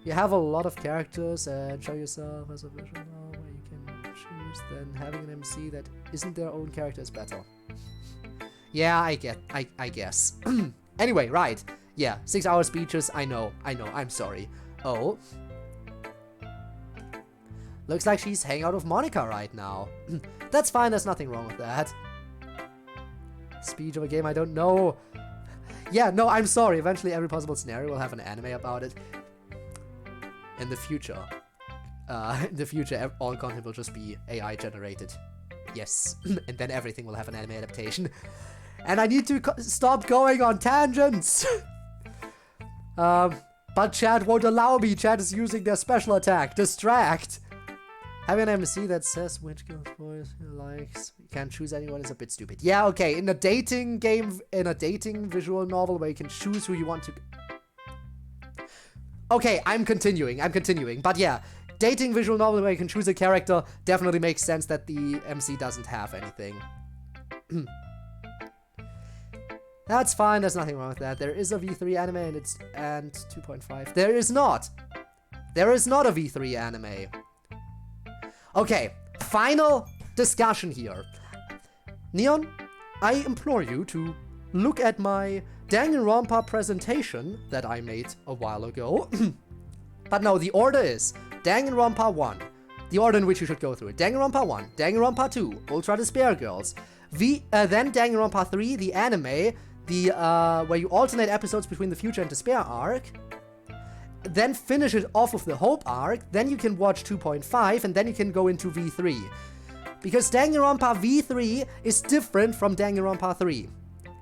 You have a lot of characters and show yourself as a visual novel where you can choose, then having an MC that isn't their own character is better. Yeah, I guess. Anyway, right. Yeah, 6-hour speeches, I know, I'm sorry. Oh. Looks like she's hanging out with Monica right now. That's fine, there's nothing wrong with that. Speech of a game I don't know. Yeah, no, I'm sorry. Eventually every possible scenario will have an anime about it. In the future. All content will just be AI generated. Yes. And then everything will have an anime adaptation. And I need to stop going on tangents! But chat won't allow me. Chat is using their special attack. Distract! Having an MC that says which girl's voice he likes, you can't choose anyone is a bit stupid. Yeah, okay, in a dating game, in a dating visual novel where you can choose who you want to... Okay, I'm continuing, but yeah, dating visual novel where you can choose a character definitely makes sense that the MC doesn't have anything. That's fine, there's nothing wrong with that. There is a V3 anime and 2.5. There is not a V3 anime. Okay, final discussion here. Neon, I implore you to look at my Danganronpa presentation that I made a while ago. But no, the order is Danganronpa 1, the order in which you should go through it. Danganronpa 1, Danganronpa 2, Ultra Despair Girls, then Danganronpa 3, the anime, where you alternate episodes between the Future and Despair arc. Then finish it off with the Hope arc, then you can watch 2.5, and then you can go into V3. Because Danganronpa V3 is different from Danganronpa 3.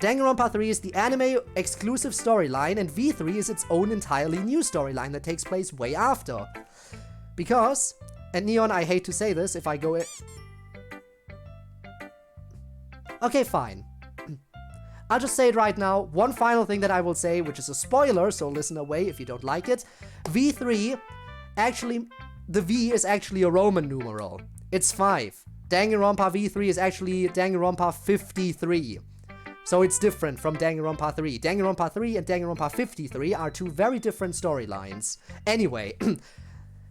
Danganronpa 3 is the anime exclusive storyline, and V3 is its own entirely new storyline that takes place way after. Because, and Neon, I hate to say this, if I go Okay, fine. I'll just say it right now. One final thing that I will say, which is a spoiler, so listen away if you don't like it. V3, actually, the V is actually a Roman numeral. It's 5. Danganronpa V3 is actually Danganronpa 53. So it's different from Danganronpa 3. Danganronpa 3 and Danganronpa 53 are two very different storylines. Anyway,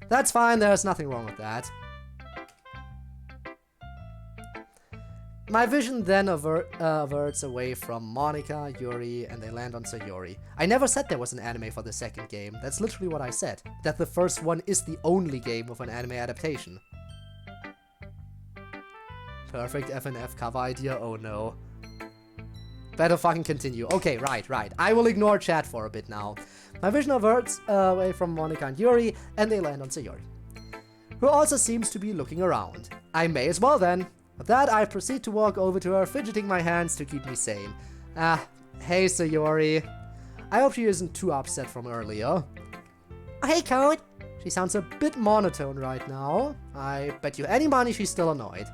that's fine, there's nothing wrong with that. My vision then averts away from Monica, Yuri, and they land on Sayori. I never said there was an anime for the second game. That's literally what I said. That the first one is the only game with an anime adaptation. Perfect FNF cover idea? Oh no. Better fucking continue. Okay, right. I will ignore chat for a bit now. My vision averts away from Monica and Yuri, and they land on Sayori, who also seems to be looking around. I may as well then. With that, I proceed to walk over to her, fidgeting my hands to keep me sane. Hey Sayori. I hope she isn't too upset from earlier. Oh, hey, Code. She sounds a bit monotone right now. I bet you any money she's still annoyed.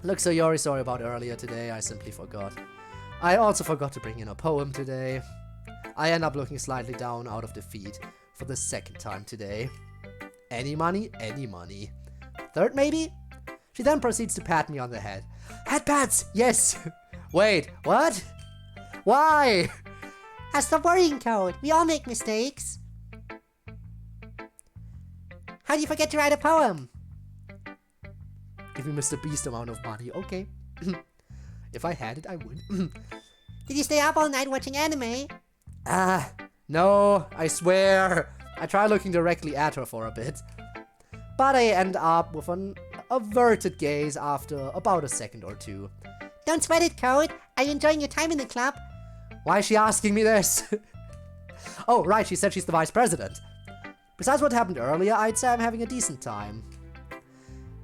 Look, Sayori, sorry about earlier today, I simply forgot. I also forgot to bring in a poem today. I end up looking slightly down out of defeat for the second time today. Any money? Any money. Third, maybe? She then proceeds to pat me on the head. Head pats! Yes! Wait, what? Why? Stop worrying, Code. We all make mistakes. How do you forget to write a poem? Give me Mr. Beast amount of money, okay. If I had it, I would. Did you stay up all night watching anime? No, I swear. I try looking directly at her for a bit. But I end up with an averted gaze after about a second or two. Don't sweat it, Code. Are you enjoying your time in the club? Why is she asking me this? Oh, right, she said she's the vice president. Besides what happened earlier, I'd say I'm having a decent time.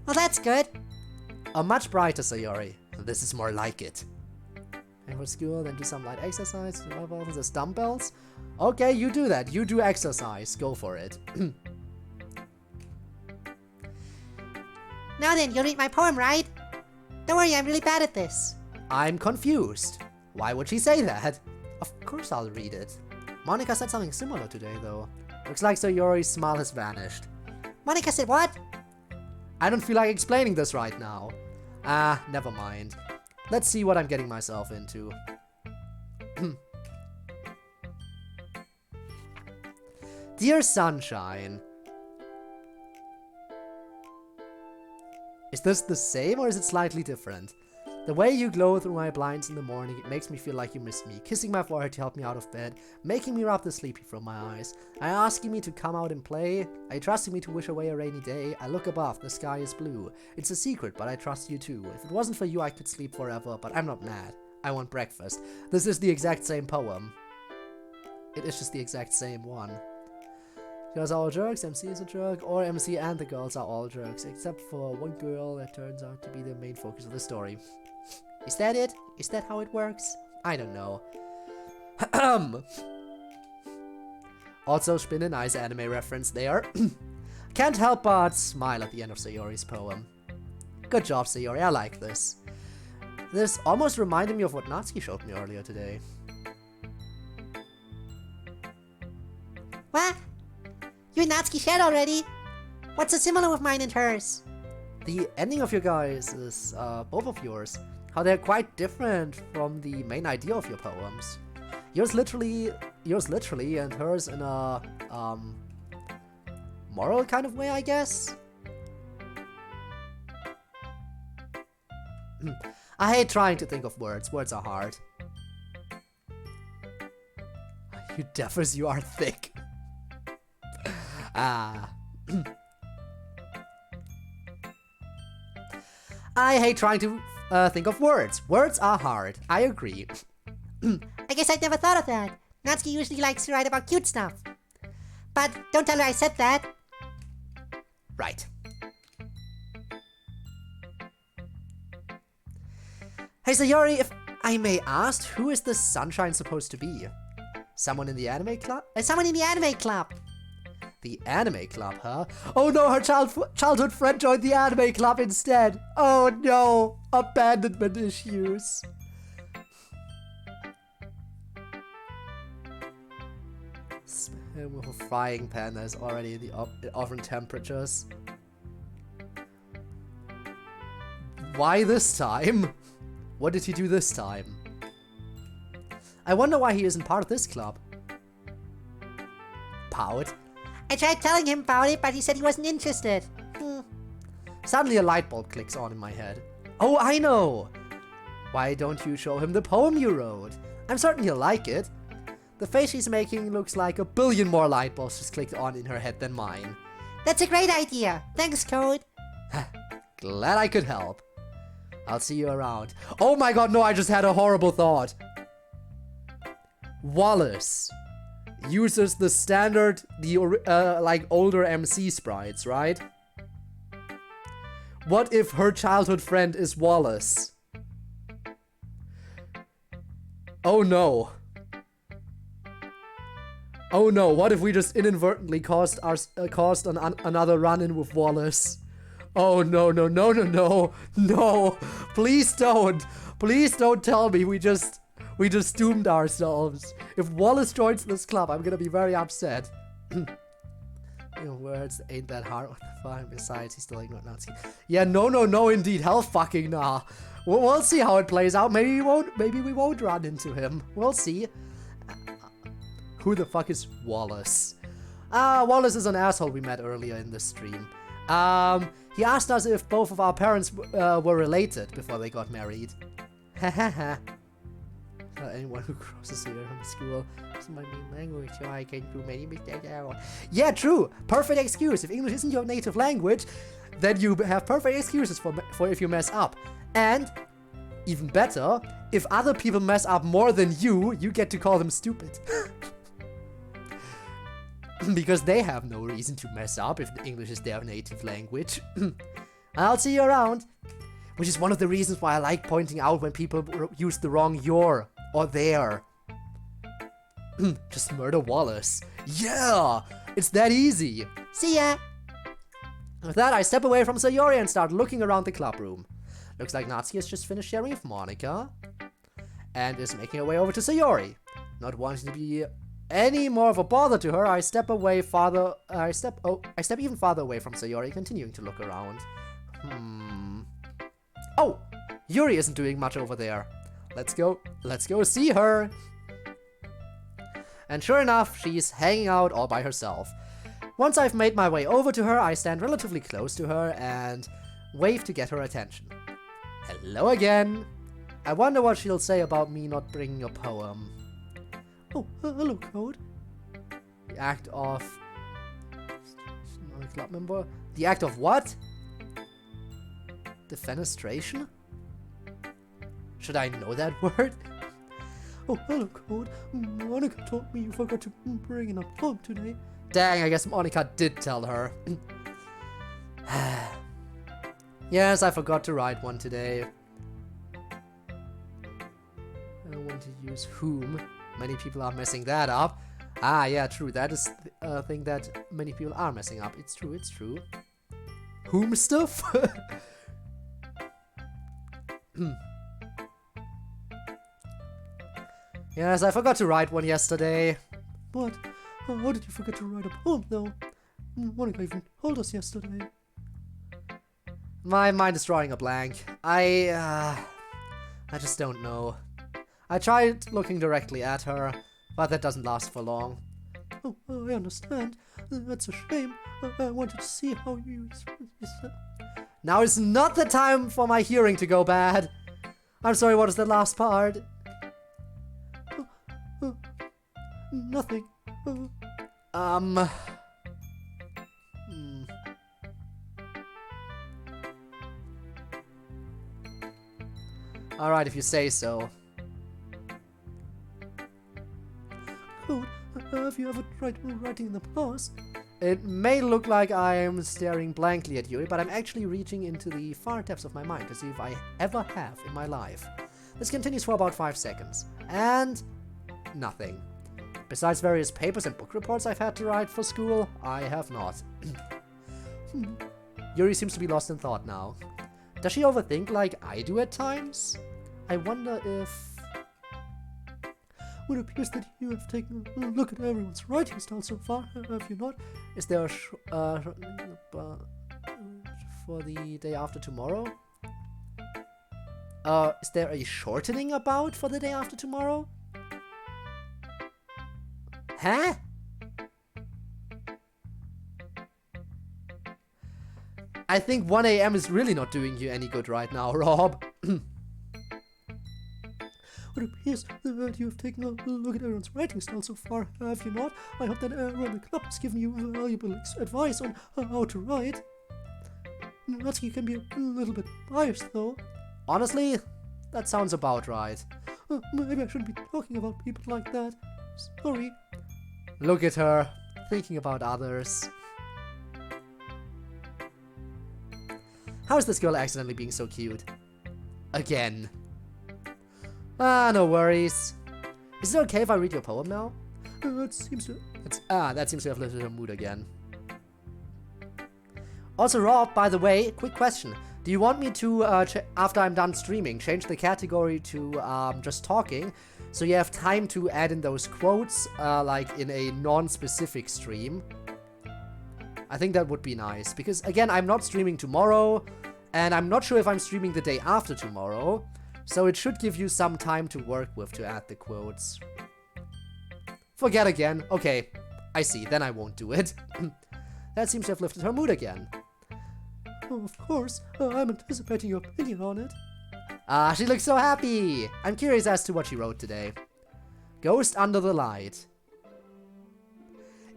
Well, that's good. A much brighter Sayori. This is more like it. And for school, then do some light exercise. There's dumbbells. Okay, you do that. You do exercise. Go for it. Now then, you'll read my poem, right? Don't worry, I'm really bad at this. I'm confused. Why would she say that? Of course I'll read it. Monica said something similar today, though. Looks like Sayori's smile has vanished. Monica said what? I don't feel like explaining this right now. Never mind. Let's see what I'm getting myself into. Dear Sunshine. Is this the same or is it slightly different? The way you glow through my blinds in the morning, it makes me feel like you miss me, kissing my forehead to help me out of bed, making me rub the sleepy from my eyes. Are you asking me to come out and play? Are you trusting me to wish away a rainy day? I look above, the sky is blue. It's a secret, but I trust you too. If it wasn't for you, I could sleep forever, but I'm not mad. I want breakfast. This is the exact same poem. It is just the exact same one. Girls are all jerks, MC is a jerk, or MC and the girls are all jerks, except for one girl that turns out to be the main focus of the story. Is that it? Is that how it works? I don't know. Also, spin a nice anime reference there. Can't help but smile at the end of Sayori's poem. Good job, Sayori, I like this. This almost reminded me of what Natsuki showed me earlier today. What? You and Natsuki shared already? What's so similar with mine and hers? The ending of your guys is, both of yours. How they're quite different from the main idea of your poems. Yours literally, and hers in a, moral kind of way, I guess? I hate trying to think of words. Words are hard. You deaf as you are thick. I hate trying to think of words. Words are hard. I agree. I guess I'd never thought of that. Natsuki usually likes to write about cute stuff. But don't tell her I said that. Right. Hey Sayori, if I may ask, who is the sunshine supposed to be? Someone in the anime club? Someone in the anime club. The anime club, huh? Oh no, her childhood friend joined the anime club instead. Oh no, abandonment issues. Him with a frying pan that is already in the oven temperatures. Why this time? What did he do this time? I wonder why he isn't part of this club. Pout. I tried telling him about it, but he said he wasn't interested. Suddenly a light bulb clicks on in my head. Oh, I know! Why don't you show him the poem you wrote? I'm certain he'll like it. The face she's making looks like a billion more light bulbs just clicked on in her head than mine. That's a great idea. Thanks, Code. Glad I could help. I'll see you around. Oh my god, no, I just had a horrible thought. Wallace uses the standard, like older MC sprites, right? What if her childhood friend is Wallace? Oh no. Oh no, what if we just inadvertently caused another run-in with Wallace? Oh no, no, no, no, no, no. Please don't. Please don't tell me we just doomed ourselves. If Wallace joins this club, I'm gonna be very upset. Words ain't that hard. What the fuck? Besides, he's still ignoring Nazi. Yeah, no, no, no, indeed. Hell fucking nah. We'll see how it plays out. Maybe we won't run into him. We'll see. Who the fuck is Wallace? Wallace is an asshole we met earlier in the stream. He asked us if both of our parents were related before they got married. Hahaha. Anyone who crosses here from school. This is my main language, so I can do many mistakes. Yeah, true. Perfect excuse. If English isn't your native language, then you have perfect excuses for if you mess up. And even better, if other people mess up more than you get to call them stupid. Because they have no reason to mess up if English is their native language. I'll see you around. Which is one of the reasons why I like pointing out when people use the wrong your or their. Just murder Wallace. Yeah! It's that easy. See ya! With that, I step away from Sayori and start looking around the club room. Looks like Natsuki has just finished sharing with Monica. And is making her way over to Sayori. Not wanting to be any more of a bother to her, I step even farther away from Sayori, continuing to look around. Oh! Yuri isn't doing much over there. Let's go see her. And sure enough, she's hanging out all by herself. Once I've made my way over to her, I stand relatively close to her and wave to get her attention. Hello again. I wonder what she'll say about me not bringing a poem. Oh, hello, Code. The act of... club member? The act of what? Defenestration? Should I know that word? Oh, hello, Code. Monica told me you forgot to bring in a poem today. Dang, I guess Monica did tell her. Yes, I forgot to write one today. I want to use whom. Many people are messing that up. Ah, yeah, true. That is a thing that many people are messing up. It's true, it's true. Whom stuff? Yes, I forgot to write one yesterday. What? How did you forget to write a poem, though? Monica even told us yesterday. My mind is drawing a blank. I just don't know. I tried looking directly at her, but that doesn't last for long. Oh, I understand. That's a shame. I wanted to see how you... Now is not the time for my hearing to go bad. I'm sorry, what is the last part? Nothing. Alright, if you say so. Code, have you ever tried writing in the past? It may look like I'm staring blankly at you, but I'm actually reaching into the far depths of my mind to see if I ever have in my life. This continues for about 5 seconds. And... nothing. Besides various papers and book reports I've had to write for school, I have not. Yuri seems to be lost in thought now. Does she overthink like I do at times? I wonder if... Well, it appears that you have taken a look at everyone's writing style so far, have you not? Is there a for the day after tomorrow? Is there a shortening about for the day after tomorrow? Huh? I think 1 AM is really not doing you any good right now, Rob. It appears that you have taken a look at everyone's writing style so far, have you not? I hope that everyone in the club has given you valuable advice on how to write. Natsuki can be a little bit biased, though. Honestly, that sounds about right. Maybe I shouldn't be talking about people like that. Sorry. Look at her, thinking about others. How is this girl accidentally being so cute? Again. Ah, no worries. Is it okay if I read your poem now? That seems to... That seems to have lifted her mood again. Also, Rob, by the way, quick question. Do you want me to, after I'm done streaming, change the category to just talking, so you have time to add in those quotes, like in a non-specific stream? I think that would be nice, because again, I'm not streaming tomorrow, and I'm not sure if I'm streaming the day after tomorrow, so it should give you some time to work with to add the quotes. Forget again. Okay, I see, then I won't do it. That seems to have lifted her mood again. Oh, of course, I'm anticipating your opinion on it. Ah, she looks so happy! I'm curious as to what she wrote today. Ghost Under the Light.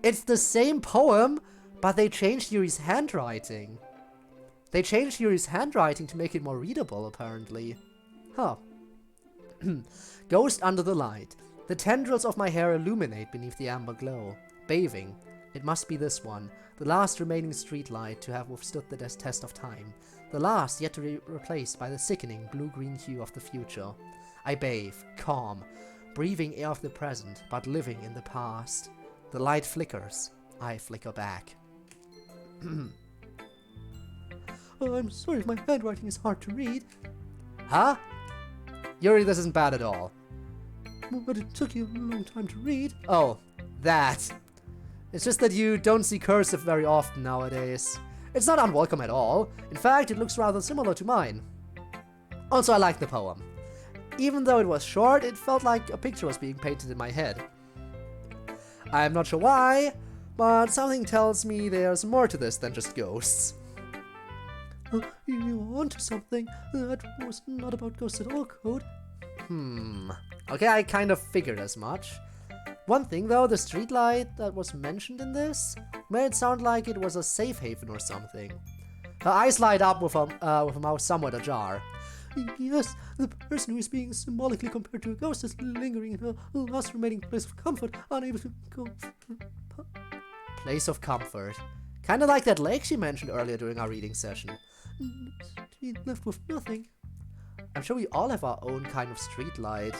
It's the same poem, but they changed Yuri's handwriting. They changed Yuri's handwriting to make it more readable, apparently. Huh. Ghost Under the Light. The tendrils of my hair illuminate beneath the amber glow. Bathing. It must be this one. The last remaining streetlight to have withstood the test of time. The last yet to be replaced by the sickening blue-green hue of the future. I bathe, calm, breathing air of the present, but living in the past. The light flickers. I flicker back. I'm sorry if my handwriting is hard to read. Huh? Yuri, this isn't bad at all. But it took you a long time to read. Oh, that. It's just that you don't see cursive very often nowadays. It's not unwelcome at all. In fact, it looks rather similar to mine. Also, I like the poem. Even though it was short, it felt like a picture was being painted in my head. I'm not sure why, but something tells me there's more to this than just ghosts. You were onto something. That was not about ghosts at all, Code. Okay, I kind of figured as much. One thing though, the streetlight that was mentioned in this made it sound like it was a safe haven or something. Her eyes light up with a mouth somewhat ajar. Yes, the person who is being symbolically compared to a ghost is lingering in her last remaining place of comfort, unable to go... Place of comfort. Kinda like that lake she mentioned earlier during our reading session. She left with nothing. I'm sure we all have our own kind of streetlight,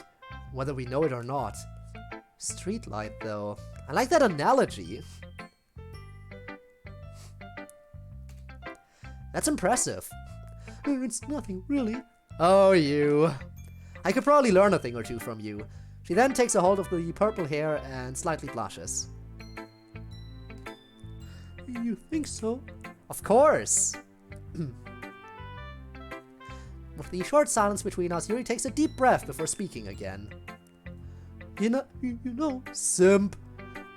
whether we know it or not. Streetlight, though. I like that analogy. That's impressive. It's nothing, really. Oh, you. I could probably learn a thing or two from you. She then takes a hold of the purple hair and slightly blushes. You think so? Of course. With the short silence between us, Yuri takes a deep breath before speaking again. You know, Simp.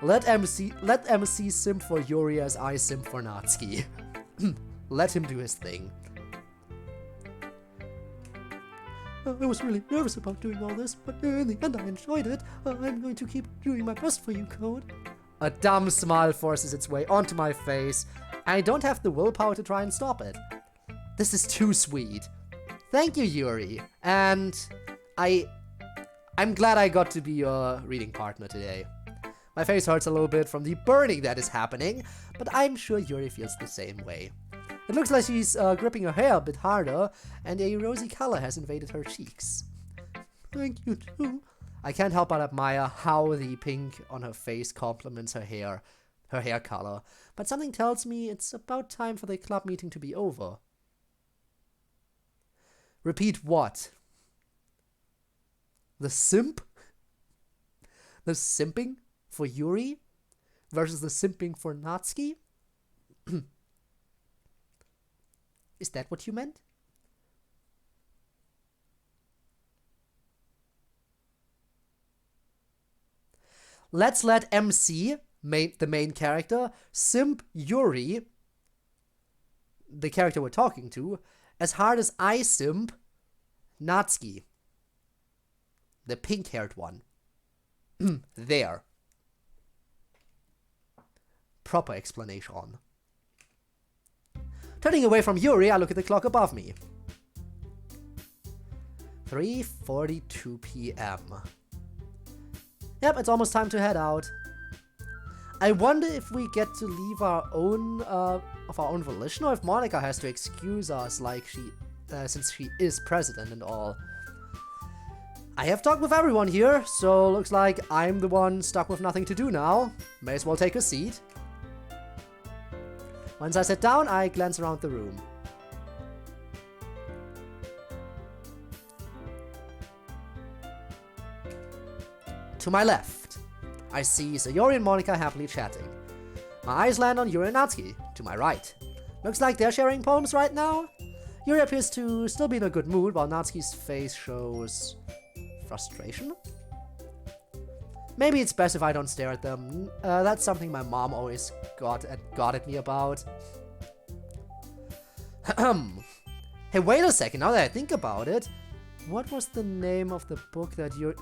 Let MC simp for Yuri as I simp for Natsuki. Let him do his thing. I was really nervous about doing all this, but in the end I enjoyed it. I'm going to keep doing my best for you, Code. A dumb smile forces its way onto my face, and I don't have the willpower to try and stop it. This is too sweet. Thank you, Yuri. And I'm glad I got to be your reading partner today. My face hurts a little bit from the burning that is happening, but I'm sure Yuri feels the same way. It looks like she's gripping her hair a bit harder, and a rosy color has invaded her cheeks. Thank you, too. I can't help but admire how the pink on her face complements her hair color, but something tells me it's about time for the club meeting to be over. Repeat what? The simp? The simping for Yuri versus the simping for Natsuki? Is that what you meant? Let's let MC, the main character, simp Yuri, the character we're talking to, as hard as I simp Natsuki, the pink-haired one. There. Proper explanation. Turning away from Yuri, I look at the clock above me. 3:42 p.m. Yep, it's almost time to head out. I wonder if we get to leave our own, of our own volition, or if Monica has to excuse us, like since she is president and all. I have talked with everyone here, so looks like I'm the one stuck with nothing to do now. May as well take a seat. Once I sit down, I glance around the room. To my left, I see Sayori and Monica happily chatting. My eyes land on Yuri and Natsuki, to my right. Looks like they're sharing poems right now. Yuri appears to still be in a good mood, while Natsuki's face shows frustration? Maybe it's best if I don't stare at them. That's something my mom always got at me about. Hey, wait a second, now that I think about it. What was the name of the book that you're...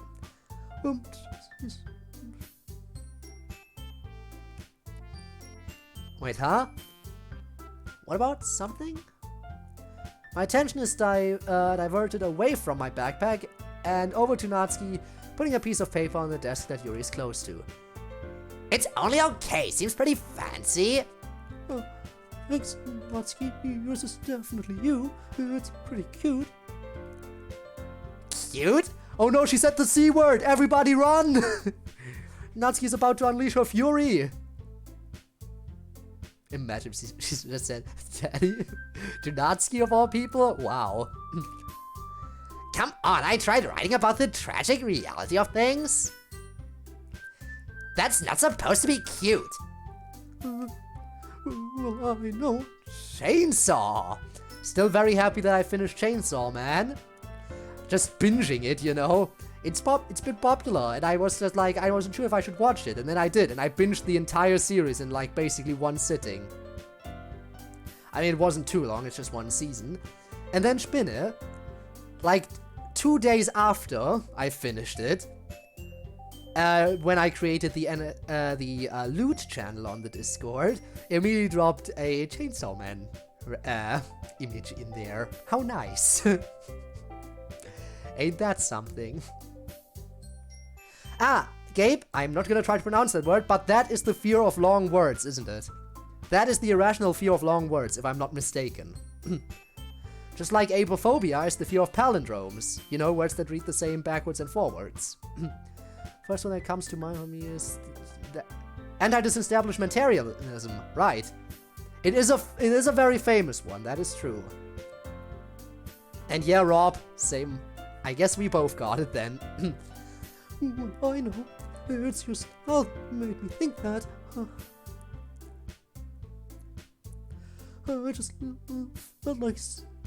Wait, huh? What about something? My attention is diverted away from my backpack and over to Natsuki, putting a piece of paper on the desk that Yuri is close to. It's only okay, seems pretty fancy. Oh, thanks, Natsuki. Yours is definitely you. It's pretty cute. Cute? Oh no, she said the C word! Everybody run! Natsuki's about to unleash her fury! Imagine she just said, Daddy? To Natsuki of all people? Wow. Come on, I tried writing about the tragic reality of things. That's not supposed to be cute. Well, I know. Chainsaw! Still very happy that I finished Chainsaw, man. Just binging it, you know. It's been popular, and I was just like, I wasn't sure if I should watch it, and then I did, and I binged the entire series in like basically one sitting. I mean, it wasn't too long, it's just one season. And then Spinne, like 2 days after I finished it, when I created the loot channel on the Discord, immediately dropped a Chainsaw Man image in there. How nice. Ain't that something? Ah, Gabe, I'm not gonna try to pronounce that word, but that is the fear of long words, isn't it? That is the irrational fear of long words, if I'm not mistaken. Just like apophobia is the fear of palindromes. You know, words that read the same backwards and forwards. First one that comes to mind for me is the anti-disestablishmentarianism, right? It is a very famous one, that is true. And yeah, Rob, same. I guess we both got it then. Well, I know. It's your style that made me think that. I just felt like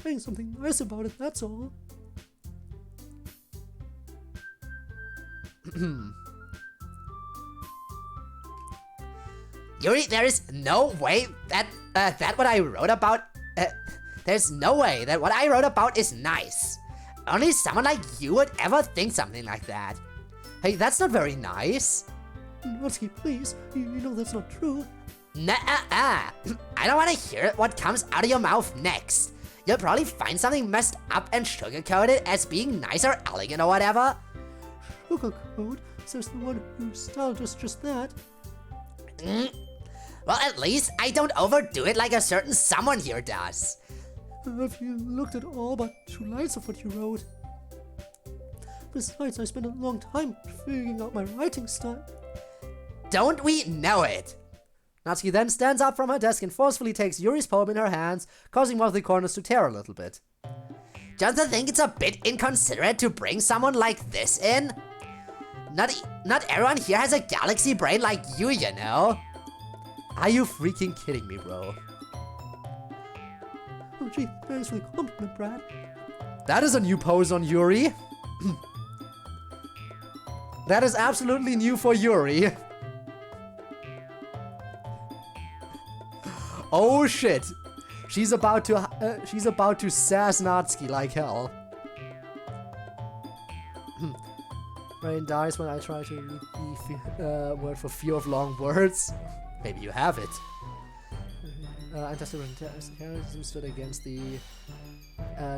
saying something nice about it, that's all. Yuri, there is no way that what I wrote about, there's no way that what I wrote about is nice. Only someone like you would ever think something like that. Hey, that's not very nice. Natsuki, please, you know that's not true. Nuh-uh-uh. I don't want to hear what comes out of your mouth next. You'll probably find something messed up and sugarcoat it as being nice or elegant or whatever. Sugarcoat? Says the one whose style does just that. Well, at least I don't overdo it like a certain someone here does. Have you looked at all but 2 lines of what you wrote? Besides, I spent a long time figuring out my writing style. Don't we know it? Natsuki then stands up from her desk and forcefully takes Yuri's poem in her hands, causing one of the corners to tear a little bit. Don't you think it's a bit inconsiderate to bring someone like this in? Not everyone here has a galaxy brain like you know. Are you freaking kidding me, bro? Oh gee, thanks for the compliment, Brad. That is a new pose on Yuri. That is absolutely new for Yuri. Oh shit. She's about to sass Natsuki like hell. Brain dies when I try to read the word for fear of long words. Maybe you have it. Anti-terrorism stood against the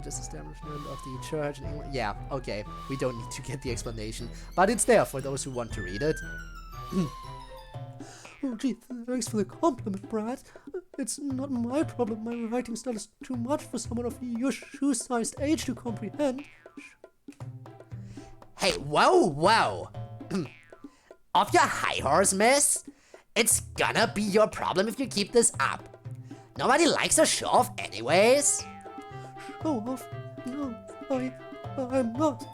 disestablishment of the church in England. Yeah, okay. We don't need to get the explanation. But it's there for those who want to read it. Oh, gee, thanks for the compliment, Brad. It's not my problem. My writing style is too much for someone of your shoe-sized age to comprehend. Hey, whoa! Off your high horse, miss. It's gonna be your problem if you keep this up. Nobody likes a show off anyways. Show off? No, I'm not.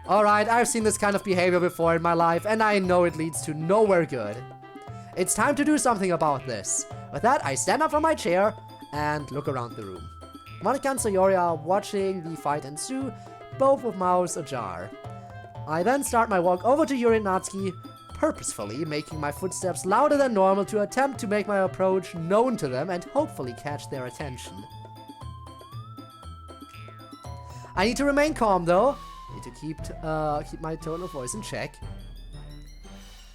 Alright, I've seen this kind of behavior before in my life, and I know it leads to nowhere good. It's time to do something about this. With that, I stand up from my chair and look around the room. Monica and Sayori are watching the fight ensue, both with mouths ajar. I then start my walk over to Yuri and Natsuki, purposefully making my footsteps louder than normal to attempt to make my approach known to them and hopefully catch their attention. I need to remain calm though. I need to keep my tone of voice in check.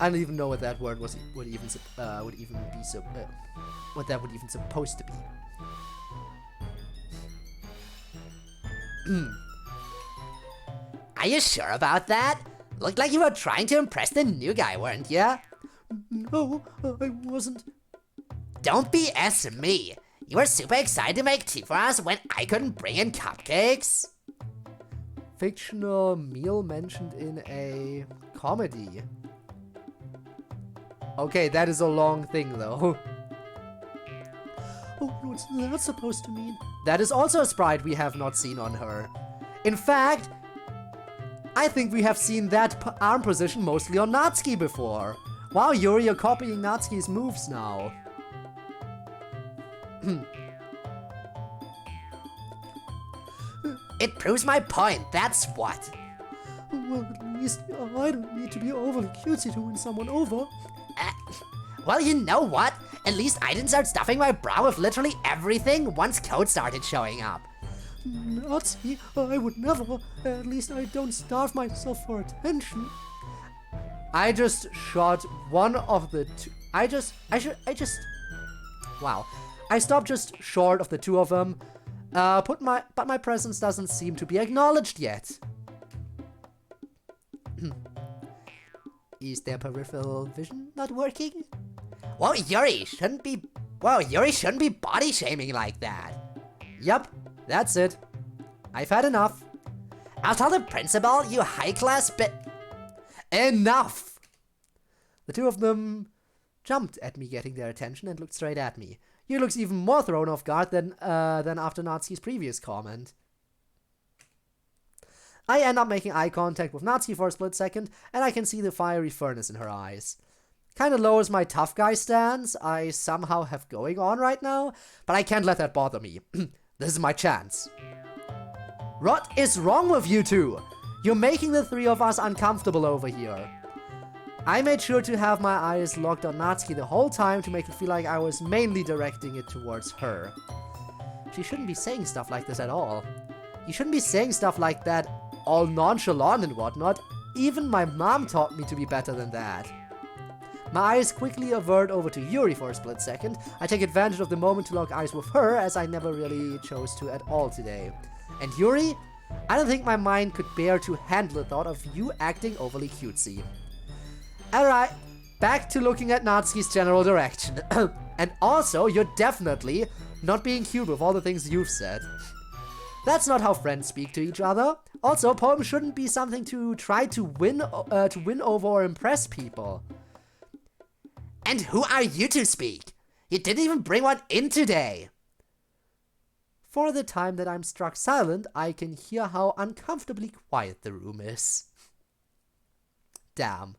I don't even know what that word was would even be what that would even supposed to be. Are you sure about that? Looked like you were trying to impress the new guy, weren't you? No, I wasn't. Don't BS me. You were super excited to make tea for us when I couldn't bring in cupcakes. Fictional meal mentioned in a comedy. Okay, that is a long thing though. Oh, what's that supposed to mean? That is also a sprite we have not seen on her. In fact, I think we have seen that arm position mostly on Natsuki before. Wow, Yuri, you're copying Natsuki's moves now. It proves my point, that's what. Well, at least I don't need to be overly cutesy to win someone over. Well, you know what? At least I didn't start stuffing my bra with literally everything once Code started showing up. Nazi, I would never. At least I don't starve myself for attention. I just shot one of the two. Wow. I stopped just short of the two of them. But my presence doesn't seem to be acknowledged yet. Is their peripheral vision not working? Whoa, Yuri shouldn't be body shaming like that. Yup, that's it. I've had enough. I'll tell the principal, you high-class bit. Enough! The two of them jumped at me getting their attention and looked straight at me. He looks even more thrown off guard than after Natsuki's previous comment. I end up making eye contact with Natsuki for a split second, and I can see the fiery furnace in her eyes. Kinda lowers my tough guy stance I somehow have going on right now, but I can't let that bother me. This is my chance. What is wrong with you two? You're making the three of us uncomfortable over here. I made sure to have my eyes locked on Natsuki the whole time to make it feel like I was mainly directing it towards her. She shouldn't be saying stuff like this at all. You shouldn't be saying stuff like that all nonchalant and whatnot. Even my mom taught me to be better than that. My eyes quickly avert over to Yuri for a split second. I take advantage of the moment to lock eyes with her, as I never really chose to at all today. And Yuri, I don't think my mind could bear to handle the thought of you acting overly cutesy. Alright, back to looking at Natsuki's general direction. And also, you're definitely not being cute with all the things you've said. That's not how friends speak to each other. Also, poems shouldn't be something to try to win over or impress people. And who are you to speak? You didn't even bring one in today. For the time that I'm struck silent, I can hear how uncomfortably quiet the room is. Damn.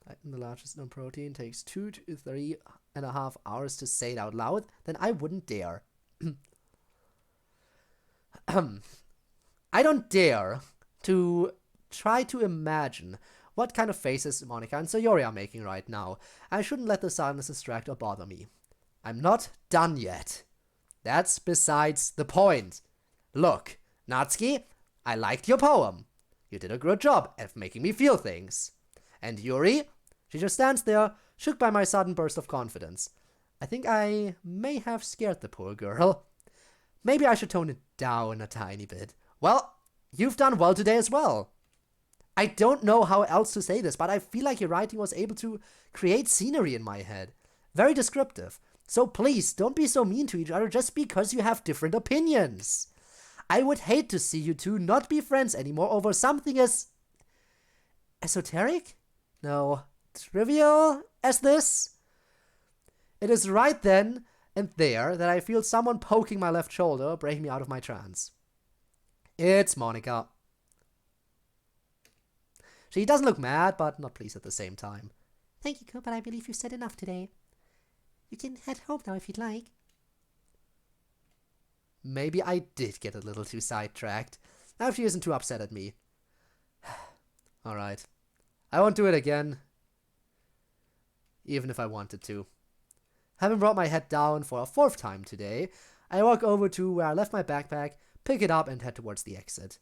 Titan, the largest known protein, takes 2 to 3.5 hours to say it out loud, then I wouldn't dare. I don't dare to try to imagine what kind of faces Monica and Sayori are making right now. I shouldn't let the silence distract or bother me. I'm not done yet. That's besides the point. Look, Natsuki, I liked your poem. You did a good job at making me feel things. And Yuri, she just stands there, shook by my sudden burst of confidence. I think I may have scared the poor girl. Maybe I should tone it down a tiny bit. Well, you've done well today as well. I don't know how else to say this, but I feel like your writing was able to create scenery in my head. Very descriptive. So please, don't be so mean to each other just because you have different opinions. I would hate to see you two not be friends anymore over something as esoteric? No, trivial as this? It is right then and there that I feel someone poking my left shoulder, breaking me out of my trance. It's Monica. She doesn't look mad, but not pleased at the same time. Thank you, Coop, but I believe you've said enough today. You can head home now if you'd like. Maybe I did get a little too sidetracked. Now she isn't too upset at me. Alright. I won't do it again. Even if I wanted to. Having brought my head down for a 4th time today, I walk over to where I left my backpack, pick it up, and head towards the exit.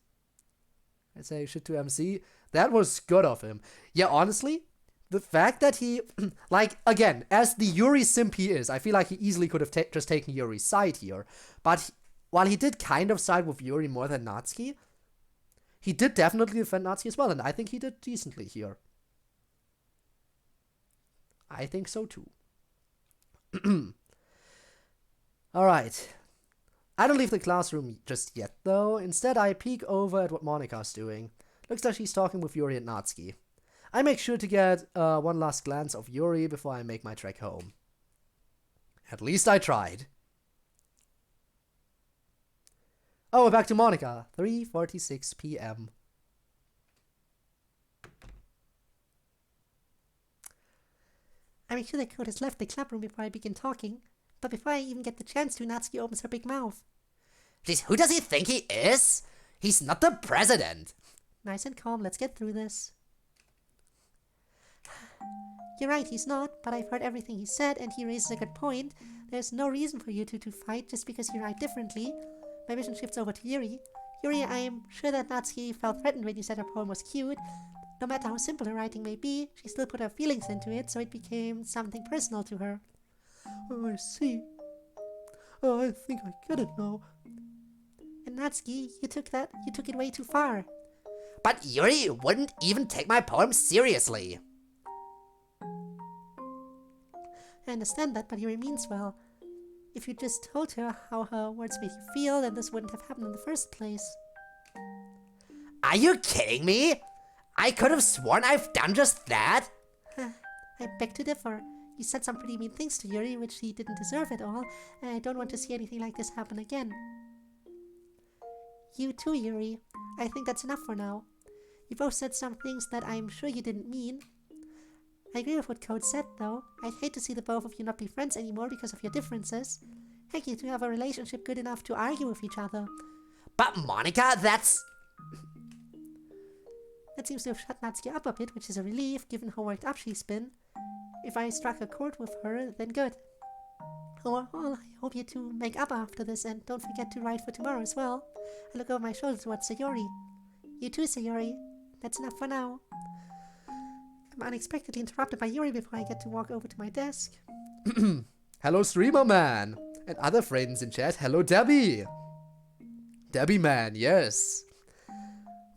I say shit to MC. That was good of him. Yeah, honestly, the fact that he, like, again, as the Yuri simp he is, I feel like he easily could have just taken Yuri's side here. But while he did kind of side with Yuri more than Natsuki, he did definitely defend Natsuki as well, and I think he did decently here. I think so too. Alright. I don't leave the classroom just yet, though. Instead, I peek over at what Monika's doing. Looks like she's talking with Yuri and Natsuki. I make sure to get one last glance of Yuri before I make my trek home. At least I tried. Oh, we're back to Monika. 3:46 p.m. I make sure that Code has left the club room before I begin talking, but before I even get the chance to, Natsuki opens her big mouth. Jeez, who does he think he is? He's not the president. Nice and calm, let's get through this. You're right, he's not, but I've heard everything he said, and he raises a good point. There's no reason for you two to fight just because you write differently. My vision shifts over to Yuri. Yuri, I am sure that Natsuki felt threatened when you said her poem was cute. No matter how simple her writing may be, she still put her feelings into it, so it became something personal to her. Oh, I see. Oh, I think I get it now. And Natsuki, you took it way too far. But Yuri wouldn't even take my poem seriously. I understand that, but Yuri means well. If you just told her how her words made you feel, then this wouldn't have happened in the first place. Are you kidding me? I could have sworn I've done just that. I beg to differ. You said some pretty mean things to Yuri, which he didn't deserve at all, and I don't want to see anything like this happen again. You too, Yuri. I think that's enough for now. You both said some things that I'm sure you didn't mean. I agree with what Code said, though. I'd hate to see the both of you not be friends anymore because of your differences. Heck, you two have a relationship good enough to argue with each other. But Monica, that's... That seems to have shut Natsuki up a bit, which is a relief, given how worked up she's been. If I struck a chord with her, then good. Overall, I hope you two make up after this, and don't forget to write for tomorrow as well. I look over my shoulder towards Sayori. You too, Sayori. That's enough for now. I'm unexpectedly interrupted by Yuri before I get to walk over to my desk. Hello, streamer man. And other friends in chat. Hello, Debbie. Debbie man, yes.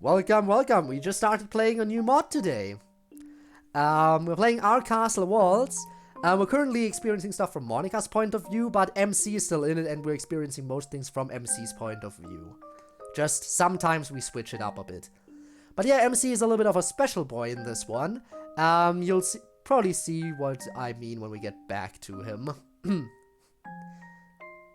Welcome, welcome. We just started playing a new mod today. We're playing Our Castle Walls. We're currently experiencing stuff from Monika's point of view, but MC is still in it and we're experiencing most things from MC's point of view. Just sometimes we switch it up a bit. But yeah, MC is a little bit of a special boy in this one. You'll probably see what I mean when we get back to him.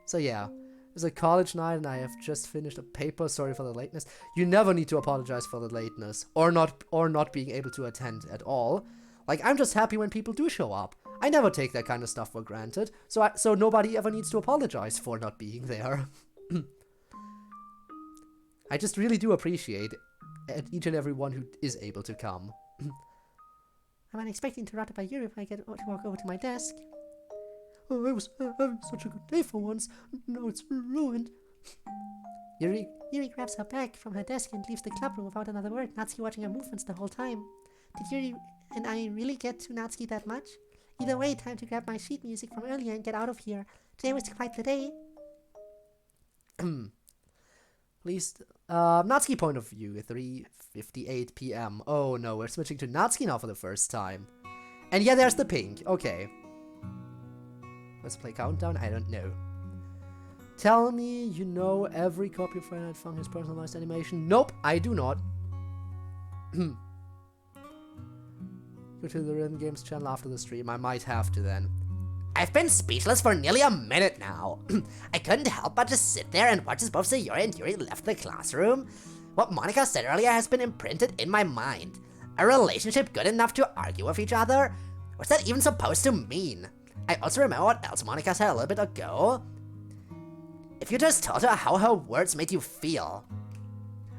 So yeah, it's a college night and I have just finished a paper. Sorry for the lateness. You never need to apologize for the lateness or not being able to attend at all. Like, I'm just happy when people do show up. I never take that kind of stuff for granted, so nobody ever needs to apologize for not being there. I just really do appreciate each and every one who is able to come. I'm unexpectedly interrupted by Yuri if I get to walk over to my desk. Oh, I was having such a good day for once. Now it's ruined. Yuri grabs her bag from her desk and leaves the clubroom without another word, Natsuki watching her movements the whole time. Did Yuri and I really get to Natsuki that much? Either way, time to grab my sheet music from earlier and get out of here. Today was quite the day. least, Natsuki point of view, 3:58 p.m. Oh no, we're switching to Natsuki now for the first time. And yeah, there's the pink. Okay. Let's play countdown. I don't know. Tell me you know every copy of Friday Night Funkin's personalized animation. Nope, I do not. Go to the Rhythm Games channel after the stream. I might have to then. I've been speechless for nearly a minute now. I couldn't help but just sit there and watch as both Sayori and Yuri left the classroom. What Monica said earlier has been imprinted in my mind. A relationship good enough to argue with each other? What's that even supposed to mean? I also remember what else Monica said a little bit ago. If you just told her how her words made you feel.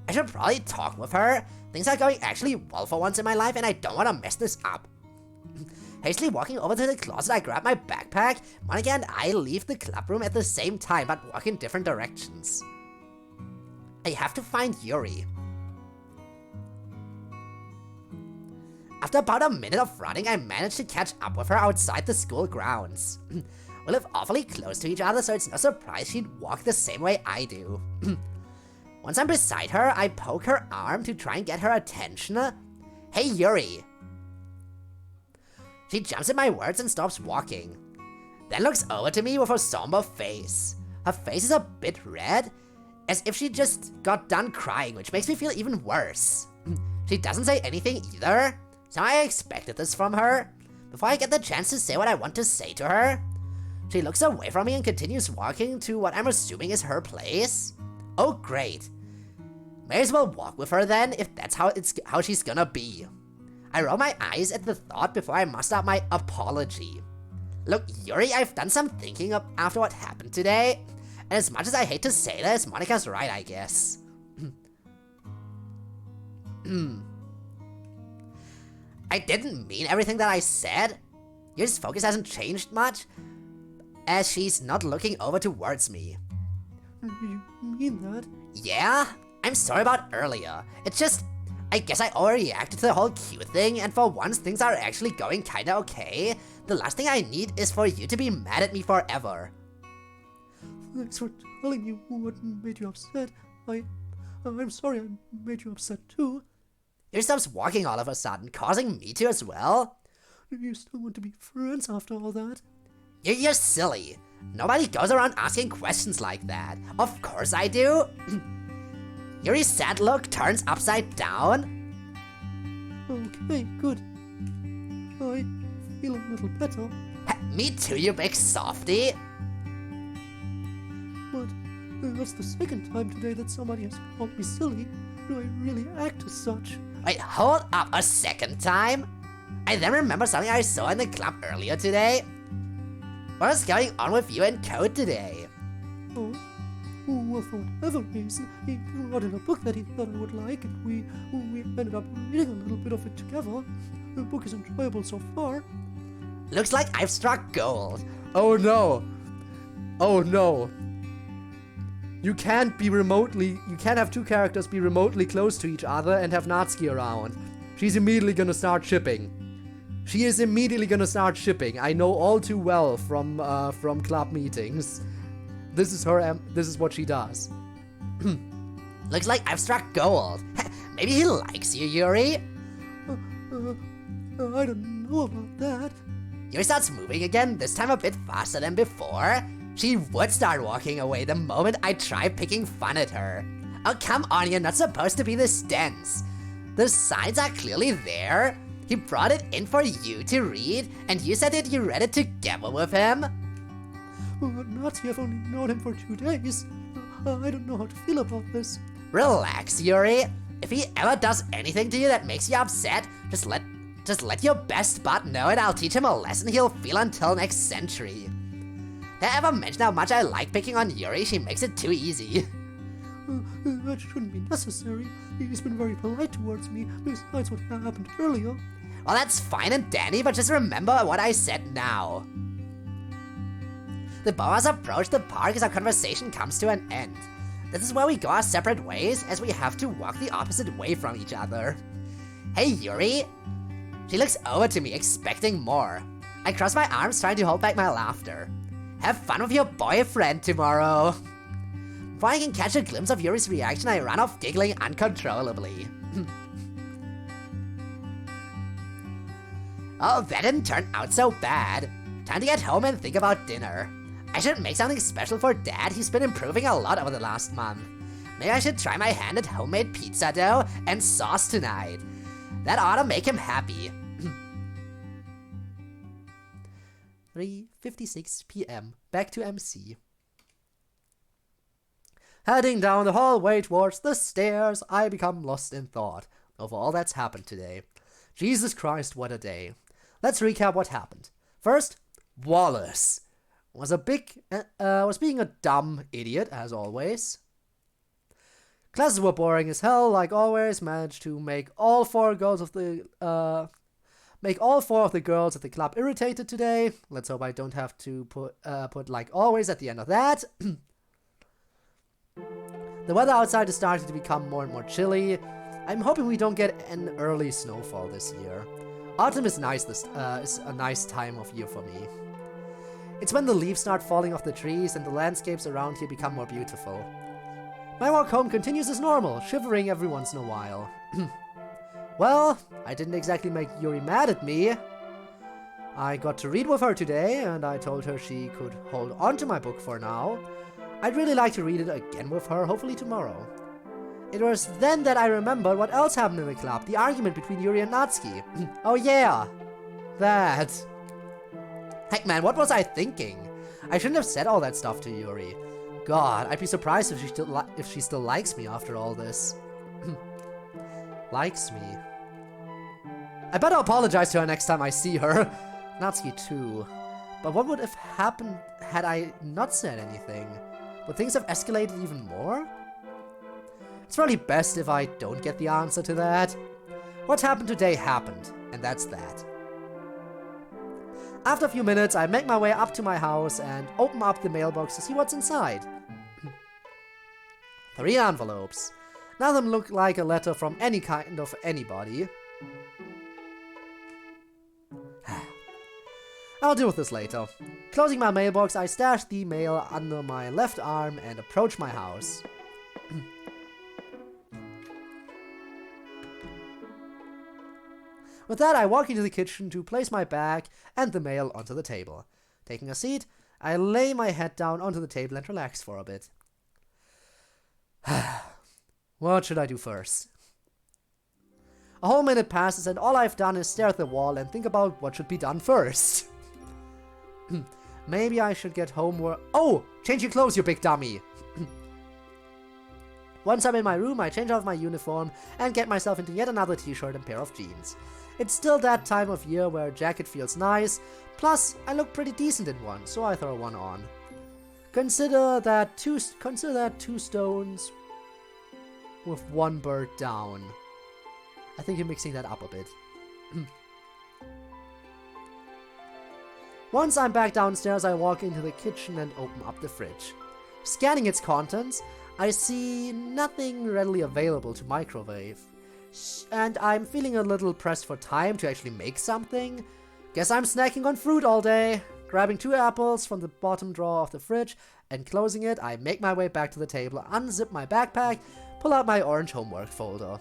I should probably talk with her. Things are going actually well for once in my life and I don't want to mess this up. Hastily walking over to the closet, I grab my backpack. Monica and I leave the club room at the same time, but walk in different directions. I have to find Yuri. After about a minute of running, I managed to catch up with her outside the school grounds. We live awfully close to each other, so it's no surprise she'd walk the same way I do. Once I'm beside her, I poke her arm to try and get her attention. Hey, Yuri. She jumps at my words and stops walking. Then looks over to me with a somber face. Her face is a bit red, as if she just got done crying, which makes me feel even worse. She doesn't say anything either, so I expected this from her. Before I get the chance to say what I want to say to her, she looks away from me and continues walking to what I'm assuming is her place. Oh great. May as well walk with her then, if that's how she's gonna be. I roll my eyes at the thought before I muster up my apology. Look, Yuri, I've done some thinking after what happened today, and as much as I hate to say this, Monica's right, I guess. I didn't mean everything that I said. Yuri's focus hasn't changed much, as she's not looking over towards me. You mean that? Yeah? I'm sorry about earlier. It's just, I guess I overreacted to the whole cute thing, and for once things are actually going kinda okay. The last thing I need is for you to be mad at me forever. Thanks for telling me what made you upset. I'm sorry I made you upset too. Yuri stops walking all of a sudden, causing me to as well. You still want to be friends after all that? You're silly. Nobody goes around asking questions like that. Of course I do. Yuri's sad look turns upside down. Okay, good. I feel a little better. Me too, you big softy. But that's the second time today that somebody has called me silly. Do I really act as such? Wait, hold up a second time. I then remember something I saw in the club earlier today. What is going on with you and Code today? Oh, well, for whatever reason, he brought in a book that he thought I would like, and we ended up reading a little bit of it together. The book is enjoyable so far. Looks like I've struck gold. Oh no. Oh no. You can't have two characters be remotely close to each other and have Natsuki around. She's immediately gonna start shipping. She is immediately gonna start shipping. I know all too well from club meetings. This is what she does. Looks like I've struck gold. Maybe he likes you, Yuri. I don't know about that. Yuri starts moving again, this time a bit faster than before. She would start walking away the moment I try picking fun at her. Oh, come on, you're not supposed to be this dense. The signs are clearly there. He brought it in for you to read, and you said that you read it together with him. Nazi, I've only known him for 2 days. I don't know how to feel about this. Relax, Yuri. If he ever does anything to you that makes you upset, just let your best bud know and I'll teach him a lesson he'll feel until next century. Did I ever mention how much I like picking on Yuri? She makes it too easy. That shouldn't be necessary. He's been very polite towards me, besides what happened earlier. Well, that's fine and dandy, but just remember what I said now. The boas approach the park as our conversation comes to an end. This is where we go our separate ways, as we have to walk the opposite way from each other. Hey, Yuri. She looks over to me, expecting more. I cross my arms, trying to hold back my laughter. Have fun with your boyfriend tomorrow. Before I can catch a glimpse of Yuri's reaction, I run off giggling uncontrollably. Oh, that didn't turn out so bad. Time to get home and think about dinner. I should make something special for Dad. He's been improving a lot over the last month. Maybe I should try my hand at homemade pizza dough and sauce tonight. That ought to make him happy. 3:56 p.m. Back to MC. Heading down the hallway towards the stairs, I become lost in thought over all that's happened today. Jesus Christ, what a day. Let's recap what happened. First, Wallace was being a dumb idiot, as always. Classes were boring as hell, like always. Managed to make all four of the girls at the club irritated today. Let's hope I don't have to put like always at the end of that. The weather outside is starting to become more and more chilly. I'm hoping we don't get an early snowfall this year. Autumn is nice. Is a nice time of year for me. It's when the leaves start falling off the trees and the landscapes around here become more beautiful. My walk home continues as normal, shivering every once in a while. Well, I didn't exactly make Yuri mad at me. I got to read with her today, and I told her she could hold on to my book for now. I'd really like to read it again with her, hopefully tomorrow. It was then that I remembered what else happened in the club, the argument between Yuri and Natsuki. Oh yeah, that. Heck man, what was I thinking? I shouldn't have said all that stuff to Yuri. God, I'd be surprised if she still likes me after all this. Likes me. I better apologize to her next time I see her. Natsuki too. But what would have happened had I not said anything? Would things have escalated even more? It's probably best if I don't get the answer to that. What happened today happened, and that's that. After a few minutes, I make my way up to my house and open up the mailbox to see what's inside. 3 envelopes. None of them look like a letter from any kind of anybody. I'll deal with this later. Closing my mailbox, I stash the mail under my left arm and approach my house. With that, I walk into the kitchen to place my bag and the mail onto the table. Taking a seat, I lay my head down onto the table and relax for a bit. What should I do first? A whole minute passes and all I've done is stare at the wall and think about what should be done first. Maybe I should get homework. Oh! Change your clothes, you big dummy! Once I'm in my room, I change out of my uniform and get myself into yet another t-shirt and pair of jeans. It's still that time of year where a jacket feels nice, plus I look pretty decent in one, so I throw one on. Consider that two stones with one bird down. I think you're mixing that up a bit. Once I'm back downstairs, I walk into the kitchen and open up the fridge. Scanning its contents, I see nothing readily available to microwave. And I'm feeling a little pressed for time to actually make something. Guess I'm snacking on fruit all day. Grabbing 2 apples from the bottom drawer of the fridge and closing it, I make my way back to the table, unzip my backpack, pull out my orange homework folder.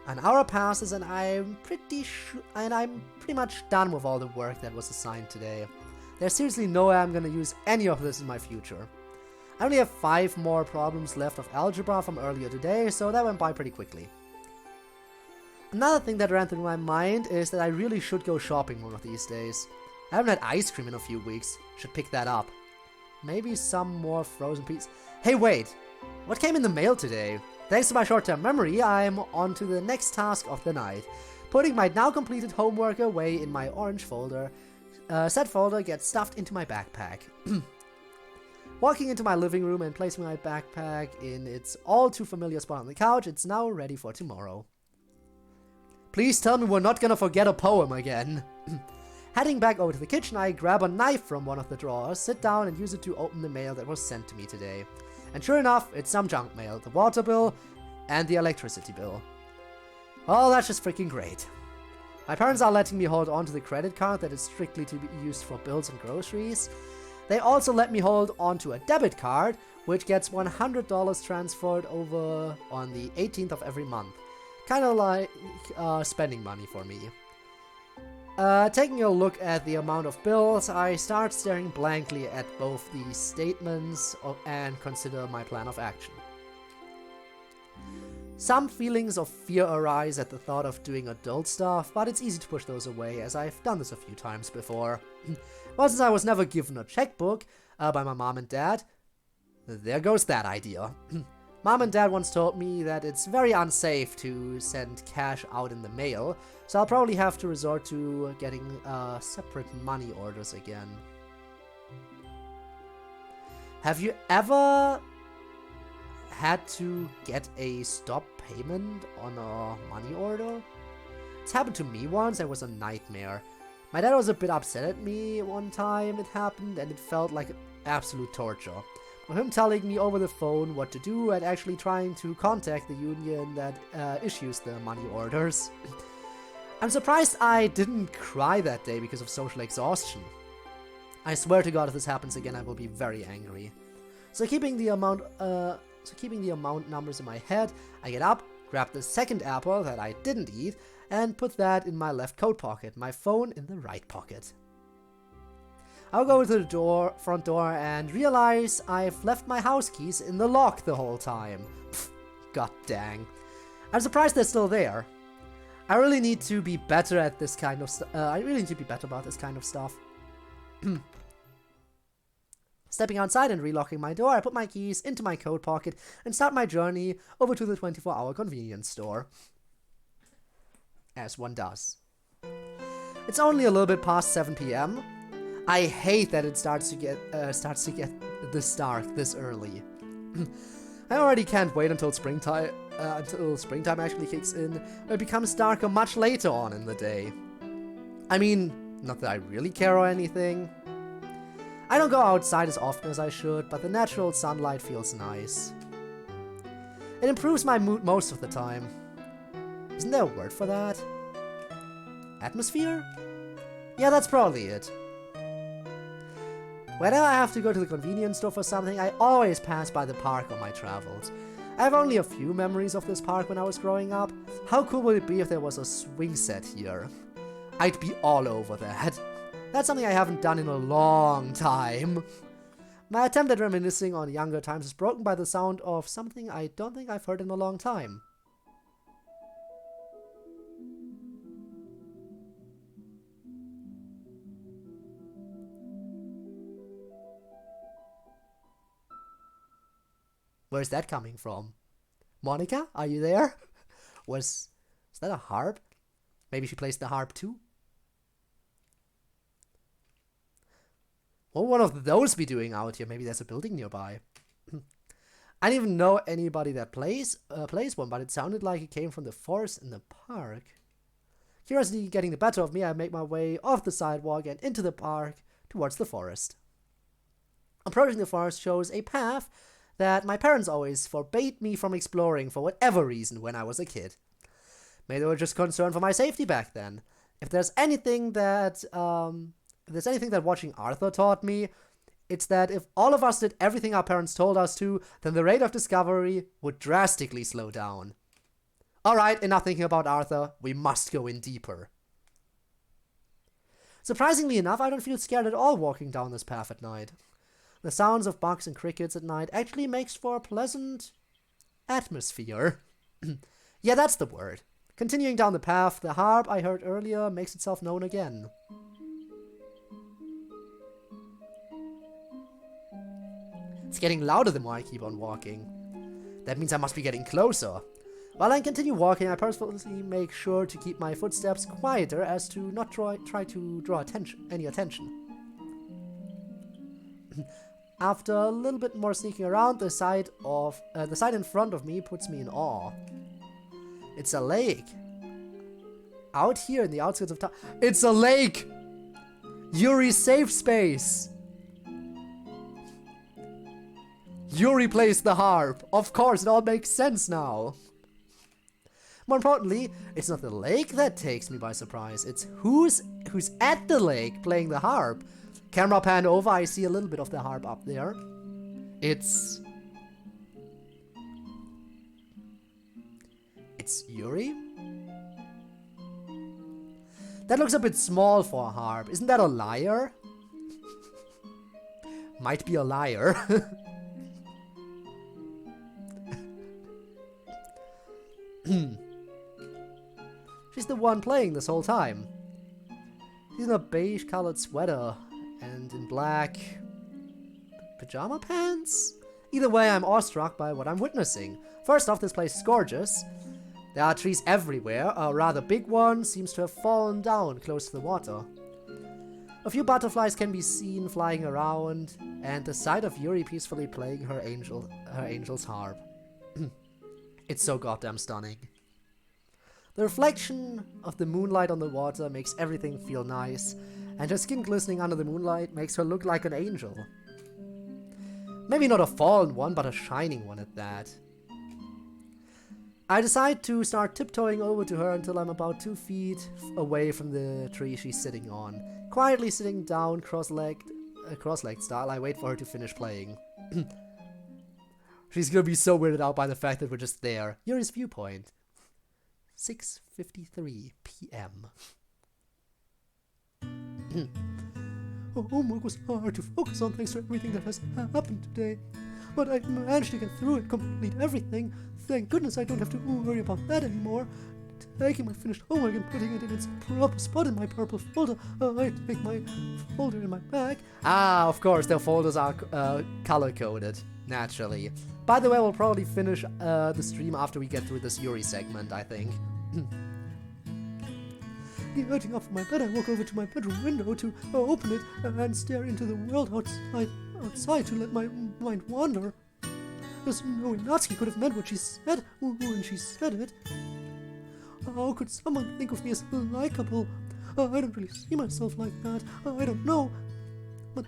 An hour passes and I'm pretty much done with all the work that was assigned today. There's seriously no way I'm gonna use any of this in my future. I only have 5 more problems left of algebra from earlier today, so that went by pretty quickly. Another thing that ran through my mind is that I really should go shopping one of these days. I haven't had ice cream in a few weeks. Should pick that up. Maybe some more frozen pizzas. Hey wait! What came in the mail today? Thanks to my short-term memory, I'm on to the next task of the night. Putting my now completed homework away in my orange folder. Said folder gets stuffed into my backpack. Walking into my living room and placing my backpack in its all too familiar spot on the couch, it's now ready for tomorrow. Please tell me we're not gonna forget a poem again. Heading back over to the kitchen, I grab a knife from one of the drawers, sit down and use it to open the mail that was sent to me today. And sure enough, it's some junk mail, the water bill and the electricity bill. Oh, that's just freaking great. My parents are letting me hold on to the credit card that is strictly to be used for bills and groceries. They also let me hold on to a debit card, which gets $100 transferred over on the 18th of every month. Kind of like spending money for me. Taking a look at the amount of bills, I start staring blankly at both these statements and consider my plan of action. Some feelings of fear arise at the thought of doing adult stuff, but it's easy to push those away, as I've done this a few times before. Well, since I was never given a checkbook by my mom and dad, there goes that idea. Mom and dad once told me that it's very unsafe to send cash out in the mail, so I'll probably have to resort to getting separate money orders again. Have you ever had to get a stop payment on a money order? It's happened to me once and it was a nightmare. My dad was a bit upset at me one time it happened, and it felt like absolute torture. With him telling me over the phone what to do and actually trying to contact the union that issues the money orders. I'm surprised I didn't cry that day because of social exhaustion. I swear to God, if this happens again, I will be very angry. So keeping the amount numbers in my head, I get up, grab the second apple that I didn't eat, and put that in my left coat pocket, my phone in the right pocket. I'll go to the front door, and realize I've left my house keys in the lock the whole time. Pfft, god dang. I'm surprised they're still there. I really need to be better at this kind of stuff. I really need to be better about this kind of stuff. Stepping outside and relocking my door, I put my keys into my coat pocket and start my journey over to the 24-hour convenience store. As one does. It's only a little bit past 7 p.m. I hate that it starts to get this dark this early. I already can't wait until springtime actually kicks in. It becomes darker much later on in the day. I mean, not that I really care or anything. I don't go outside as often as I should, but the natural sunlight feels nice. It improves my mood most of the time. Isn't there a word for that? Atmosphere? Yeah, that's probably it. Whenever I have to go to the convenience store for something, I always pass by the park on my travels. I have only a few memories of this park when I was growing up. How cool would it be if there was a swing set here? I'd be all over that. That's something I haven't done in a long time. My attempt at reminiscing on younger times is broken by the sound of something I don't think I've heard in a long time. Where's that coming from? Monica, are you there? Is that a harp? Maybe she plays the harp too? What would one of those be doing out here? Maybe there's a building nearby. I don't even know anybody that plays one, but it sounded like it came from the forest in the park. Curiosity getting the better of me, I make my way off the sidewalk and into the park towards the forest. Approaching the forest shows a path that my parents always forbade me from exploring for whatever reason when I was a kid. Maybe they were just concerned for my safety back then. If there's anything that watching Arthur taught me, it's that if all of us did everything our parents told us to, then the rate of discovery would drastically slow down. Alright, enough thinking about Arthur, we must go in deeper. Surprisingly enough, I don't feel scared at all walking down this path at night. The sounds of bugs and crickets at night actually makes for a pleasant atmosphere. Yeah, that's the word. Continuing down the path, the harp I heard earlier makes itself known again. It's getting louder the more I keep on walking. That means I must be getting closer. While I continue walking, I purposefully make sure to keep my footsteps quieter as to not try to draw any attention. After a little bit more sneaking around, the side in front of me puts me in awe. It's a lake. Out here in the outskirts of town. It's a lake! Yuri's safe space! Yuri plays the harp. Of course, it all makes sense now. More importantly, it's not the lake that takes me by surprise. It's who's at the lake playing the harp. Camera pan over, I see a little bit of the harp up there. It's Yuri? That looks a bit small for a harp. Isn't that a lyre? Might be a liar. She's the one playing this whole time. She's in a beige colored sweater and in black pajama pants? Either way, I'm awestruck by what I'm witnessing. First off, this place is gorgeous. There are trees everywhere. A rather big one seems to have fallen down close to the water. A few butterflies can be seen flying around, and the sight of Yuri peacefully playing her angel's harp. It's so goddamn stunning. The reflection of the moonlight on the water makes everything feel nice, and her skin glistening under the moonlight makes her look like an angel. Maybe not a fallen one, but a shining one at that. I decide to start tiptoeing over to her until I'm about 2 feet away from the tree she's sitting on. Quietly sitting down, cross-legged style, I wait for her to finish playing. She's gonna be so weirded out by the fact that we're just there. Yuri's viewpoint. 6:53 p.m. Homework was hard to focus on thanks to everything that has happened today. But I managed to get through it, complete everything. Thank goodness I don't have to worry about that anymore. Taking my finished homework and putting it in its proper spot in my purple folder, I take my folder in my bag. Ah, of course, their folders are color-coded, naturally. By the way, we'll probably finish the stream after we get through this Yuri segment, I think. Getting up from my bed, I walk over to my bedroom window to open it and stare into the world outside to let my mind wander. There's no way Natsuki could have meant what she said when she said it. How could someone think of me as likable? I don't really see myself like that. I don't know. But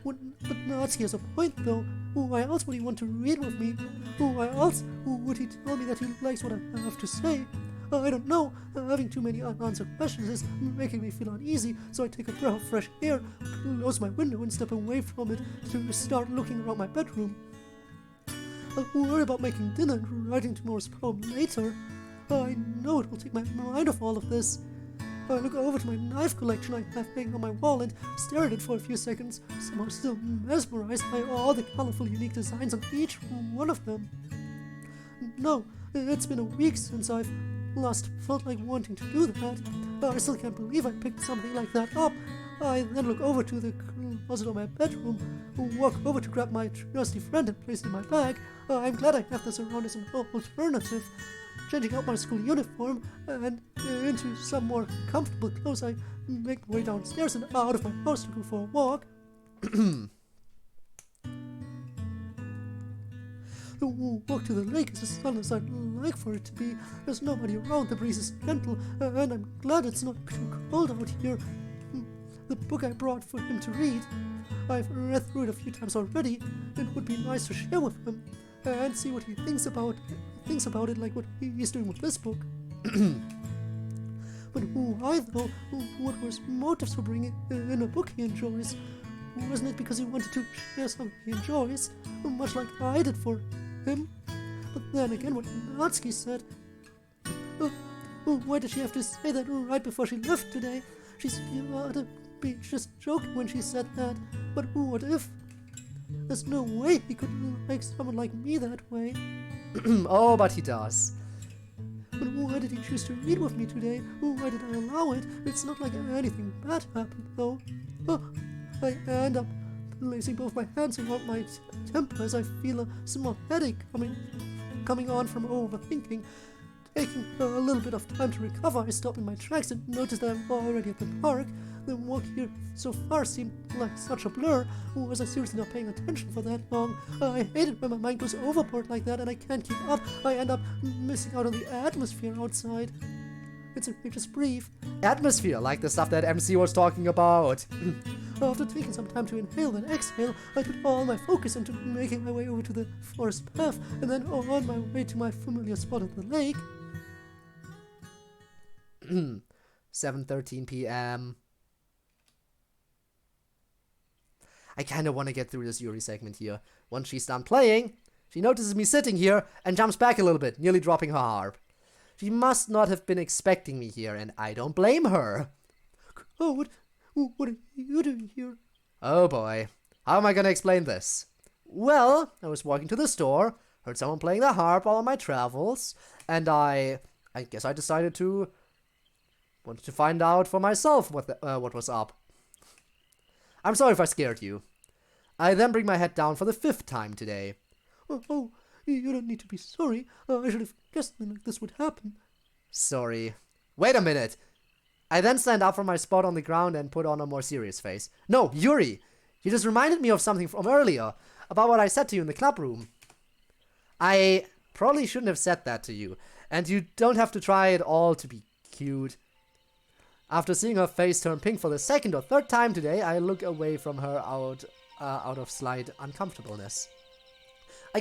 Natsuki has a point, though. Why else would he want to read with me? Why else would he tell me that he likes what I have to say? I don't know. Having too many unanswered questions is making me feel uneasy, so I take a breath of fresh air, close my window, and step away from it to start looking around my bedroom. I'll worry about making dinner and writing tomorrow's poem later. I know it will take my mind off all of this. I look over to my knife collection I have hanging on my wall and stare at it for a few seconds, somehow still mesmerized by all the colorful, unique designs on each one of them. No, it's been a week since I've last felt like wanting to do that. I still can't believe I picked something like that up. I then look over to the closet of my bedroom, walk over to grab my trusty friend and place it in my bag. I'm glad I have this around as an alternative. Changing out my school uniform and into some more comfortable clothes, I make my way downstairs and out of my house to go for a walk. The walk to the lake is as sun as I'd like for it to be. There's nobody around, the breeze is gentle, and I'm glad it's not too cold out here. The book I brought for him to read, I've read through it a few times already. It would be nice to share with him and see what he thinks about it, like what he's doing with this book. But why though? What was motives for bringing in a book he enjoys? Wasn't it because he wanted to share something he enjoys, much like I did for him? But then again, what Natsuki said. Why did she have to say that right before she left today? She's got to be just joking when she said that. But what if? There's no way he could like someone like me that way. Oh, but he does. But why did he choose to read with me today? Why did I allow it? It's not like anything bad happened, though. I end up placing both my hands around my temple as I feel a small headache coming on from overthinking. Taking a little bit of time to recover, I stop in my tracks and notice that I'm already at the park. The walk here so far seemed like such a blur. Was I seriously not paying attention for that long? I hate it when my mind goes overboard like that and I can't keep up. I end up missing out on the atmosphere outside. It's just brief. Atmosphere, like the stuff that MC was talking about. After taking some time to inhale and exhale, I put all my focus into making my way over to the forest path and then on my way to my familiar spot at the lake. 7:13 p.m. I kind of want to get through this Yuri segment here. Once she's done playing, she notices me sitting here and jumps back a little bit, nearly dropping her harp. She must not have been expecting me here, and I don't blame her. Oh, what are you doing here? Oh boy, how am I gonna explain this? Well, I was walking to the store, heard someone playing the harp while on my travels, and I guess I wanted to find out for myself what was up. I'm sorry if I scared you. I then bring my head down for the 5th time today. Oh, you don't need to be sorry. I should have guessed something like this would happen. Sorry. Wait a minute. I then stand up from my spot on the ground and put on a more serious face. No, Yuri! You just reminded me of something from earlier, about what I said to you in the club room. I probably shouldn't have said that to you, and you don't have to try at all to be cute. After seeing her face turn pink for the 2nd or 3rd time today, I look away from her out of slight uncomfortableness. I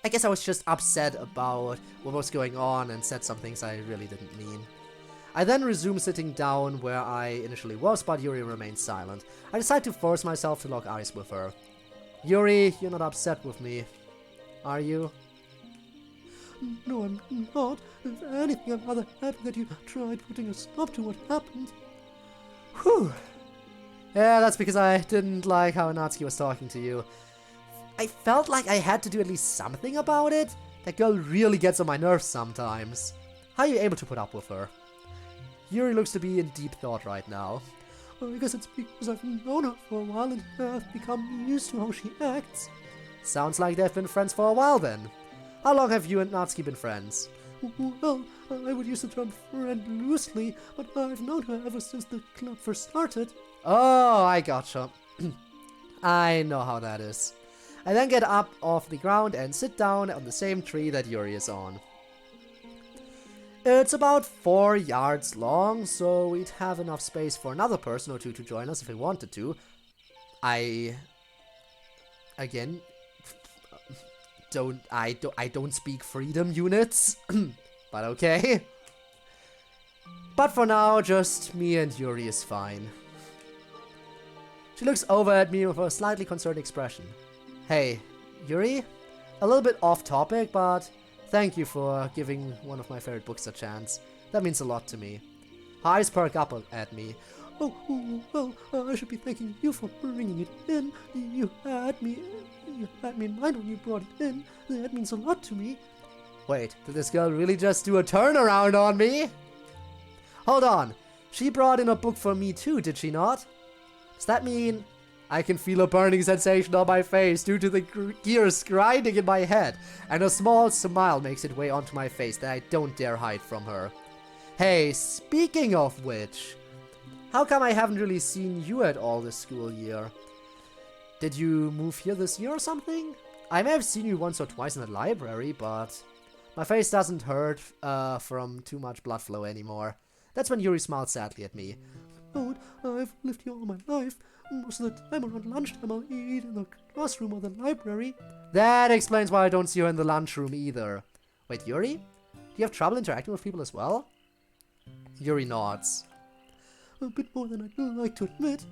guess I was just upset about what was going on and said some things I really didn't mean. I then resume sitting down where I initially was, but Yuri remains silent. I decide to force myself to lock eyes with her. Yuri, you're not upset with me, are you? No, I'm not. If anything, I'm rather happy that you tried putting a stop to what happened. Whew. Yeah, that's because I didn't like how Natsuki was talking to you. I felt like I had to do at least something about it. That girl really gets on my nerves sometimes. How are you able to put up with her? Yuri looks to be in deep thought right now. I guess it's because I've known her for a while and have become used to how she acts. Sounds like they've been friends for a while then. How long have you and Natsuki been friends? Well, I would use the term friend loosely, but I've known her ever since the club first started. Oh, I gotcha. I know how that is. I then get up off the ground and sit down on the same tree that Yuri is on. It's about 4 yards long, so we'd have enough space for another person or two to join us if we wanted to. I don't speak freedom units, but okay. But for now, just me and Yuri is fine. She looks over at me with a slightly concerned expression. Hey, Yuri? A little bit off topic, but thank you for giving one of my favorite books a chance. That means a lot to me. Her eyes perk up at me. Oh, well, I should be thanking you for bringing it in. You had me in mind when you brought it in. That means a lot to me. Wait, did this girl really just do a turnaround on me? Hold on, she brought in a book for me too, did she not? Does that mean I can feel a burning sensation on my face due to the gears grinding in my head, and a small smile makes its way onto my face that I don't dare hide from her. Hey, speaking of which, how come I haven't really seen you at all this school year? Did you move here this year or something? I may have seen you once or twice in the library, but my face doesn't hurt from too much blood flow anymore. That's when Yuri smiled sadly at me. Oh, I've lived here all my life. Most of the time around lunchtime I'll eat in the classroom or the library. That explains why I don't see her in the lunchroom either. Wait, Yuri? Do you have trouble interacting with people as well? Yuri nods. A bit more than I'd like to admit.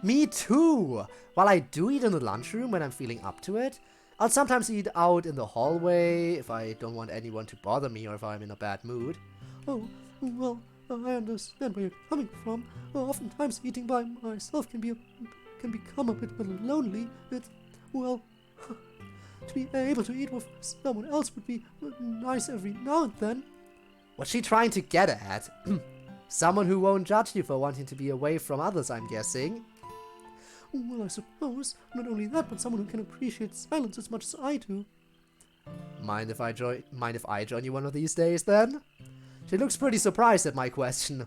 Me too! While I do eat in the lunchroom when I'm feeling up to it, I'll sometimes eat out in the hallway if I don't want anyone to bother me or if I'm in a bad mood. Oh, well, I understand where you're coming from. Oftentimes eating by myself can become a bit lonely. Well, to be able to eat with someone else would be nice every now and then. What's she trying to get at? Someone who won't judge you for wanting to be away from others, I'm guessing. Well, I suppose. Not only that, but someone who can appreciate silence as much as I do. Mind if I join you one of these days, then? She looks pretty surprised at my question,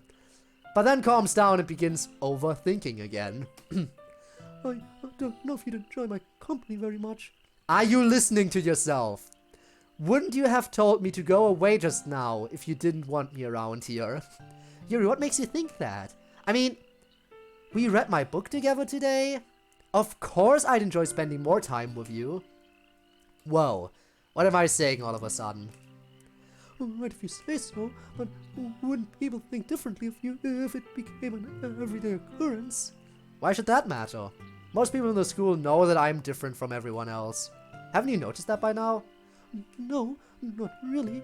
but then calms down and begins overthinking again. I don't know if you'd enjoy my company very much. Are you listening to yourself? Wouldn't you have told me to go away just now if you didn't want me around here? Yuri, what makes you think that? I mean, we read my book together today. Of course I'd enjoy spending more time with you. Whoa, what am I saying all of a sudden? alright if you say so, but wouldn't people think differently of you if it became an everyday occurrence? Why should that matter? Most people in the school know that I'm different from everyone else. Haven't you noticed that by now? No, not really.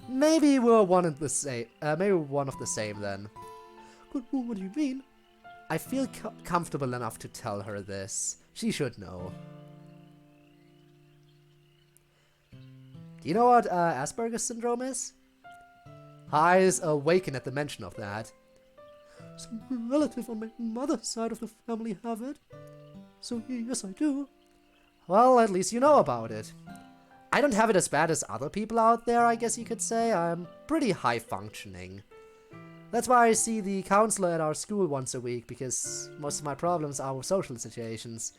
Maybe we're one of the same. Maybe we're one of the same then. But what do you mean? I feel comfortable enough to tell her this. She should know. Do you know what Asperger's syndrome is? Her eyes awaken at the mention of that. Some relative on my mother's side of the family have it. So yes, I do. Well, at least you know about it. I don't have it as bad as other people out there, I guess you could say. I'm pretty high functioning. That's why I see the counselor at our school once a week, because most of my problems are with social situations.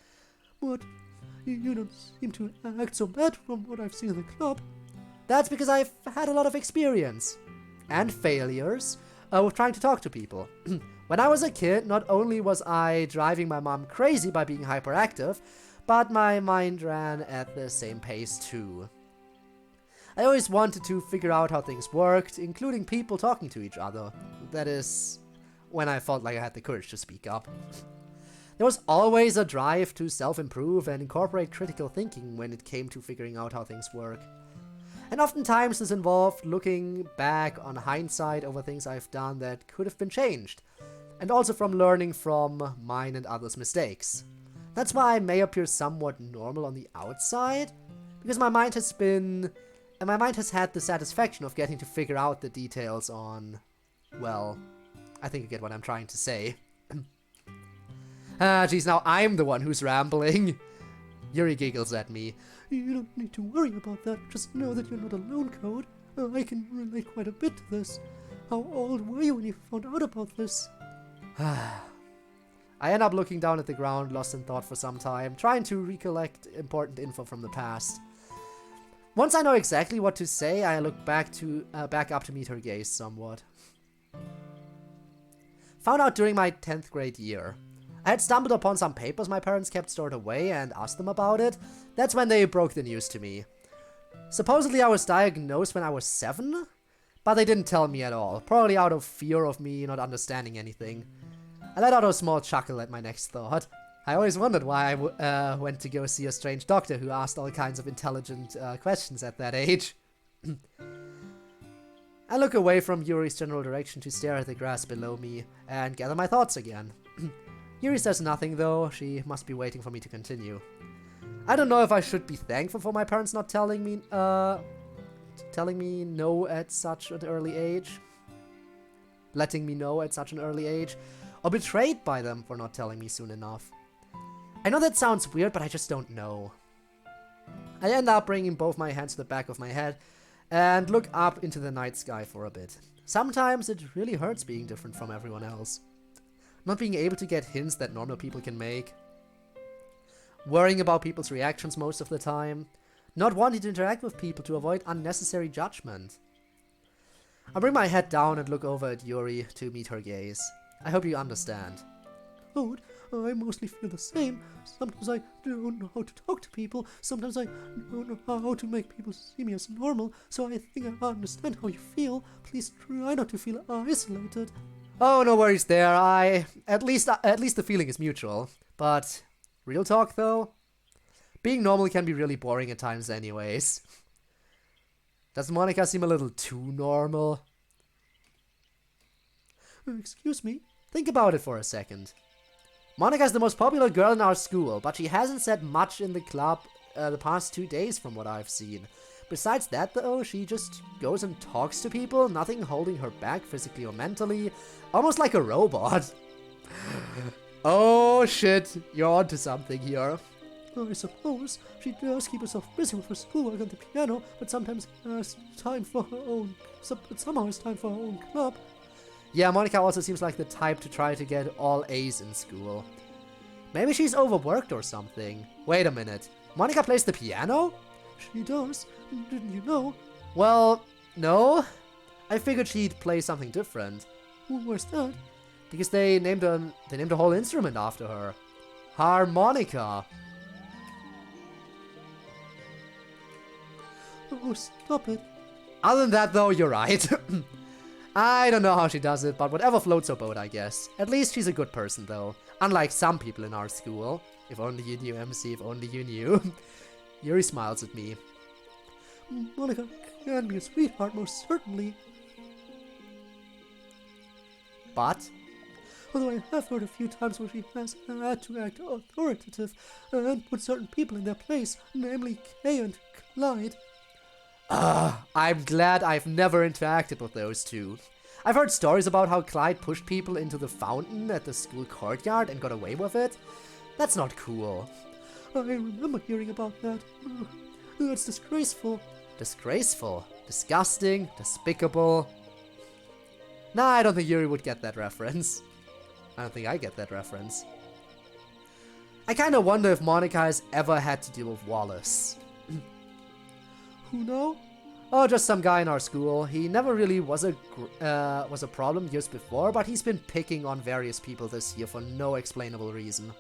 But you don't seem to act so bad from what I've seen in the club. That's because I've had a lot of experience and failures with trying to talk to people. When I was a kid, not only was I driving my mom crazy by being hyperactive, but my mind ran at the same pace too. I always wanted to figure out how things worked, including people talking to each other. That is, when I felt like I had the courage to speak up. There was always a drive to self-improve and incorporate critical thinking when it came to figuring out how things work. And oftentimes this involved looking back on hindsight over things I've done that could have been changed, and also from learning from mine and others' mistakes. That's why I may appear somewhat normal on the outside, because my mind has had the satisfaction of getting to figure out the details on, well, I think you get what I'm trying to say. Geez, now I'm the one who's rambling. Yuri giggles at me. You don't need to worry about that. Just know that you're not alone, Code. I can relate quite a bit to this. How old were you when you found out about this? I end up looking down at the ground, lost in thought for some time, trying to recollect important info from the past. Once I know exactly what to say, I look back up to meet her gaze somewhat. Found out during my 10th grade year. I had stumbled upon some papers my parents kept stored away and asked them about it. That's when they broke the news to me. Supposedly I was diagnosed when I was 7, but they didn't tell me at all, probably out of fear of me not understanding anything. I let out a small chuckle at my next thought. I always wondered why I went to go see a strange doctor who asked all kinds of intelligent questions at that age. I look away from Yuri's general direction to stare at the grass below me and gather my thoughts again. Yuri says nothing though, she must be waiting for me to continue. I don't know if I should be thankful for my parents not telling me no at such an early age. Letting me know at such an early age. Or betrayed by them for not telling me soon enough. I know that sounds weird, but I just don't know. I end up bringing both my hands to the back of my head and look up into the night sky for a bit. Sometimes it really hurts being different from everyone else. Not being able to get hints that normal people can make. Worrying about people's reactions most of the time. Not wanting to interact with people to avoid unnecessary judgment. I bring my head down and look over at Yuri to meet her gaze. I hope you understand. Code, I mostly feel the same. Sometimes I don't know how to talk to people. Sometimes I don't know how to make people see me as normal. So I think I understand how you feel. Please try not to feel isolated. Oh, no worries there. At least the feeling is mutual. But real talk though, being normal can be really boring at times anyways. Does Monica seem a little too normal? Excuse me? Think about it for a second. Monica's the most popular girl in our school, but she hasn't said much in the club the past 2 days from what I've seen. Besides that though, she just goes and talks to people, nothing holding her back physically or mentally, almost like a robot. Oh shit, you're onto something here. I suppose she does keep herself busy with her schoolwork on the piano, but sometimes has time for her own. Somehow has time for her own club. Yeah, Monica also seems like the type to try to get all A's in school. Maybe she's overworked or something. Wait a minute. Monica plays the piano? She does. Didn't you know? Well, no. I figured she'd play something different. Where's that? Because they named a whole instrument after her. Harmonica. Oh, stop it. Other than that, though, you're right. I don't know how she does it, but whatever floats her boat, I guess. At least she's a good person, though. Unlike some people in our school. If only you knew, MC, if only you knew. Yuri smiles at me. Monica can be a sweetheart, most certainly. But? Although I have heard a few times where she has had to act authoritative and put certain people in their place, namely Kay and Clyde. I'm glad I've never interacted with those two. I've heard stories about how Clyde pushed people into the fountain at the school courtyard and got away with it. That's not cool. I remember hearing about that. That's disgraceful. Disgraceful. Disgusting. Despicable. Nah, I don't think Yuri would get that reference. I don't think I get that reference. I kinda wonder if Monica has ever had to deal with Wallace. Who now? Oh, just some guy in our school. He never really was a problem years before, but he's been picking on various people this year for no explainable reason.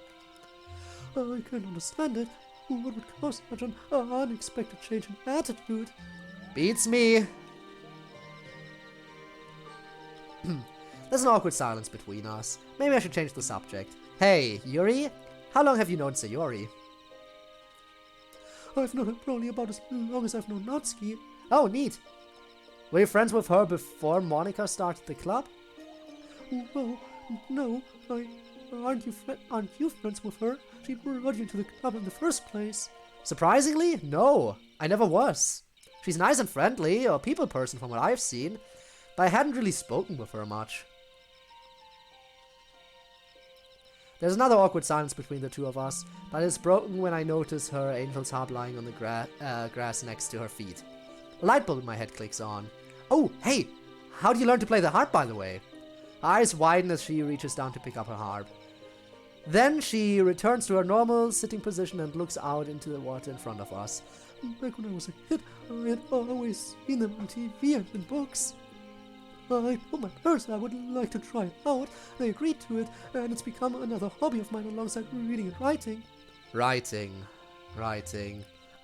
I can understand it. What would cause such an unexpected change in attitude? Beats me. There's an awkward silence between us. Maybe I should change the subject. Hey, Yuri? How long have you known Sayori? I've known her probably about as long as I've known Natsuki. Oh, neat. Were you friends with her before Monica started the club? Well, no. Aren't you friends with her? She brought you to the club in the first place. Surprisingly, no. I never was. She's nice and friendly, a people person from what I've seen, but I hadn't really spoken with her much. There's another awkward silence between the two of us, but it's broken when I notice her angel's harp lying on the grass next to her feet. A light bulb in my head clicks on. Oh, hey! How do you learn to play the harp, by the way? Her eyes widen as she reaches down to pick up her harp. Then she returns to her normal sitting position and looks out into the water in front of us. Back when I was a kid, I had always seen them on TV and in books. I told my parents I would like to try it out. They agreed to it, and it's become another hobby of mine alongside reading and writing. Writing.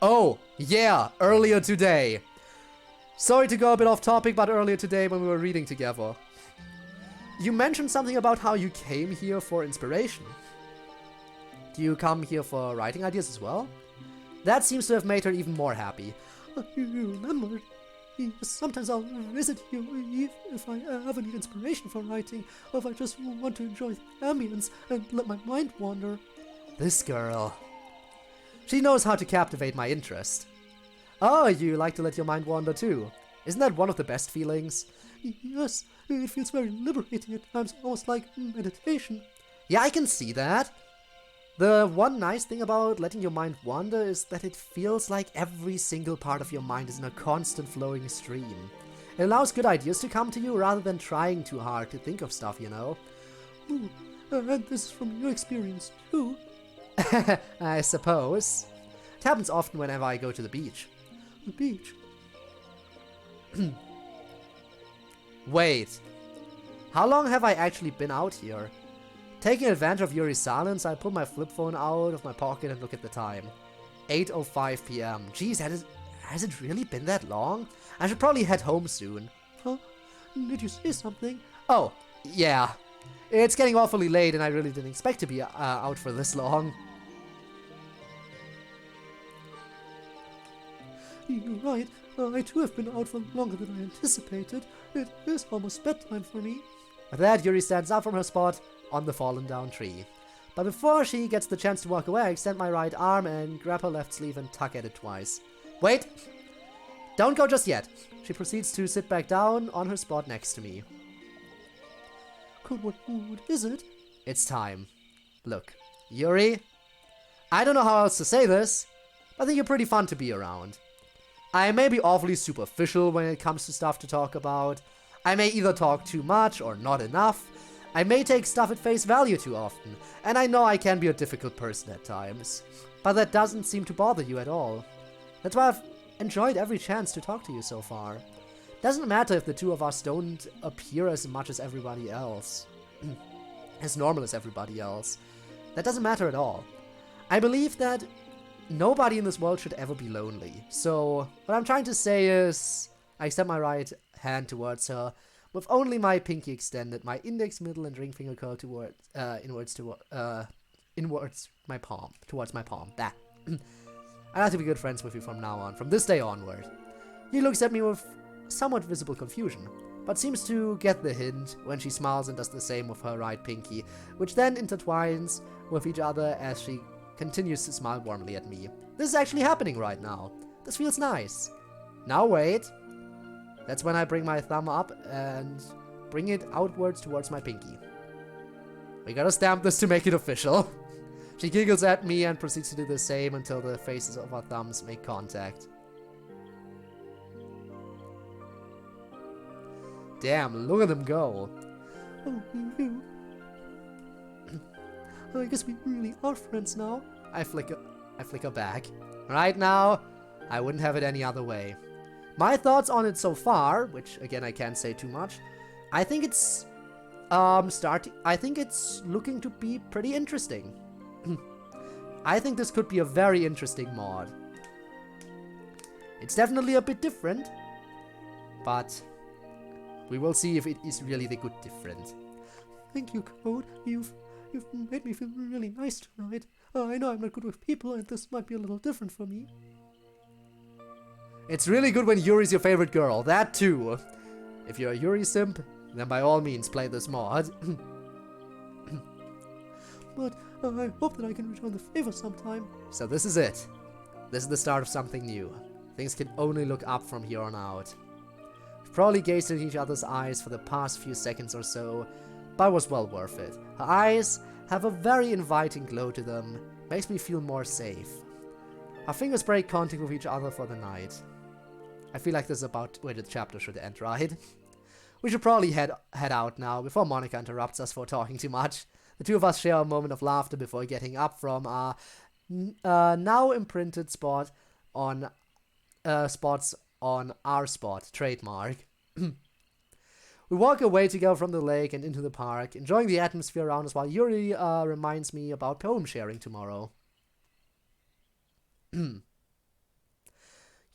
Oh, yeah, earlier today. Sorry to go a bit off topic, but earlier today when we were reading together, you mentioned something about how you came here for inspiration. Do you come here for writing ideas as well? That seems to have made her even more happy. You remembered? Yes, sometimes I'll visit you if I ever need inspiration for writing, or if I just want to enjoy the ambience and let my mind wander. This girl. She knows how to captivate my interest. Oh, you like to let your mind wander too. Isn't that one of the best feelings? Yes, it feels very liberating at times, almost like meditation. Yeah, I can see that. The one nice thing about letting your mind wander is that it feels like every single part of your mind is in a constant flowing stream. It allows good ideas to come to you rather than trying too hard to think of stuff, you know? Ooh, and this is from your experience too? I suppose. It happens often whenever I go to the beach. The beach? Wait. How long have I actually been out here? Taking advantage of Yuri's silence, I pull my flip phone out of my pocket and look at the time. 8:05 p.m. Geez, has it really been that long? I should probably head home soon. Huh? Did you say something? Oh, yeah. It's getting awfully late and I really didn't expect to be out for this long. You're right. I too have been out for longer than I anticipated. It is almost bedtime for me. With that, Yuri stands up from her spot on the fallen down tree. But before she gets the chance to walk away, I extend my right arm and grab her left sleeve and tug at it twice. Wait! Don't go just yet. She proceeds to sit back down on her spot next to me. What is it? It's time. Look, Yuri, I don't know how else to say this, but I think you're pretty fun to be around. I may be awfully superficial when it comes to stuff to talk about. I may either talk too much or not enough. I may take stuff at face value too often, and I know I can be a difficult person at times. But that doesn't seem to bother you at all. That's why I've enjoyed every chance to talk to you so far. Doesn't matter if the two of us don't appear as much as everybody else. As normal as everybody else. That doesn't matter at all. I believe that nobody in this world should ever be lonely. So, what I'm trying to say is, I extend my right hand towards her, with only my pinky extended, my index, middle, and ring finger curled inwards my palm, towards my palm. That. I'd like to be good friends with you from now on, from this day onward. He looks at me with somewhat visible confusion, but seems to get the hint when she smiles and does the same with her right pinky, which then intertwines with each other as she continues to smile warmly at me. This is actually happening right now. This feels nice. Now wait. That's when I bring my thumb up and bring it outwards towards my pinky. We gotta stamp this to make it official. She giggles at me and proceeds to do the same until the faces of our thumbs make contact. Damn, look at them go. Oh, you. I guess we really are friends now. I flicker back. Right now, I wouldn't have it any other way. My thoughts on it so far, which again I can't say too much, I think it's I think it's looking to be pretty interesting. I think this could be a very interesting mod. It's definitely a bit different, but we will see if it is really the good different. Thank you, Code. You've made me feel really nice tonight. I know I'm not good with people, and this might be a little different for me. It's really good when Yuri's your favorite girl, that too. If you're a Yuri simp, then by all means play this mod. But I hope that I can return the favor sometime. So this is it. This is the start of something new. Things can only look up from here on out. We've probably gazed at each other's eyes for the past few seconds or so, but it was well worth it. Her eyes have a very inviting glow to them, makes me feel more safe. Our fingers break contact with each other for the night. I feel like this is about where the chapter should end, right? We should probably head out now, before Monica interrupts us for talking too much. The two of us share a moment of laughter before getting up from our now imprinted spots on our spot, trademark. We walk away together from the lake and into the park, enjoying the atmosphere around us while Yuri reminds me about poem sharing tomorrow. You're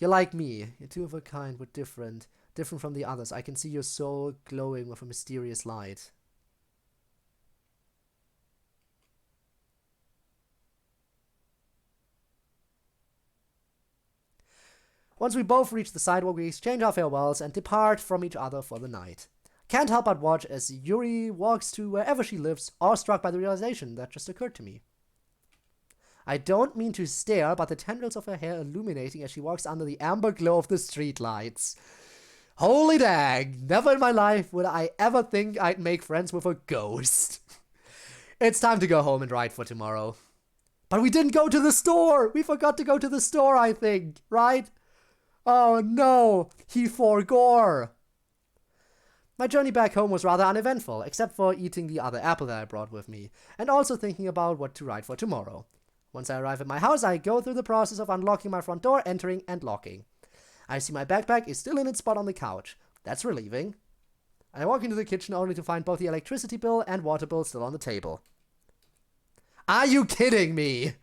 like me. You're two of a kind, but different. Different from the others. I can see your soul glowing with a mysterious light. Once we both reach the sidewalk, we exchange our farewells and depart from each other for the night. Can't help but watch as Yuri walks to wherever she lives, awestruck by the realization that just occurred to me. I don't mean to stare, but the tendrils of her hair illuminating as she walks under the amber glow of the streetlights. Holy dang! Never in my life would I ever think I'd make friends with a ghost. It's time to go home and write for tomorrow. But we didn't go to the store! We forgot to go to the store, I think, right? Oh no! He forgore! My journey back home was rather uneventful, except for eating the other apple that I brought with me, and also thinking about what to write for tomorrow. Once I arrive at my house, I go through the process of unlocking my front door, entering, and locking. I see my backpack is still in its spot on the couch. That's relieving. I walk into the kitchen only to find both the electricity bill and water bill still on the table. Are you kidding me?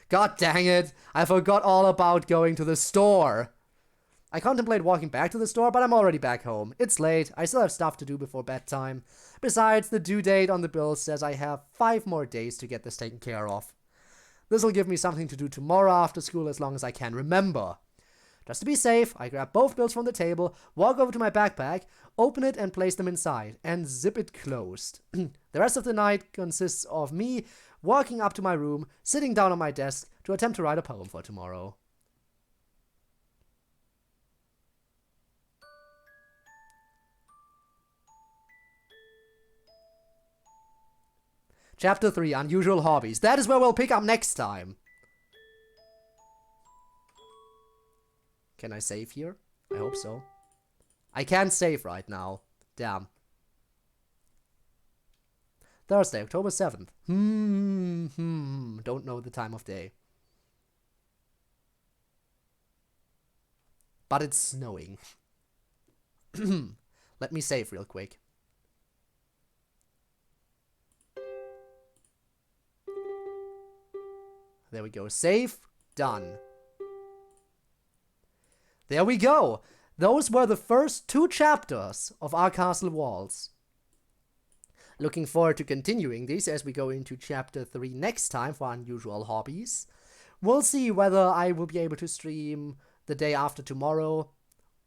God dang it, I forgot all about going to the store. I contemplate walking back to the store, but I'm already back home. It's late, I still have stuff to do before bedtime. Besides, the due date on the bill says I have 5 more days to get this taken care of. This'll give me something to do tomorrow after school as long as I can remember. Just to be safe, I grab both bills from the table, walk over to my backpack, open it and place them inside, and zip it closed. The rest of the night consists of me walking up to my room, sitting down on my desk to attempt to write a poem for tomorrow. Chapter 3, Unusual Hobbies. That is where we'll pick up next time. Can I save here? I hope so. I can't save right now. Damn. Thursday, October 7th. Don't know the time of day. But it's snowing. Let me save real quick. There we go. Save. Done. There we go. those were the first 2 chapters of our castle walls. Looking forward to continuing these as we go into chapter 3 next time for unusual hobbies. We'll see whether I will be able to stream the day after tomorrow,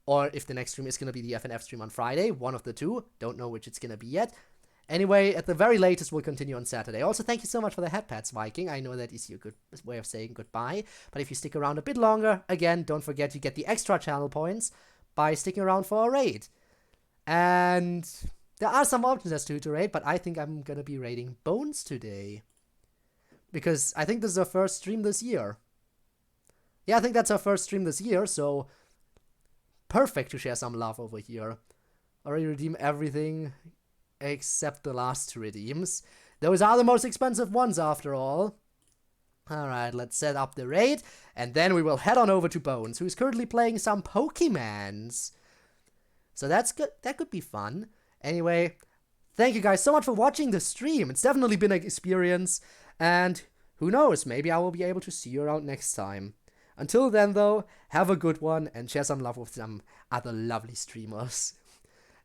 or if the next stream is going to be the FNF stream on Friday. One of the two. Don't know which it's going to be yet. Anyway, at the very latest, we'll continue on Saturday. Also, thank you so much for the headpads, Viking. I know that is your good way of saying goodbye. But if you stick around a bit longer, again, don't forget you get the extra channel points by sticking around for a raid. And there are some options as to who to raid, but I think I'm going to be raiding Bones today. Because I think this is our first stream this year. Yeah, I think that's our first stream this year, so perfect to share some love over here. Already redeem everything except the last 2 redeems. Those are the most expensive ones after all. Alright, let's set up the raid, and then we will head on over to Bones, who's currently playing some Pokemans. So that's good. That could be fun. Anyway, thank you guys so much for watching the stream. It's definitely been an experience, and who knows, maybe I will be able to see you around next time. Until then, though, have a good one and share some love with some other lovely streamers.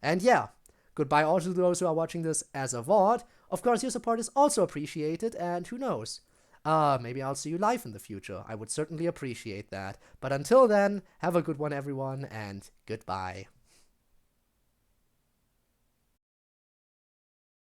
And yeah, goodbye also to those who are watching this as a VOD. Of course, your support is also appreciated, and who knows, maybe I'll see you live in the future. I would certainly appreciate that. But until then, have a good one, everyone, and goodbye.